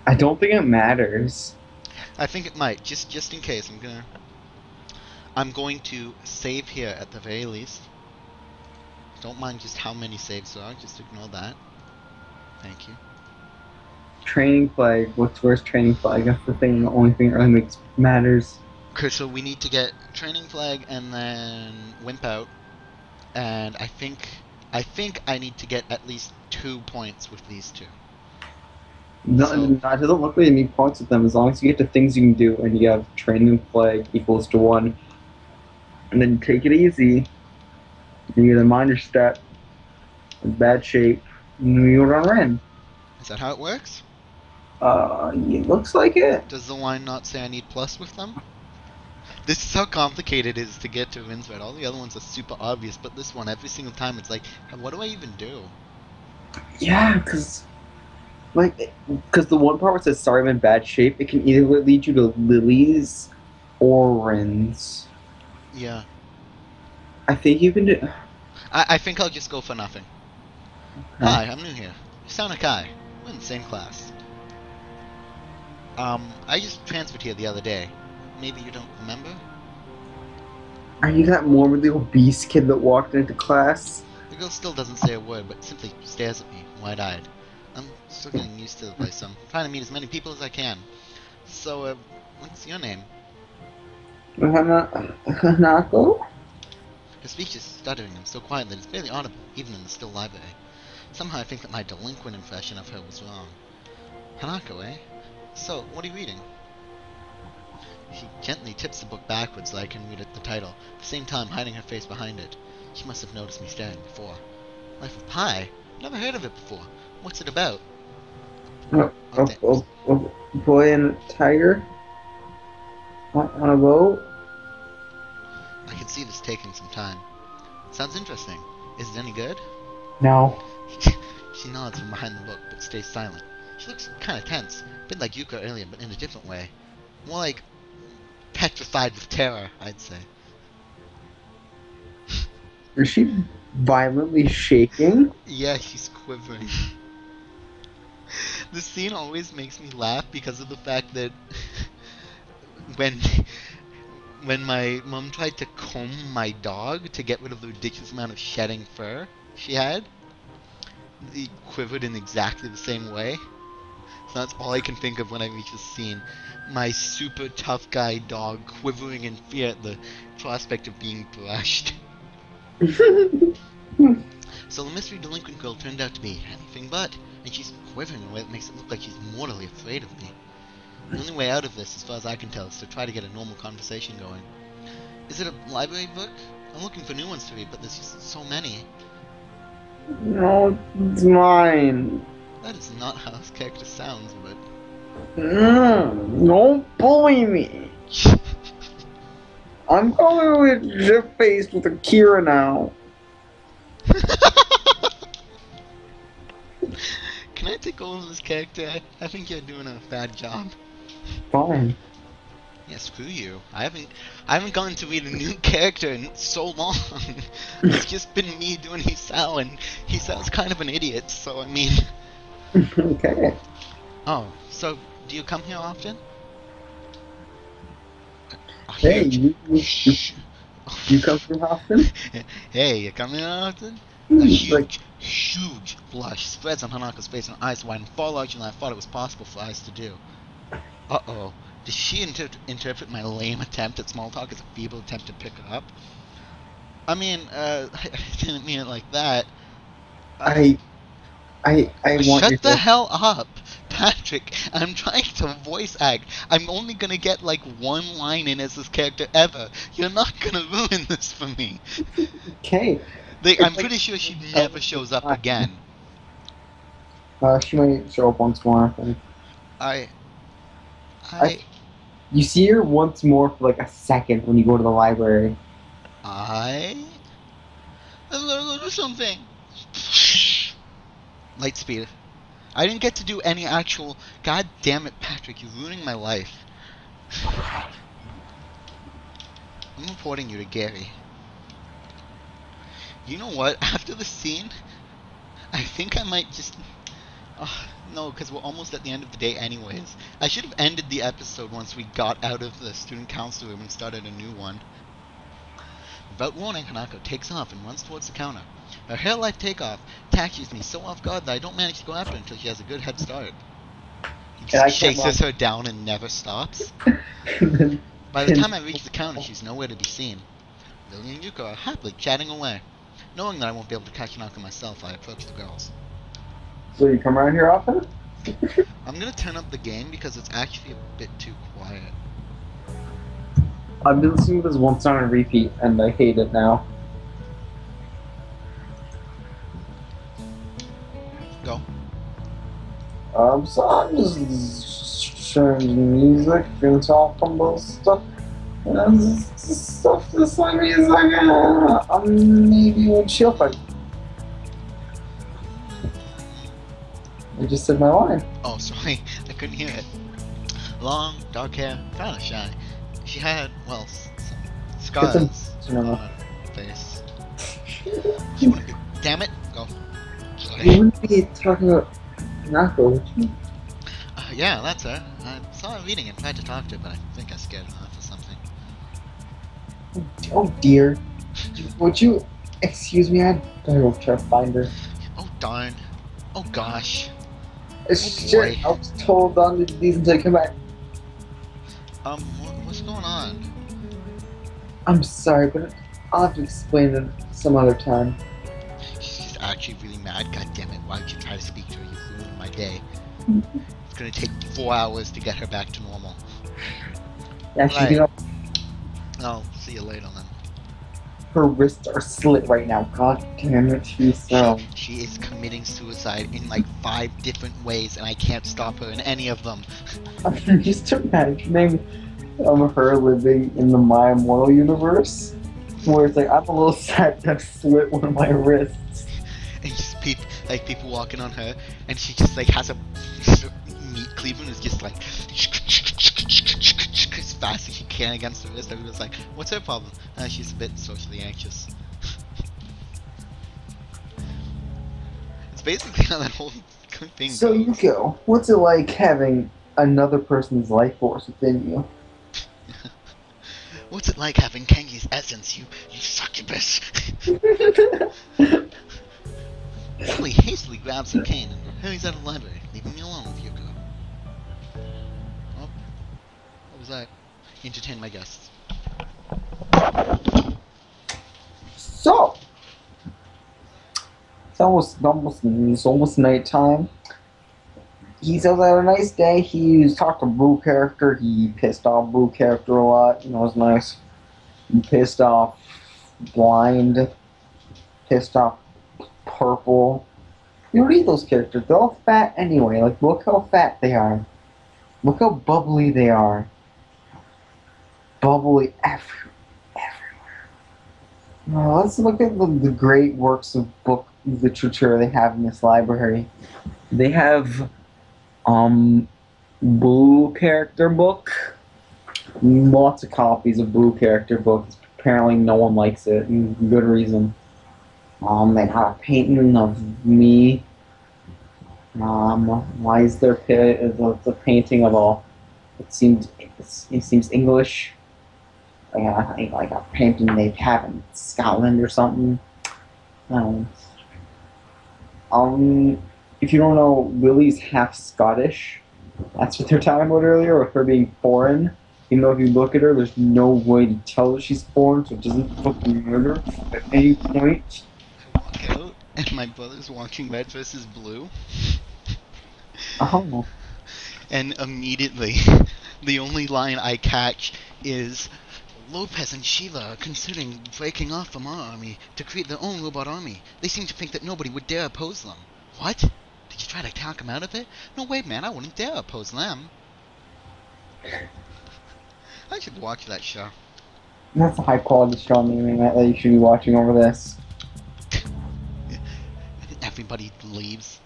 S2: I don't think it matters.
S1: I think it might, just in case. I'm going to save here at the very least. Don't mind just how many saves there are, just ignore that. Thank you.
S2: Training flag. Where's training flag? That's the only thing that really matters.
S1: Okay, so we need to get training flag and then wimp out. And I think I need to get at least 2 points with these two.
S2: No, it doesn't look like you need points with them as long as you get to things you can do and you have training flag equals to 1. And then take it easy. You get a minor step. In bad shape. You run in.
S1: Is that how it works?
S2: It looks like it.
S1: Does the line not say I need plus with them? This is how complicated it is to get to RIN'S. All the other ones are super obvious, but this one, every single time, it's like, what do I even do?
S2: Yeah, because the one part where it says sorry I'm in bad shape, it can either lead you to Lily's or RIN'S.
S1: Yeah.
S2: I think you can do...
S1: I think I'll just go for nothing. Okay. Hi, I'm new here. Sonic Kai. We're in the same class. I just transferred here the other day. Maybe you don't remember?
S2: Are you that morbidly obese kid that walked into class?
S1: The girl still doesn't say a word, but simply stares at me, wide-eyed. I'm still getting used to the place, so I'm trying to meet as many people as I can. So, what's your name?
S2: Hanako?
S1: Her speech is stuttering and so quiet that it's barely audible, even in the still library. Somehow I think that my delinquent impression of her was wrong. Hanako, eh? So, what are you reading? She gently tips the book backwards so I can read the title, at the same time hiding her face behind it. She must have noticed me staring before. Life of Pi? Never heard of it before. What's it about?
S2: A boy and a tiger? On a boat?
S1: I can see this taking some time. Sounds interesting. Is it any good?
S2: No.
S1: She nods from behind the book, but stays silent. She looks kind of tense, a bit like Yuka earlier, but in a different way. More like petrified with terror, I'd say.
S2: Is she violently shaking?
S1: Yeah, she's quivering. The scene always makes me laugh because of the fact that when my mom tried to comb my dog to get rid of the ridiculous amount of shedding fur she had, he quivered in exactly the same way. So that's all I can think of when I reach this scene. My super tough guy dog quivering in fear at the prospect of being brushed. So the mystery delinquent girl turned out to be anything but, and she's quivering in a way that makes it look like she's mortally afraid of me. The only way out of this, as far as I can tell, is to try to get a normal conversation going. Is it a library book? I'm looking for new ones to read, but there's just so many.
S2: No, it's mine.
S1: That is not how this character sounds, but...
S2: Don't bully me. I'm going with Jeff face with Akira now.
S1: Can I take over this character? I think you're doing a bad job.
S2: Fine.
S1: Yeah, screw you. I haven't gone to read a new character in so long. It's just been me doing Hisao, and Hisao's kind of an idiot, so I mean...
S2: Okay.
S1: Oh, so do you come here often?
S2: Hey, you come here often?
S1: Hey, you come here often? A huge blush spreads on Hanako's face, and her eyes widen far larger than I thought it was possible for eyes to do. Uh-oh. Does she interpret my lame attempt at small talk as a feeble attempt to pick her up? I mean, I didn't mean it like that.
S2: I want
S1: Shut
S2: you
S1: the
S2: to...
S1: hell up, Patrick. I'm trying to voice act. I'm only gonna get like one line in as this character ever. You're not gonna ruin this for me.
S2: Okay.
S1: I'm pretty sure she never shows up again.
S2: She might show up once more, I think. You see her once more for like a second when you go to the library.
S1: I'm gonna go do something. Light speed. I didn't get to do any actual... God damn it, Patrick, you're ruining my life. I'm reporting you to Gary. You know what? After the scene, I think I might just... no, because we're almost at the end of the day anyways. I should have ended the episode once we got out of the student council room and started a new one. Without warning, Hanako takes off and runs towards the counter. Her hair-like takeoff catches me so off guard that I don't manage to go after her until she has a good head start. He just chases her down and never stops. By the time I reach the counter, she's nowhere to be seen. Lily and Yuka are happily chatting away. Knowing that I won't be able to catch Hanako myself, I approach the girls.
S2: So you come around here often?
S1: I'm gonna turn up the game because it's actually a bit too quiet.
S2: I've been listening to this one song on repeat, and I hate it now.
S1: Go.
S2: So I'm just sharing music, doing talk combo stuff. And stuff this like music, maybe with chill fight. I just said my line.
S1: Oh, sorry, I couldn't hear it. Long, dark hair, kinda shy. She had, well, some scars on her face. She wouldn't be... Damn it! Go. Sorry.
S2: You wouldn't be talking about Nako, would you?
S1: Yeah, that's her. I saw her reading and tried to talk to her, but I think I scared her off or something.
S2: Oh dear. Would you excuse me? I'd go try to find her.
S1: Oh darn. Oh gosh.
S2: Boy. I was told on to these until I come back.
S1: What's going on?
S2: I'm sorry, but I'll have to explain it some other time.
S1: She's just actually really mad. God damn it! Why did you try to speak to her? You ruined my day. It's gonna take 4 hours to get her back to normal.
S2: Yeah, she's gonna...
S1: I'll see you later then.
S2: Her wrists are slit right now. God damn it, she's so...
S1: She is committing suicide in like 5 different ways, and I can't stop her in any of them.
S2: I'm just imagining her living in the My Immortal universe, where it's like, I'm a little sad to have slit one of my wrists.
S1: And just people walking on her, and she just like has a meat cleaver and is just like as fast as she can against the wrist. Everyone's like, what's her problem? She's a bit socially anxious. It's basically how that whole thing
S2: So
S1: goes.
S2: Yuko, what's it like having another person's life force within you?
S1: What's it like having Kenji's essence, you succubus? Lily hastily grabs some cane and hurries out of the library, leaving me alone with Yuko. Oh, what was that? Entertain my guests.
S2: So, it's almost nighttime. He says had a nice day. He's talked to Blue character. He pissed off Blue character a lot. It was nice. He pissed off Blind. Pissed off Purple. You read those characters. They're all fat anyway. Like, look how fat they are. Look how bubbly they are. Bubbly everywhere. Now, let's look at the great works of book literature they have in this library. They have Blue character book. Lots of copies of Blue character books. Apparently no one likes it, and good reason. They have a painting of me. Why is there the painting of all? It seems English. Like a painting they have in Scotland or something. If you don't know, Lily's half Scottish. That's what they're talking about earlier, with her being foreign. Even though if you look at her, there's no way to tell that she's foreign, so it doesn't fucking matter at any point.
S1: I walk out, and my brother's watching Red vs. Blue.
S2: Oh.
S1: And immediately, the only line I catch is, Lopez and Sheila are considering breaking off from our army to create their own robot army. They seem to think that nobody would dare oppose them. What? Did you try to talk them out of it? No way, man, I wouldn't dare oppose them. I should watch that show.
S2: That's a high quality show on the internet that you should be watching over this.
S1: Everybody leaves.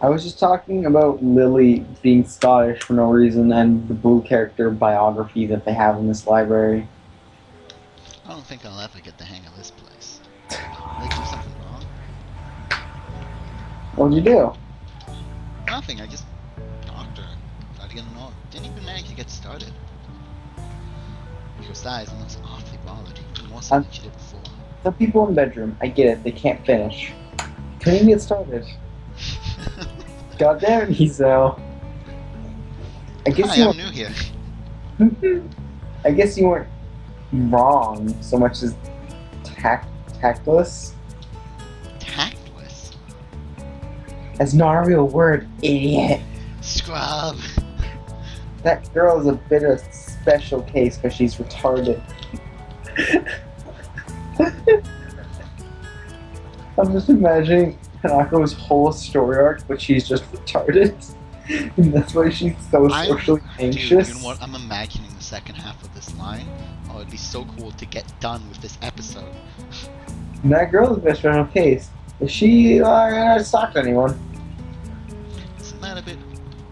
S2: I was just talking about Lily being Scottish for no reason and the Blue character biography that they have in this library.
S1: I don't think I'll ever get the hang of this place. Did I do something wrong?
S2: What'd you do?
S1: Nothing, I just talked to her. Tried to get to know her. Didn't even manage to get started. Her size and looks awfully bothered, even more so than she did before.
S2: The people in the bedroom, I get it, they can't finish. Couldn't even get started. God damn it, Hiso. I guess
S1: Hi, I'm new here.
S2: I guess you weren't wrong so much as tactless.
S1: Tactless?
S2: That's not a real word, idiot.
S1: Scrub.
S2: That girl is a bit of a special case because she's retarded. I'm just imagining Hanako's whole story arc, but she's just retarded. And that's why she's so socially anxious.
S1: Dude, you know what? I'm imagining the second half of this line. Oh, it'd be so cool to get done with this episode.
S2: And that girl is a bit special case. Is she stalked anyone?
S1: Isn't that a bit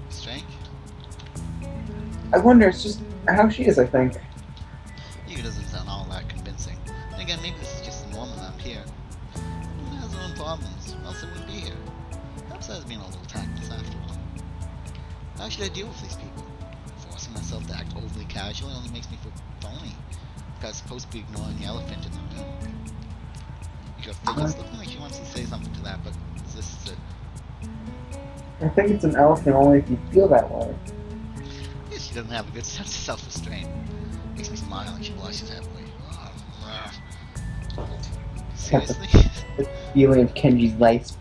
S1: strange?
S2: I wonder, it's just how she is, I think.
S1: It doesn't sound all that convincing. And again, maybe this is just the norm around here. It has her own problems, or else it wouldn't be here. Perhaps that's being a little tactless after all. How should I deal with these people? Forcing myself to act overly casual only makes me feel phony. Like I was supposed to be ignoring the elephant in the room. It's looking like she wants to say something to that, but is this it?
S2: I think it's an elephant only if you feel that way.
S1: Yeah, she doesn't have a good sense of self-restraint. Makes me smile and she blushes heavily. Seriously?
S2: The feeling of Kenji's life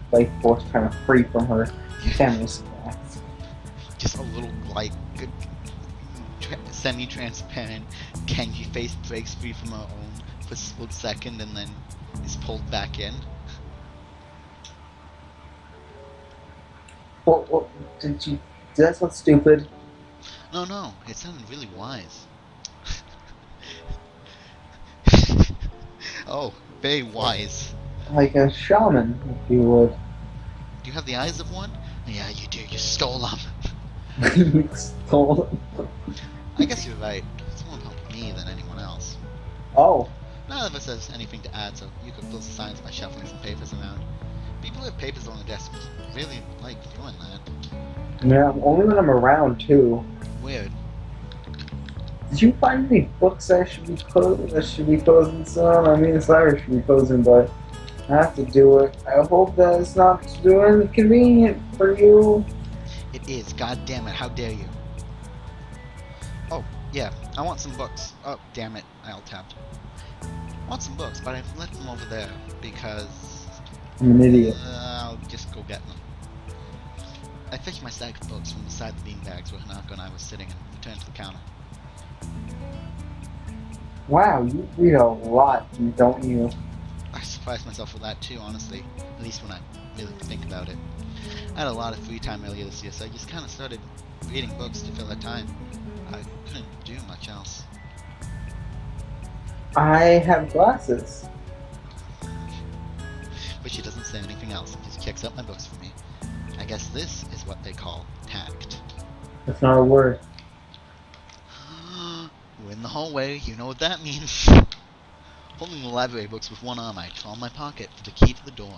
S2: force trying to free from her feminist class.
S1: Just a little, like, semi-transparent Kenji face breaks free from her own for a split second and then is pulled back in.
S2: What did that sound stupid?
S1: No, it sounded really wise. Oh, very wise.
S2: Like a shaman, if you would.
S1: Do you have the eyes of one? Yeah, you do. You stole them.
S2: You stole it.
S1: I guess you're right. It's more about me than anyone else.
S2: Oh.
S1: None of us has anything to add, so you could fill the silence by shuffling some papers around. People who have papers on the desk really like doing that.
S2: Yeah, only when I'm around, too.
S1: Weird.
S2: Did you find any books I should be posing some? I mean, Cyrus should be posing, but I have to do it. I hope that it's not too inconvenient for you.
S1: It is. God damn it! How dare you? Oh yeah, I want some books. Oh damn it! I alt-tabbed. I want some books, but I've left them over there because
S2: I'm an idiot.
S1: I'll just go get them. I fetched my stack of books from the side of the beanbags where Hanako and I was sitting and returned to the counter.
S2: Wow, you read a lot, don't you?
S1: I surprised myself with that too, honestly. At least when I really think about it. I had a lot of free time earlier this year, so I just kind of started reading books to fill that time. I couldn't do much else.
S2: I have glasses.
S1: But she doesn't say anything else and just checks out my books for me. I guess this is what they call tact.
S2: That's not a word.
S1: We're in the hallway, you know what that means. Holding the library books with one arm, I draw in my pocket for the key to the door.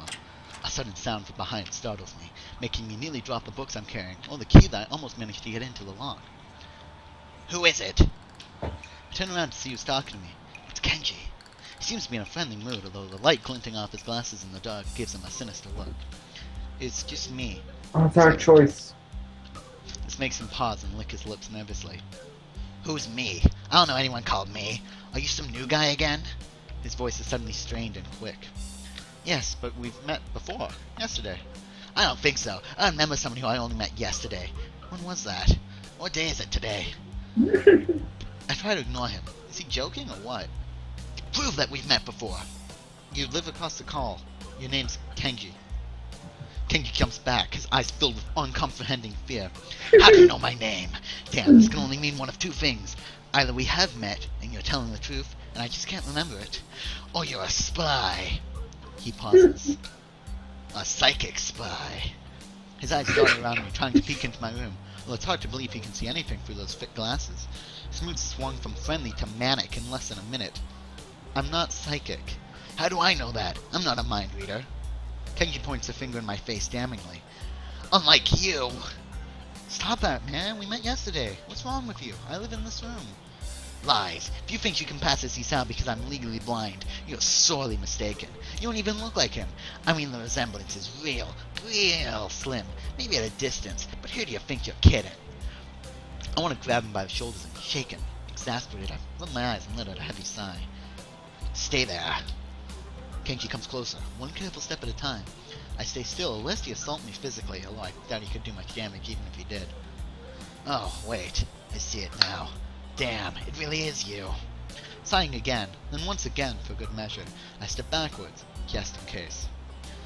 S1: A sudden sound from behind startles me, making me nearly drop the books I'm carrying, or the key that I almost managed to get into the lock. Who is it? I turn around to see who's talking to me. It's Kenji. He seems to be in a friendly mood, although the light glinting off his glasses in the dark gives him a sinister look. It's just me.
S2: Oh, it's our choice.
S1: This makes him pause and lick his lips nervously. Who's me? I don't know anyone called me. Are you some new guy again? His voice is suddenly strained and quick. Yes, but we've met before. Yesterday. I don't think so. I remember someone who I only met yesterday. When was that? What day is it today? I try to ignore him. Is he joking or what? Prove that we've met before. You live across the call. Your name's Kenji. Kenji jumps back, his eyes filled with uncomprehending fear. How do you know my name? Damn, this can only mean one of two things. Either we have met, and you're telling the truth, and I just can't remember it, or you're a spy. He pauses. A psychic spy. His eyes dart around me, trying to peek into my room. Well, it's hard to believe he can see anything through those thick glasses. His mood swung from friendly to manic in less than a minute. I'm not psychic. How do I know that? I'm not a mind reader. Kenji points a finger in my face damningly. Unlike you! Stop that, man. We met yesterday. What's wrong with you? I live in this room. Lies. If you think you can pass as he sound because I'm legally blind, you're sorely mistaken. You don't even look like him. I mean, the resemblance is real slim. Maybe at a distance, but who do you think you're kidding? I want to grab him by the shoulders and shake him. Exasperated, I rub my eyes and let out a heavy sigh. Stay there. Kenji comes closer, one careful step at a time. I stay still, lest he assault me physically, although I doubt he could do much damage even if he did. Oh, wait. I see it now. Damn, it really is you. Sighing again, then once again, for good measure, I step backwards, just in case.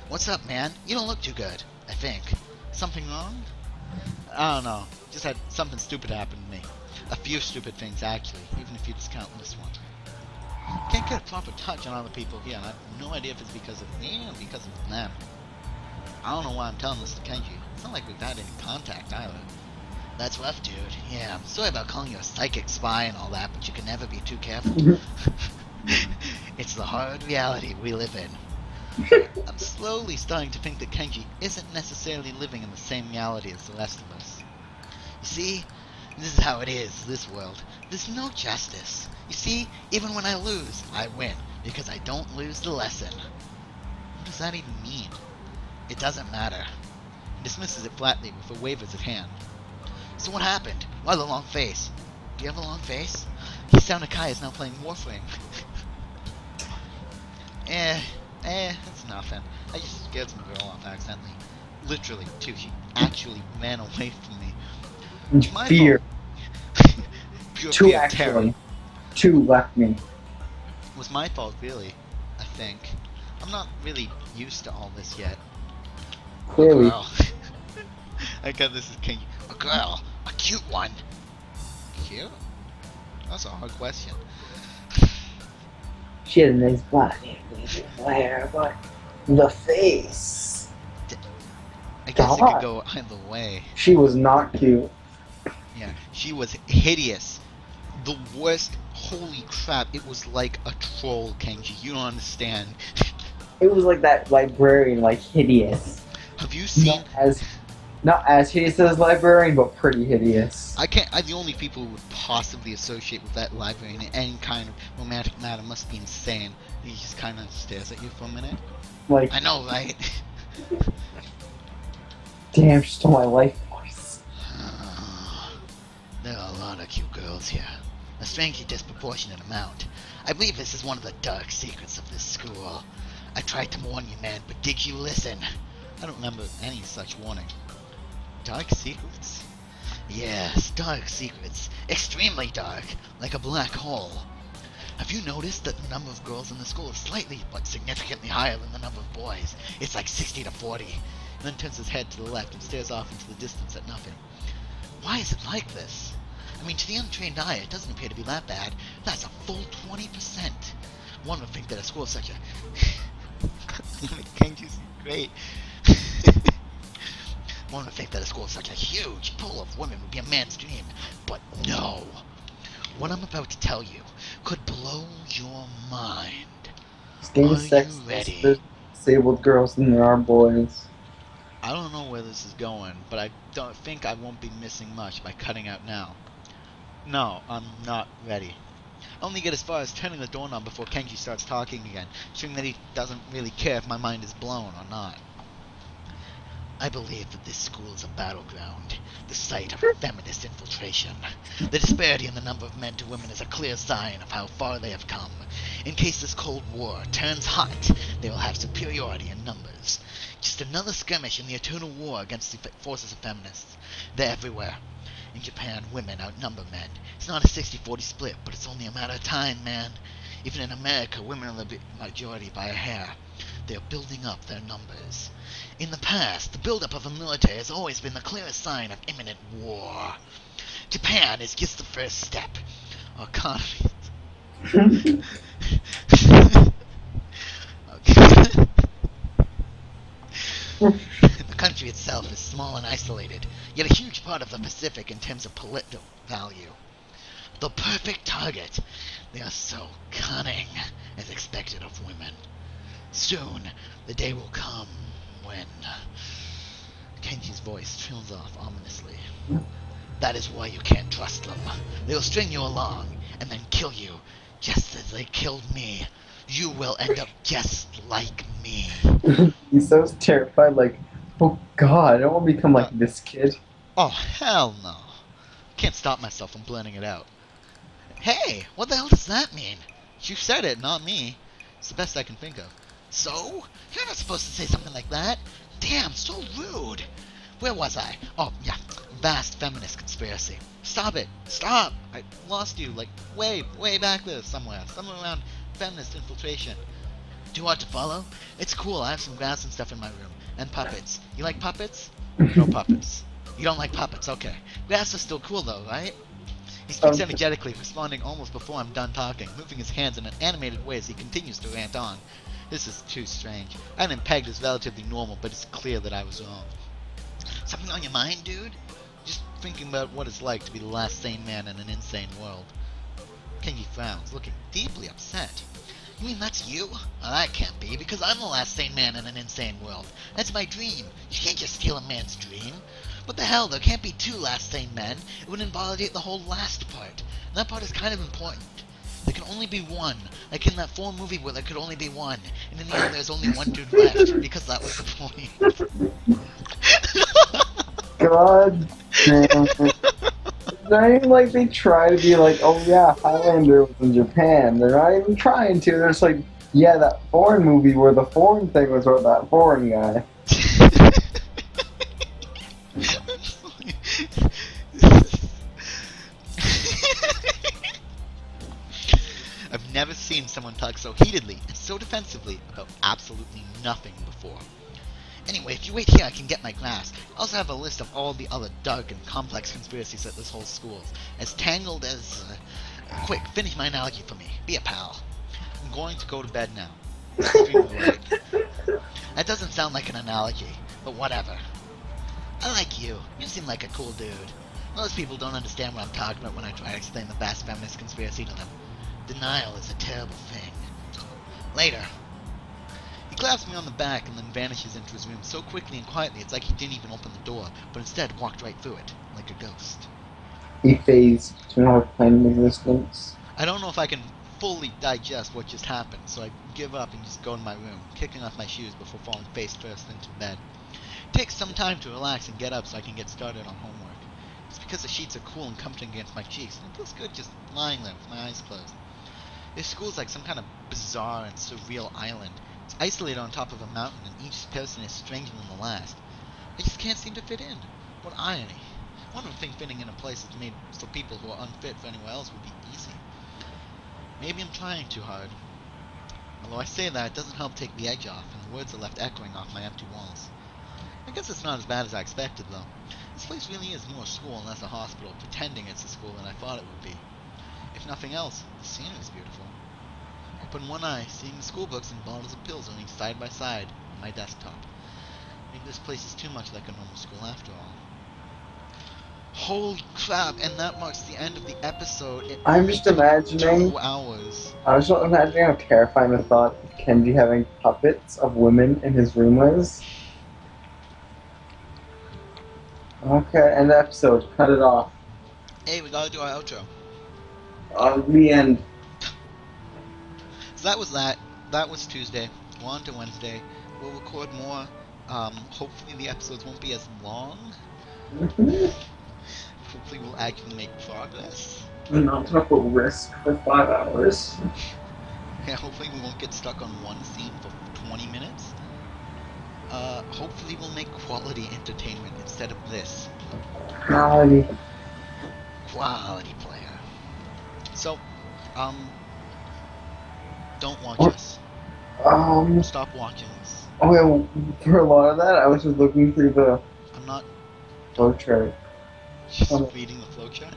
S1: What's up, man? You don't look too good, I think. Something wrong? I don't know. Just had something stupid happen to me. A few stupid things, actually, even if you discount this one. Can't get a proper touch on other people here, and I have no idea if it's because of me or because of them. I don't know why I'm telling this to Kenji. It's not like we've had any contact either. That's rough, dude. Yeah, I'm sorry about calling you a psychic spy and all that, but you can never be too careful. It's the hard reality we live in. I'm slowly starting to think that Kenji isn't necessarily living in the same reality as the rest of us. You see, this is how it is, this world. There's no justice. You see, even when I lose, I win, because I don't lose the lesson. What does that even mean? It doesn't matter. He dismisses it flatly with a wave of his hand. So what happened? Why the long face? Do you have a long face? Hisao Nakai is now playing Warframe. It's nothing. I just scared some girl off accidentally. Literally, too. She actually ran away from me.
S2: And
S1: My
S2: fear.
S1: Pure
S2: Two
S1: fear,
S2: actually.
S1: terror.
S2: Two left me.
S1: It was my fault, really. I think. I'm not really used to all this yet.
S2: Clearly.
S1: A girl. I got this is Kenji. A girl. A cute one. Cute? That's a hard question.
S2: She had a nice body, hair, but the face.
S1: I guess it could
S2: God.
S1: go either way.
S2: She was not cute.
S1: Yeah, she was hideous. The worst. Holy crap! It was like a troll, Kenji. You don't understand.
S2: It was like that librarian, like hideous.
S1: Have you seen?
S2: Not as hideous as librarian, but pretty hideous.
S1: I can't. The only people who would possibly associate with that librarian in any kind of romantic matter must be insane. He just kind of stares at you for a minute.
S2: Like,
S1: I know, right?
S2: damn, she stole my life voice.
S1: There are a lot of cute girls here. A strangely disproportionate amount. I believe this is one of the dark secrets of this school. I tried to warn you, man, but did you listen? I don't remember any such warning. Dark secrets? Yes, dark secrets. Extremely dark, like a black hole. Have you noticed that the number of girls in the school is slightly, but significantly higher than the number of boys? It's like 60 to 40. And then turns his head to the left and stares off into the distance at nothing. Why is it like this? I mean, to the untrained eye, it doesn't appear to be that bad. That's a full 20%. One would think that a school such a... Kenji's great. One would think that a school such a huge pool of women would be a man's dream. But no. What I'm about to tell you could blow your mind.
S2: This game
S1: Are
S2: is sex.
S1: you ready?
S2: There's disabled girls than there are boys.
S1: I don't know where this is going, but I don't think I won't be missing much by cutting out now. No, I'm not ready. I only get as far as turning the doorknob before Kenji starts talking again, showing that he doesn't really care if my mind is blown or not. I believe that this school is a battleground, the site of feminist infiltration. The disparity in the number of men to women is a clear sign of how far they have come. In case this Cold War turns hot, they will have superiority in numbers. Just another skirmish in the eternal war against the forces of feminists. They're everywhere. In Japan, women outnumber men. It's not a 60-40 split, but it's only a matter of time, man. Even in America, women are the majority by a hair. They are building up their numbers. In the past, the buildup of a military has always been the clearest sign of imminent war. Japan is just the first step. Our economy... The country itself is small and isolated, yet a huge part of the Pacific in terms of political value. The perfect target. They are so cunning, as expected of women. Soon, the day will come when... Kenji's voice trails off ominously. That is why you can't trust them. They will string you along, and then kill you, just as they killed me. You will end up just like me.
S2: He's so terrified, like, oh god, I don't want to become like this kid.
S1: Oh, hell no. Can't stop myself from blurting it out. Hey, what the hell does that mean? You said it, not me. It's the best I can think of. So? You're not supposed to say something like that. Damn, so rude. Where was I? Oh, yeah. Vast feminist conspiracy. Stop it. Stop. I lost you, like, way back there somewhere. Somewhere around feminist infiltration. Do you want to follow? It's cool. I have some grass and stuff in my room. And puppets. You like puppets? No puppets. You don't like puppets, okay. Grass is still cool though, right? He speaks energetically, responding almost before I'm done talking, moving his hands in an animated way as he continues to rant on. This is too strange. I had him pegged as relatively normal, but it's clear that I was wrong. Something on your mind, dude? Just thinking about what it's like to be the last sane man in an insane world. Kenji frowns, looking deeply upset. You mean that's you? Well, that can't be, because I'm the last sane man in an insane world. That's my dream. You can't just steal a man's dream. What the hell, there can't be two last sane men. It would invalidate the whole last part. And that part is kind of important. There can only be one. Like in that 4 movie where there could only be one. And in the end there's only one dude left, because that was the point.
S2: God damn it. It's not even like they try to be like, oh yeah, Highlander was in Japan. They're not even trying to. They're just like, yeah, that foreign movie where the foreign thing was about that foreign guy.
S1: I've never seen someone talk so heatedly and so defensively about absolutely nothing before. Anyway, if you wait here, I can get my glass. I also have a list of all the other dark and complex conspiracies that this whole school's as tangled as... Quick, finish my analogy for me. Be a pal. I'm going to go to bed now. It's extremely late. That doesn't sound like an analogy, but whatever. I like you. You seem like a cool dude. Most people don't understand what I'm talking about when I try to explain the vast feminist conspiracy to them. Denial is a terrible thing. Later. He claps me on the back and then vanishes into his room so quickly and quietly it's like he didn't even open the door, but instead walked right through it, like a ghost.
S2: He phased to another plane of existence.
S1: I don't know if I can fully digest what just happened, so I give up and just go in my room, kicking off my shoes before falling face first into bed. It takes some time to relax and get up so I can get started on homework. It's because the sheets are cool and comforting against my cheeks, and it feels good just lying there with my eyes closed. This school's like some kind of bizarre and surreal island. It's isolated on top of a mountain, and each person is stranger than the last. I just can't seem to fit in. What irony. One would think fitting in a place that's made for people who are unfit for anywhere else would be easy. Maybe I'm trying too hard. Although I say that, it doesn't help take the edge off, and the words are left echoing off my empty walls. I guess it's not as bad as I expected, though. This place really is more a school and less a hospital, pretending it's a school than I thought it would be. If nothing else, the scenery is beautiful. I open one eye, seeing the school books and bottles of pills arranged side by side on my desktop. Maybe this place is too much like a normal school after all. Holy crap, and that marks the end of the episode.
S2: I'm just imagining
S1: 2 hours.
S2: I was just imagining how terrifying the thought of Kenji having puppets of women in his room was. Okay, end the episode. Cut it off.
S1: Hey, we gotta do our outro.
S2: The end.
S1: So that was that. That was Tuesday. We're on to Wednesday. We'll record more. Hopefully the episodes won't be as long. Hopefully we'll actually make progress.
S2: I'm not gonna put risk for 5 hours.
S1: Yeah, hopefully we won't get stuck on one scene for 20 minutes. Hopefully we'll make quality entertainment instead of this.
S2: Quality.
S1: Quality player. So, don't watch us. Stop watching us.
S2: Oh yeah, for a lot of that, I was just looking through the
S1: I'm not
S2: flowchart.
S1: just reading the flowchart.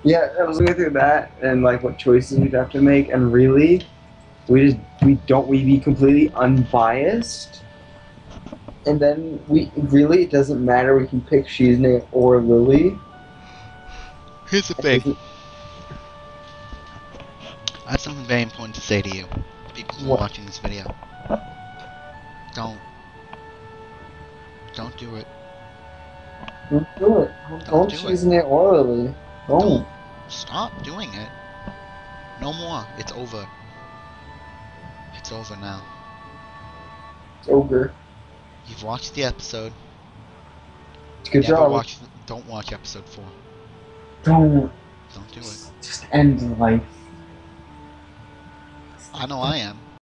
S2: Yeah, I was looking through that and like what choices we'd have to make, and really, we be completely unbiased, and then it doesn't matter. We can pick Shizune or Lily.
S1: Here's the thing. I have something very important to say to you, people who are watching this video. Don't do it.
S2: Don't do it. Don't
S1: do
S2: Shizune or Lily. Don't.
S1: Stop doing it. No more. It's over. It's over now.
S2: It's over.
S1: You've watched the episode.
S2: Good job.
S1: Don't watch episode 4.
S2: Don't
S1: do it.
S2: Just end life.
S1: I know I am.